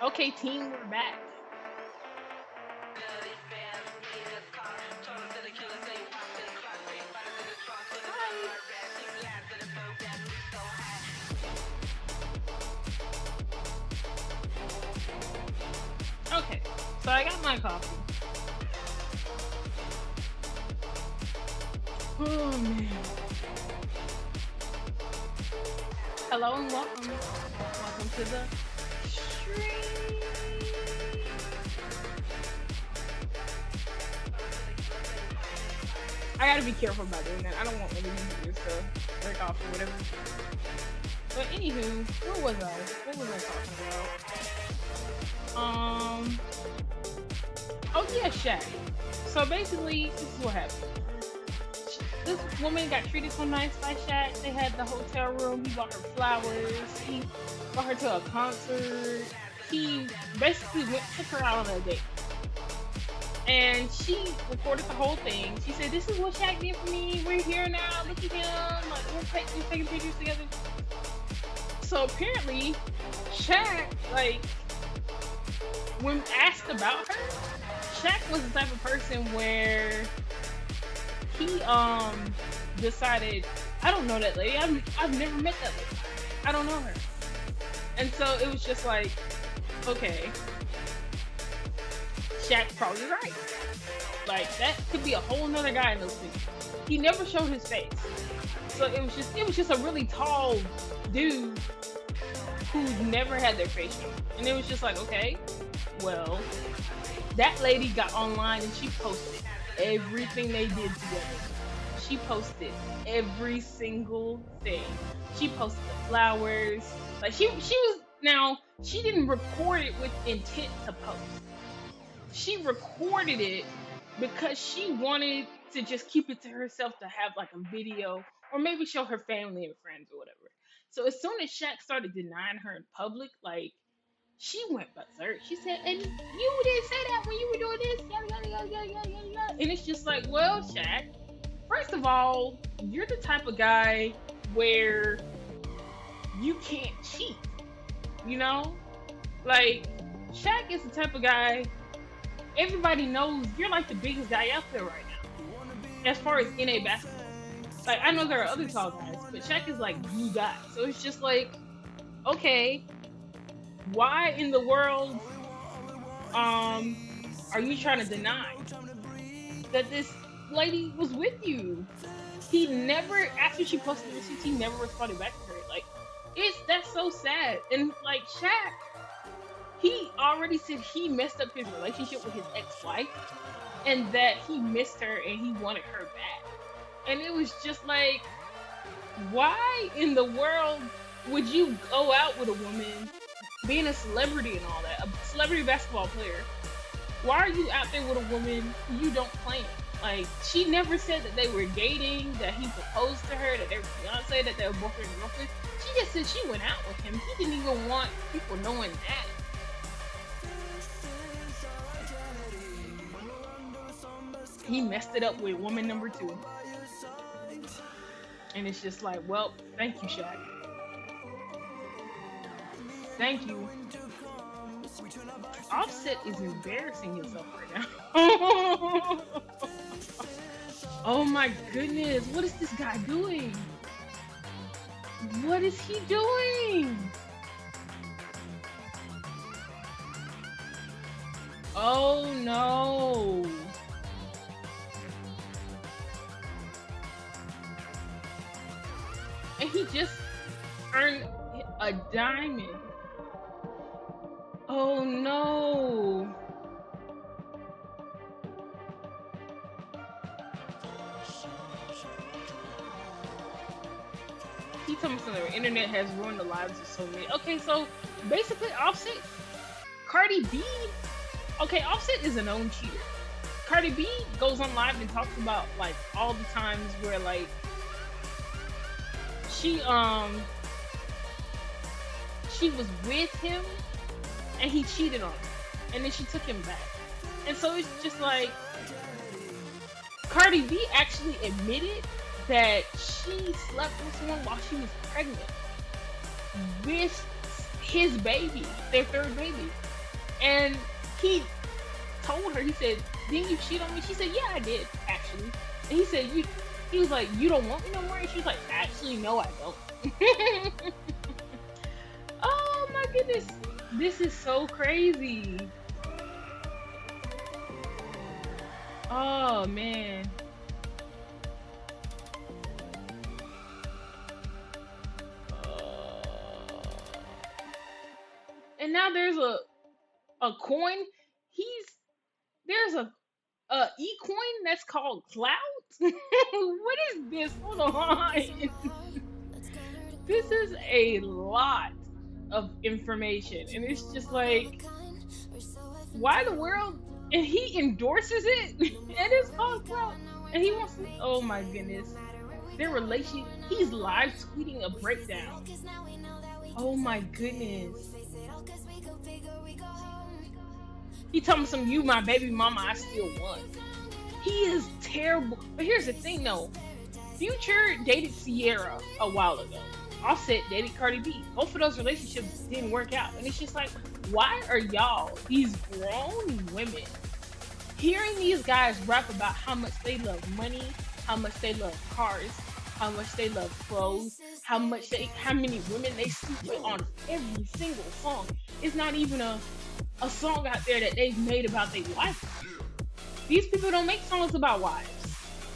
Okay, team, we're back. Okay, so I got my coffee. Oh man. Hello and welcome. Welcome to the stream. I gotta be careful about doing that. I don't want any users to break off or whatever. But anywho, what was I? What was I talking about? Oh yeah, Shaq. So basically, this is what happened. This woman got treated so nice by Shaq. They had the hotel room. He bought her flowers. He brought her to a concert. He basically took her out on a date. And she recorded the whole thing. She said, "This is what Shaq did for me. We're here now. Look at him. Like, we're taking pictures together." So apparently, Shaq, like, when asked about her, Shaq was the type of person where he decided, "I don't know that lady. I've never met that lady. I don't know her." And so it was just like, okay, Shaq's probably right. Like, that could be a whole nother guy in those pictures. He never showed his face. So it was just a really tall dude who never had their face shown. And it was just like, okay, well, that lady got online and she posted everything they did together. She posted every single thing. She posted the flowers. Like, she didn't record it with intent to post. She recorded it because she wanted to just keep it to herself, to have like a video or maybe show her family and friends or whatever. So as soon as Shaq started denying her in public, like, she went berserk. She said, "And you didn't say that when you were doing this, yada yada yada yada yada yada." And it's just like, well, Shaq, first of all, you're the type of guy where you can't cheat. You know? Like, Shaq is the type of guy, everybody knows you're like the biggest guy out there right now, as far as NA basketball. Like, I know there are other tall guys, but Shaq is like the guy. So it's just like, okay, why in the world are you trying to deny that this lady was with you? He never, after she posted the receipts, he never responded back to her. Like, that's so sad. And like, Shaq, he already said he messed up his relationship with his ex-wife and that he missed her and he wanted her back. And it was just like, why in the world would you go out with a woman, being a celebrity and all that, a celebrity basketball player? Why are you out there with a woman who you don't claim? Like, she never said that they were dating, that he proposed to her, that they were fiancé, that they were boyfriend and girlfriend. She just said she went out with him. He didn't even want people knowing that. He messed it up with woman number 2. And it's just like, well, thank you, Shaq. Thank you. Offset is embarrassing himself right now. Oh my goodness, what is this guy doing? What is he doing? Oh no. And he just earned a diamond. Oh no. He told me something. The internet has ruined the lives of so many. Okay, so basically Offset, Cardi B, okay, Offset is a known cheater. Cardi B goes on live and talks about like all the times where like she was with him and he cheated on her and then she took him back. And so it's just like, Cardi B actually admitted that she slept with someone while she was pregnant with his baby, their third baby. And he told her, he said, "Didn't you cheat on me?" She said, "Yeah, I did, actually." And he said, he was like, "You don't want me no more?" And she was like, "Actually, no, I don't." Oh my goodness. This is so crazy. Oh man. And now there's a coin. There's a e-coin that's called Cloud. What is this? Hold on. This is a lot of information, and it's just like, why the world? And he endorses it, and it's called Cloud, and he wants to. Oh my goodness, their relation. He's live tweeting a breakdown. Oh my goodness. He told me some, "You my baby mama, I still won." He is terrible. But here's the thing though. Future dated Sierra a while ago. Offset dated Cardi B. Both of those relationships didn't work out. And it's just like, why are y'all, these grown women, hearing these guys rap about how much they love money, how much they love cars, how much they love clothes, how many women they sleep with on every single song. It's not even a song out there that they've made about their wife. These people don't make songs about wives.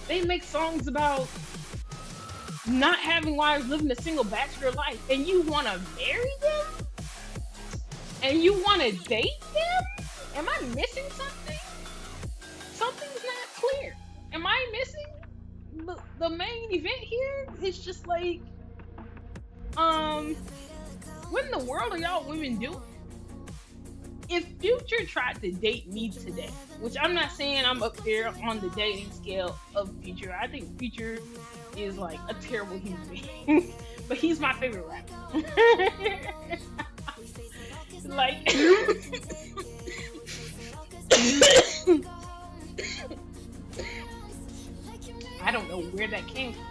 They make songs about not having wives, living a single bachelor life, and you want to marry them? And you want to date them? Am I missing something? Something's not clear. Am I missing the main event here? It's just like, what in the world are y'all women doing? If Future tried to date me today, which I'm not saying I'm up there on the dating scale of Future. I think Future is like a terrible human being. But he's my favorite rapper. Like I don't know where that came from.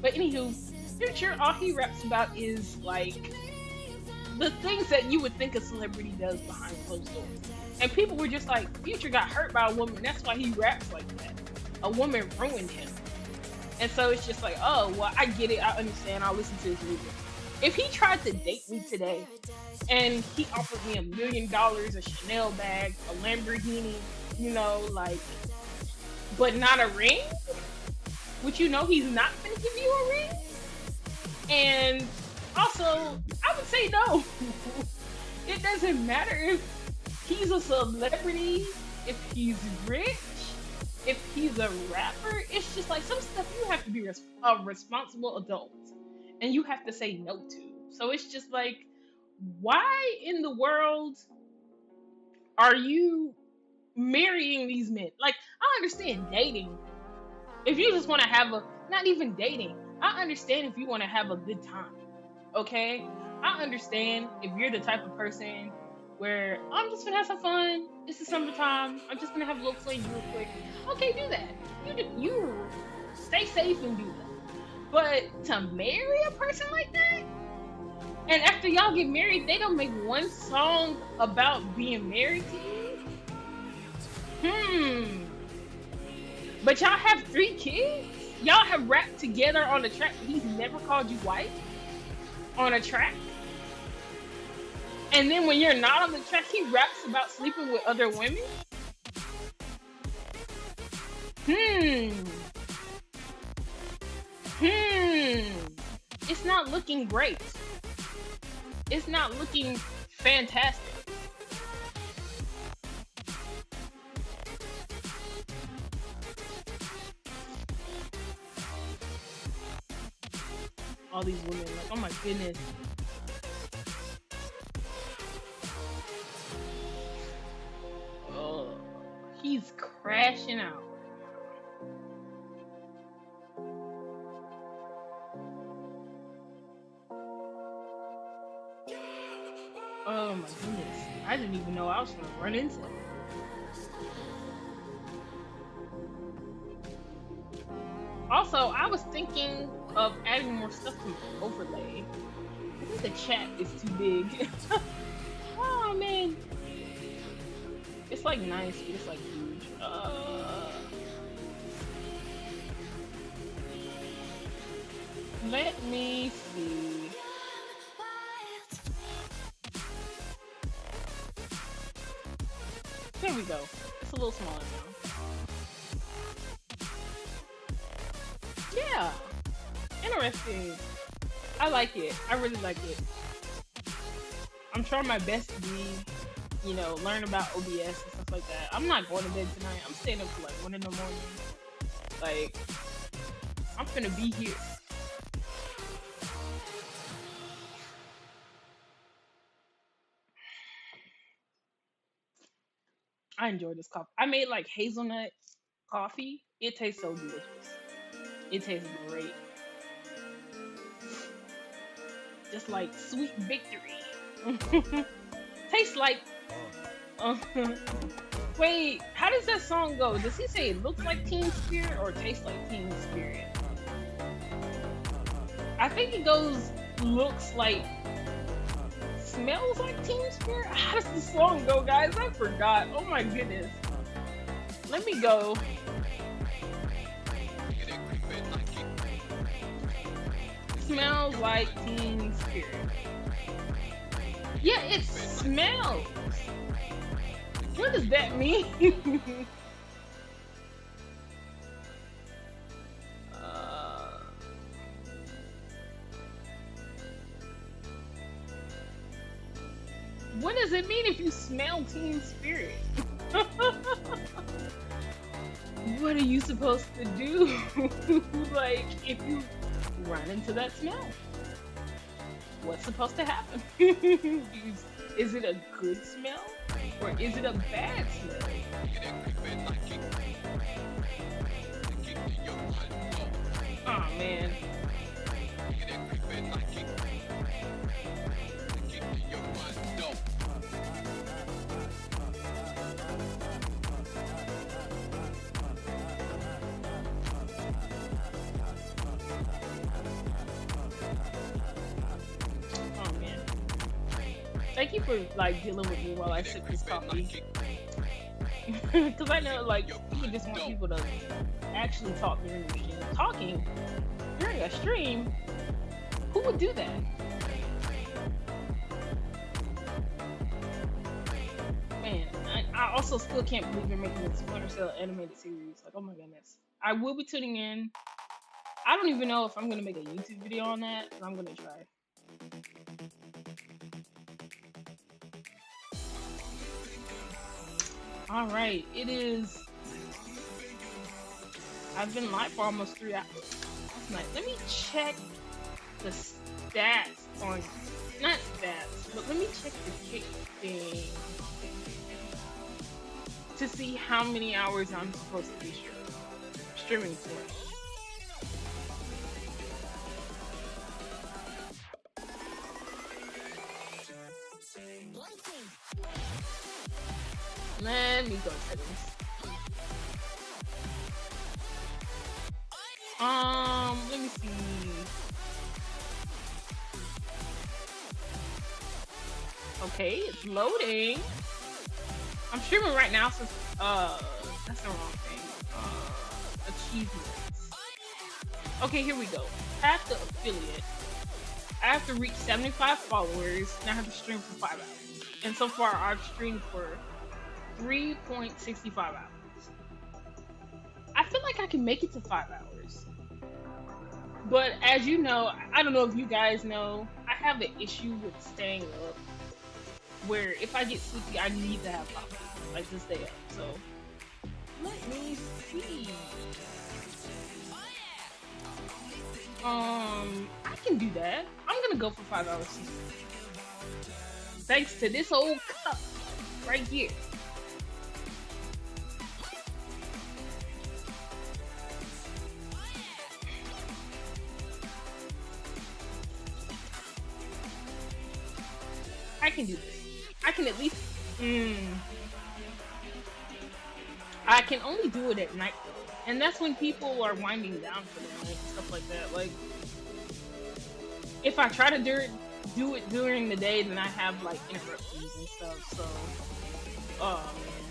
But anywho, Future, all he raps about is like the things that you would think a celebrity does behind closed doors. And people were just like, Future got hurt by a woman, that's why he raps like that. A woman ruined him. And so it's just like, oh, well, I get it, I understand, I'll listen to his music. If he tried to date me today, and he offered me $1 million, a Chanel bag, a Lamborghini, you know, like, but not a ring, which you know he's not gonna give you a ring. And also, I would say no. It doesn't matter if he's a celebrity, if he's rich, if he's a rapper. It's just like some stuff you have to be a responsible adult, and you have to say no to. So it's just like, why in the world are you marrying these men? Like, I understand dating. If you just want to have not even dating, I understand if you want to have a good time. Okay? I understand if you're the type of person where I'm just gonna have some fun. This is summertime. I'm just gonna have a little fling real quick. Okay, do that. You stay safe and do that. But to marry a person like that, and after y'all get married, they don't make one song about being married to you? But y'all have 3 kids? Y'all have rapped together on a track, but he's never called you wife on a track? And then when you're not on the track, he raps about sleeping with other women? It's not looking great. It's not looking fantastic. All these women, like, oh my goodness. Oh, he's crashing out. Oh my goodness. I didn't even know I was gonna run into it. Also, I was thinking of adding more stuff to the overlay. I think the chat is too big. Oh man. It's like nice, but it's like huge. Let me see. There we go. It's a little smaller now. Yeah. Interesting. I like it. I really like it. I'm trying my best to be, you know, learn about OBS and stuff like that. I'm not going to bed tonight. I'm staying up till like 1 in the morning. Like, I'm finna be here. I enjoy this coffee. I made like hazelnut coffee. It tastes so delicious. It tastes great. Just like sweet victory. Tastes like. Wait, how does that song go? Does he say it looks like Teen Spirit or tastes like Teen Spirit? I think it goes looks like. Smells like Teen Spirit? How does the song go, guys? I forgot. Oh my goodness. Let me go. Smells like Teen Spirit. Yeah, it smells. What does that mean? What does it mean if you smell Teen Spirit? What are you supposed to do? Like, if you run into that smell? What's supposed to happen? Is it a good smell? Or is it a bad smell? Oh man. Thank you for like dealing with me while I sip this coffee. Because I know like you just want people to actually talk during the stream. Talking during a stream? Who would do that? Man, I also still can't believe you're making this Splinter Cell animated series. Like, oh my goodness. I will be tuning in. I don't even know if I'm going to make a YouTube video on that, but I'm going to try. Alright, it is. I've been live for almost 3 hours. That's nice. Let me check the stats on. Not stats, but let me check the kick thing to see how many hours I'm supposed to be streaming for. Let me go to this. Let me see. Okay, it's loading. I'm streaming right now since, that's the wrong thing. Achievements. Okay, here we go. Path to affiliate. I have to reach 75 followers, and I have to stream for 5 hours. And so far, I've streamed for 3.65 hours. I feel like I can make it to 5 hours. But as you know, I don't know if you guys know, I have an issue with staying up. Where if I get sleepy, I need to have coffee. Like to stay up. So, let me see. I can do that. I'm gonna go for 5 hours. Thanks to this old cup right here. I can do this. I can at least. I can only do it at night though, and that's when people are winding down for the night and stuff like that. Like, if I try to do it during the day, then I have like interruptions and stuff. So, oh man.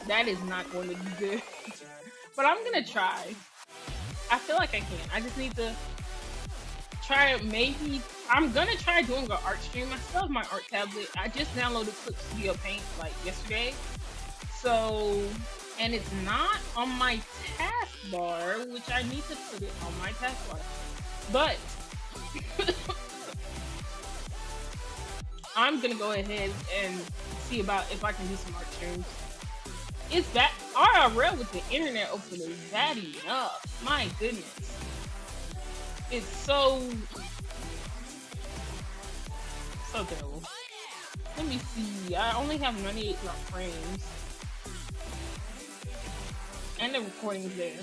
That is not going to be good. But I'm gonna try. I feel like I can. I just need to try it. Maybe I'm gonna try doing an art stream. I still have my art tablet. I just downloaded Clip Studio Paint like yesterday. So, and it's not on my taskbar, which I need to put it on my taskbar. But I'm gonna go ahead and see about if I can do some art streams. It's that IRL with the internet open is that enough? My goodness. It's so terrible. Let me see. I only have 98 frames. And the recording's there.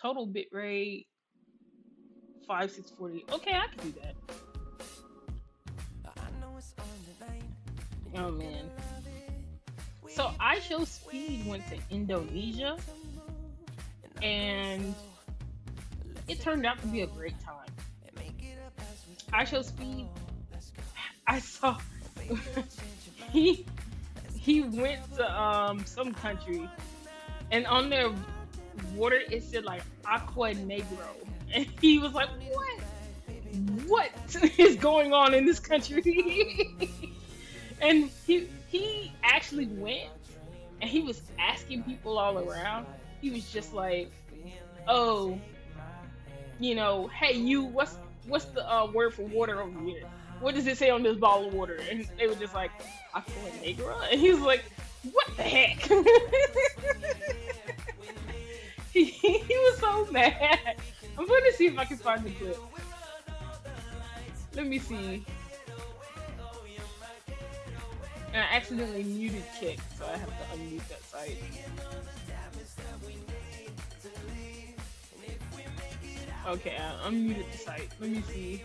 Total bitrate 5640. Okay, I can do that. Oh man. So iShowSpeed went to Indonesia and it turned out to be a great time. iShowSpeed, I saw he went to some country and on their water it said like Aqua Negro and he was like, what is going on in this country? And he actually went and he was asking people all around. He was just like, oh, you know, hey you, what's the word for water over here? What does it say on this bottle of water? And they were just like, Aqua Negra? And he was like, what the heck? he was so mad. I'm going to see if I can find the clip. Let me see. And I accidentally muted Kick, so I have to unmute that site. Okay, I unmuted the site. Let me see.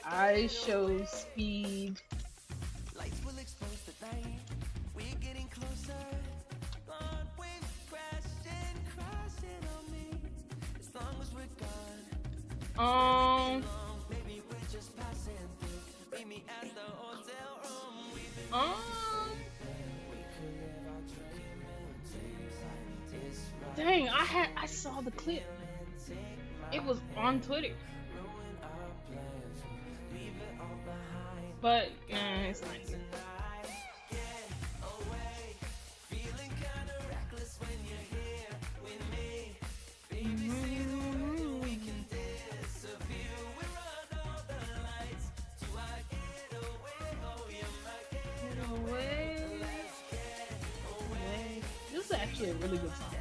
iShowSpeed. Dang, I saw the clip. It was on Twitter. But it's nice. This is actually a really good song.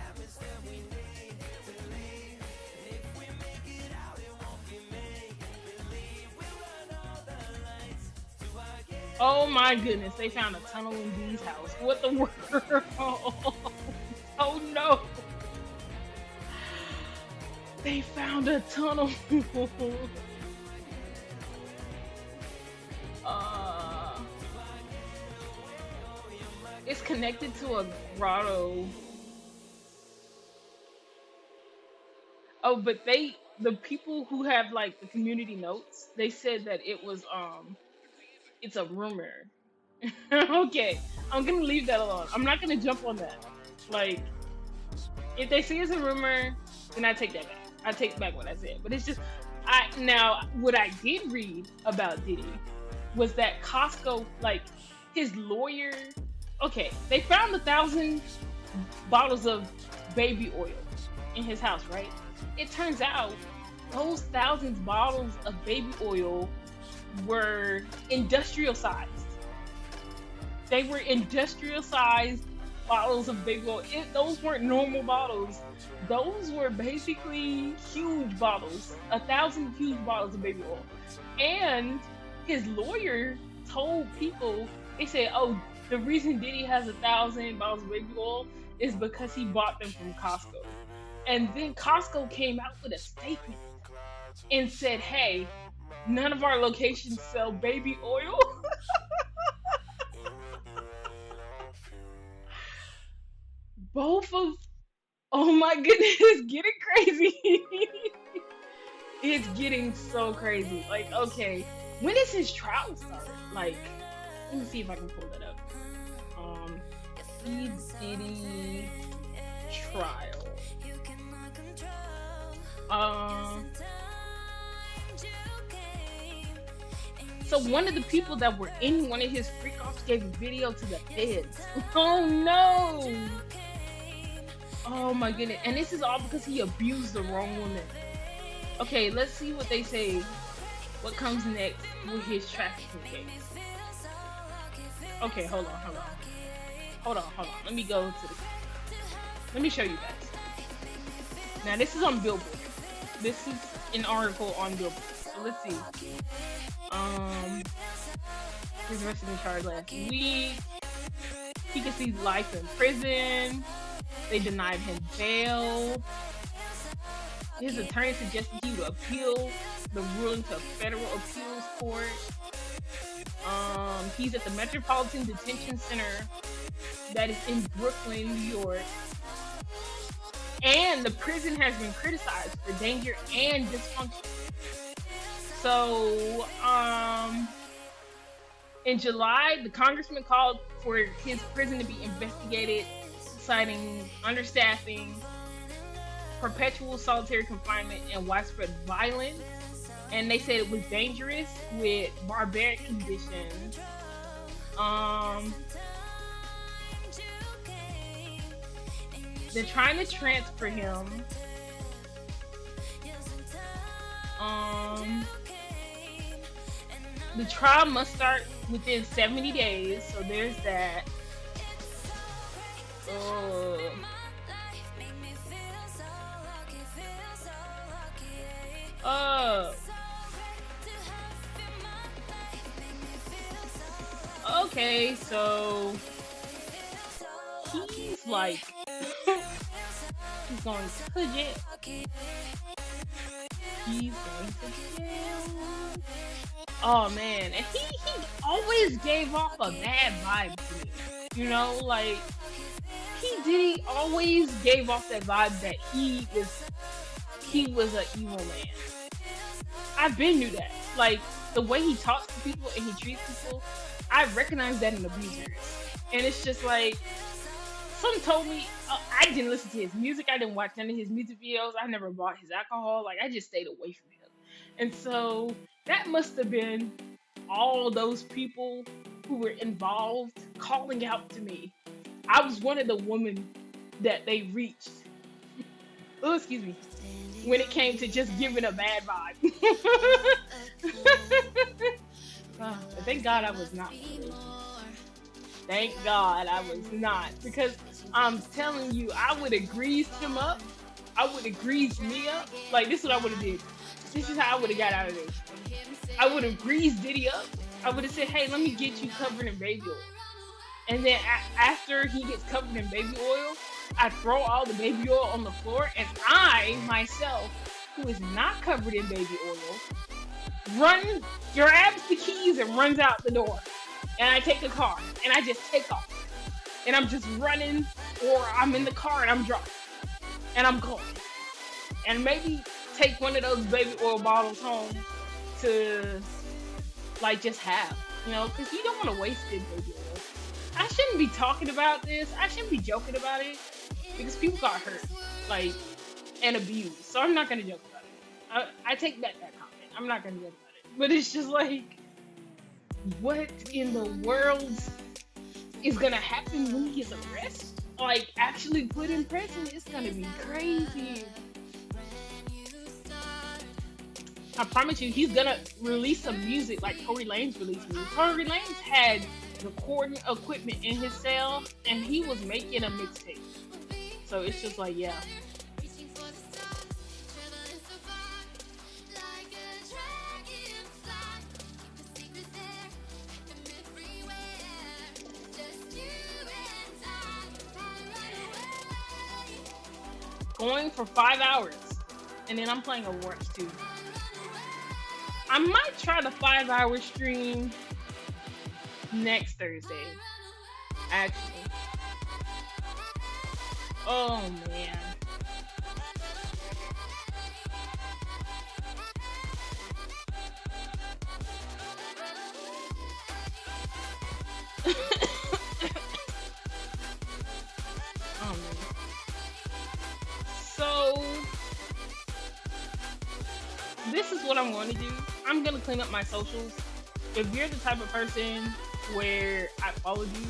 Oh my goodness, they found a tunnel in Dee's house. What the world? Oh no. They found a tunnel. It's connected to a grotto. Oh, but the people who have like the community notes, they said that it was it's a rumor. Okay, I'm gonna leave that alone. I'm not gonna jump on that. Like, if they say it's a rumor, then I take that back. I take back what I said. But it's just, now what I did read about Diddy was that Costco, like his lawyer. Okay, they found 1,000 bottles of baby oil in his house, right? It turns out those thousands bottles of baby oil were industrial sized. They were industrial sized bottles of baby oil. Those weren't normal bottles. Those were basically huge bottles. 1,000 huge bottles of baby oil. And his lawyer told people, they said, oh, the reason Diddy has 1,000 bottles of baby oil is because he bought them from Costco. And then Costco came out with a statement and said, hey, none of our locations sell baby oil. Oh my goodness, it's getting crazy. It's getting so crazy. Like, okay, when does his trial start? Like, let me see if I can pull that up. E. Diddy trial. So one of the people that were in one of his freak-offs gave a video to the feds. Oh no! Oh my goodness. And this is all because he abused the wrong woman. Okay, let's see what they say. What comes next with his trafficking case. Okay, hold on. Let me go to the... Let me show you guys. Now this is on Billboard. This is an article on Billboard. So let's see. His arrested and charged last week. He can see life in prison. They denied him bail. His attorney suggested he would appeal the ruling to a federal appeals court. He's at the Metropolitan Detention Center that is in Brooklyn, New York. And the prison has been criticized for danger and dysfunction. So, in July, the congressman called for his prison to be investigated, citing understaffing, perpetual solitary confinement, and widespread violence. And they said it was dangerous with barbaric conditions. They're trying to transfer him. The trial must start within 70 days, so there's that. Okay, so he's like, he's going to jail. He's going to jail. Oh man, and he always gave off a bad vibe to me. You know, like he always gave off that vibe that he was an evil man. I've been knew that. Like the way he talks to people and he treats people, I recognize that in abusers. And it's just like, some told me, I didn't listen to his music, I didn't watch none of his music videos, I never bought his alcohol, like I just stayed away from him. And so that must have been all those people who were involved calling out to me. I was one of the women that they reached. Oh, excuse me. When it came to just giving a bad vibe. Thank God I was not. Thank God I was not. Because I'm telling you, I would have greased him up. I would have greased me up. Like, this is what I would have did. This is how I would have got out of this. I would have greased Diddy up. I would have said, hey, let me get you covered in baby oil. And then after he gets covered in baby oil, I throw all the baby oil on the floor, and I, myself, who is not covered in baby oil, grabs the keys and runs out the door. And I take the car, and I just take off. And I'm just running, or I'm in the car and I'm drunk. And I'm going. And maybe take one of those baby oil bottles home to, like, just have, you know, because you don't want to waste it, baby oil. I shouldn't be talking about this. I shouldn't be joking about it because people got hurt, like, and abused. So I'm not going to joke about it. I take back that comment. I'm not going to joke about it. But it's just like, what in the world is going to happen when he gets arrested? Like, actually put in prison? It's going to be crazy. I promise you, he's gonna release some music like Tory Lanez released music. Tory Lanez had recording equipment in his cell, and he was making a mixtape. So it's just like, yeah. Going for 5 hours, and then I'm playing Overwatch 2. I might try the 5-hour stream next Thursday, actually. Oh man. Oh man. So this is what I'm going to do. I'm going to clean up my socials. If you're the type of person where I followed you,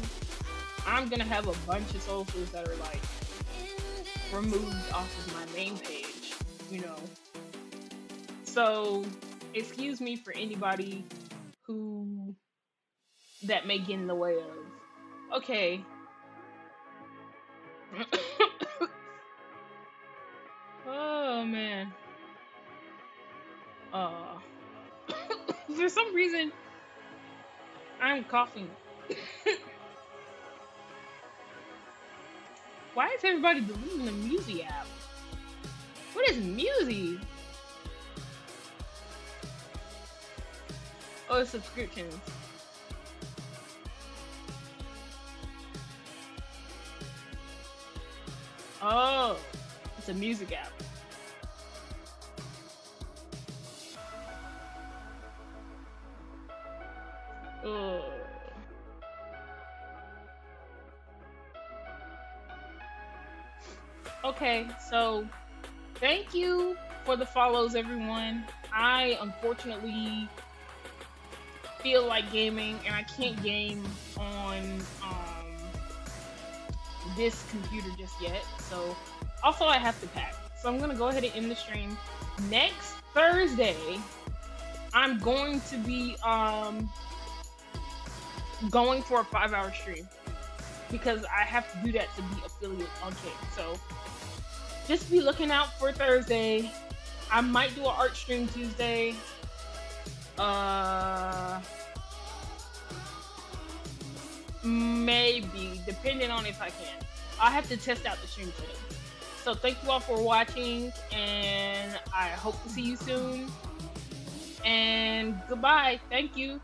I'm going to have a bunch of socials that are like removed off of my main page, you know. So excuse me for anybody who that may get in the way of. Okay. Oh man. For some reason I'm coughing. Why is everybody deleting the Musi app? What is Musi? Oh, it's subscriptions. Oh, it's a music app. Ugh. Okay, so thank you for the follows, everyone. I unfortunately feel like gaming, and I can't game on this computer just yet. So also I have to pack. So I'm gonna go ahead and end the stream. Next Thursday, I'm going to be going for a 5-hour stream because I have to do that to be affiliate on King. So just be looking out for Thursday. I might do an art stream Tuesday. Maybe, depending on if I can. I'll have to test out the stream today. So thank you all for watching, and I hope to see you soon. And goodbye. Thank you.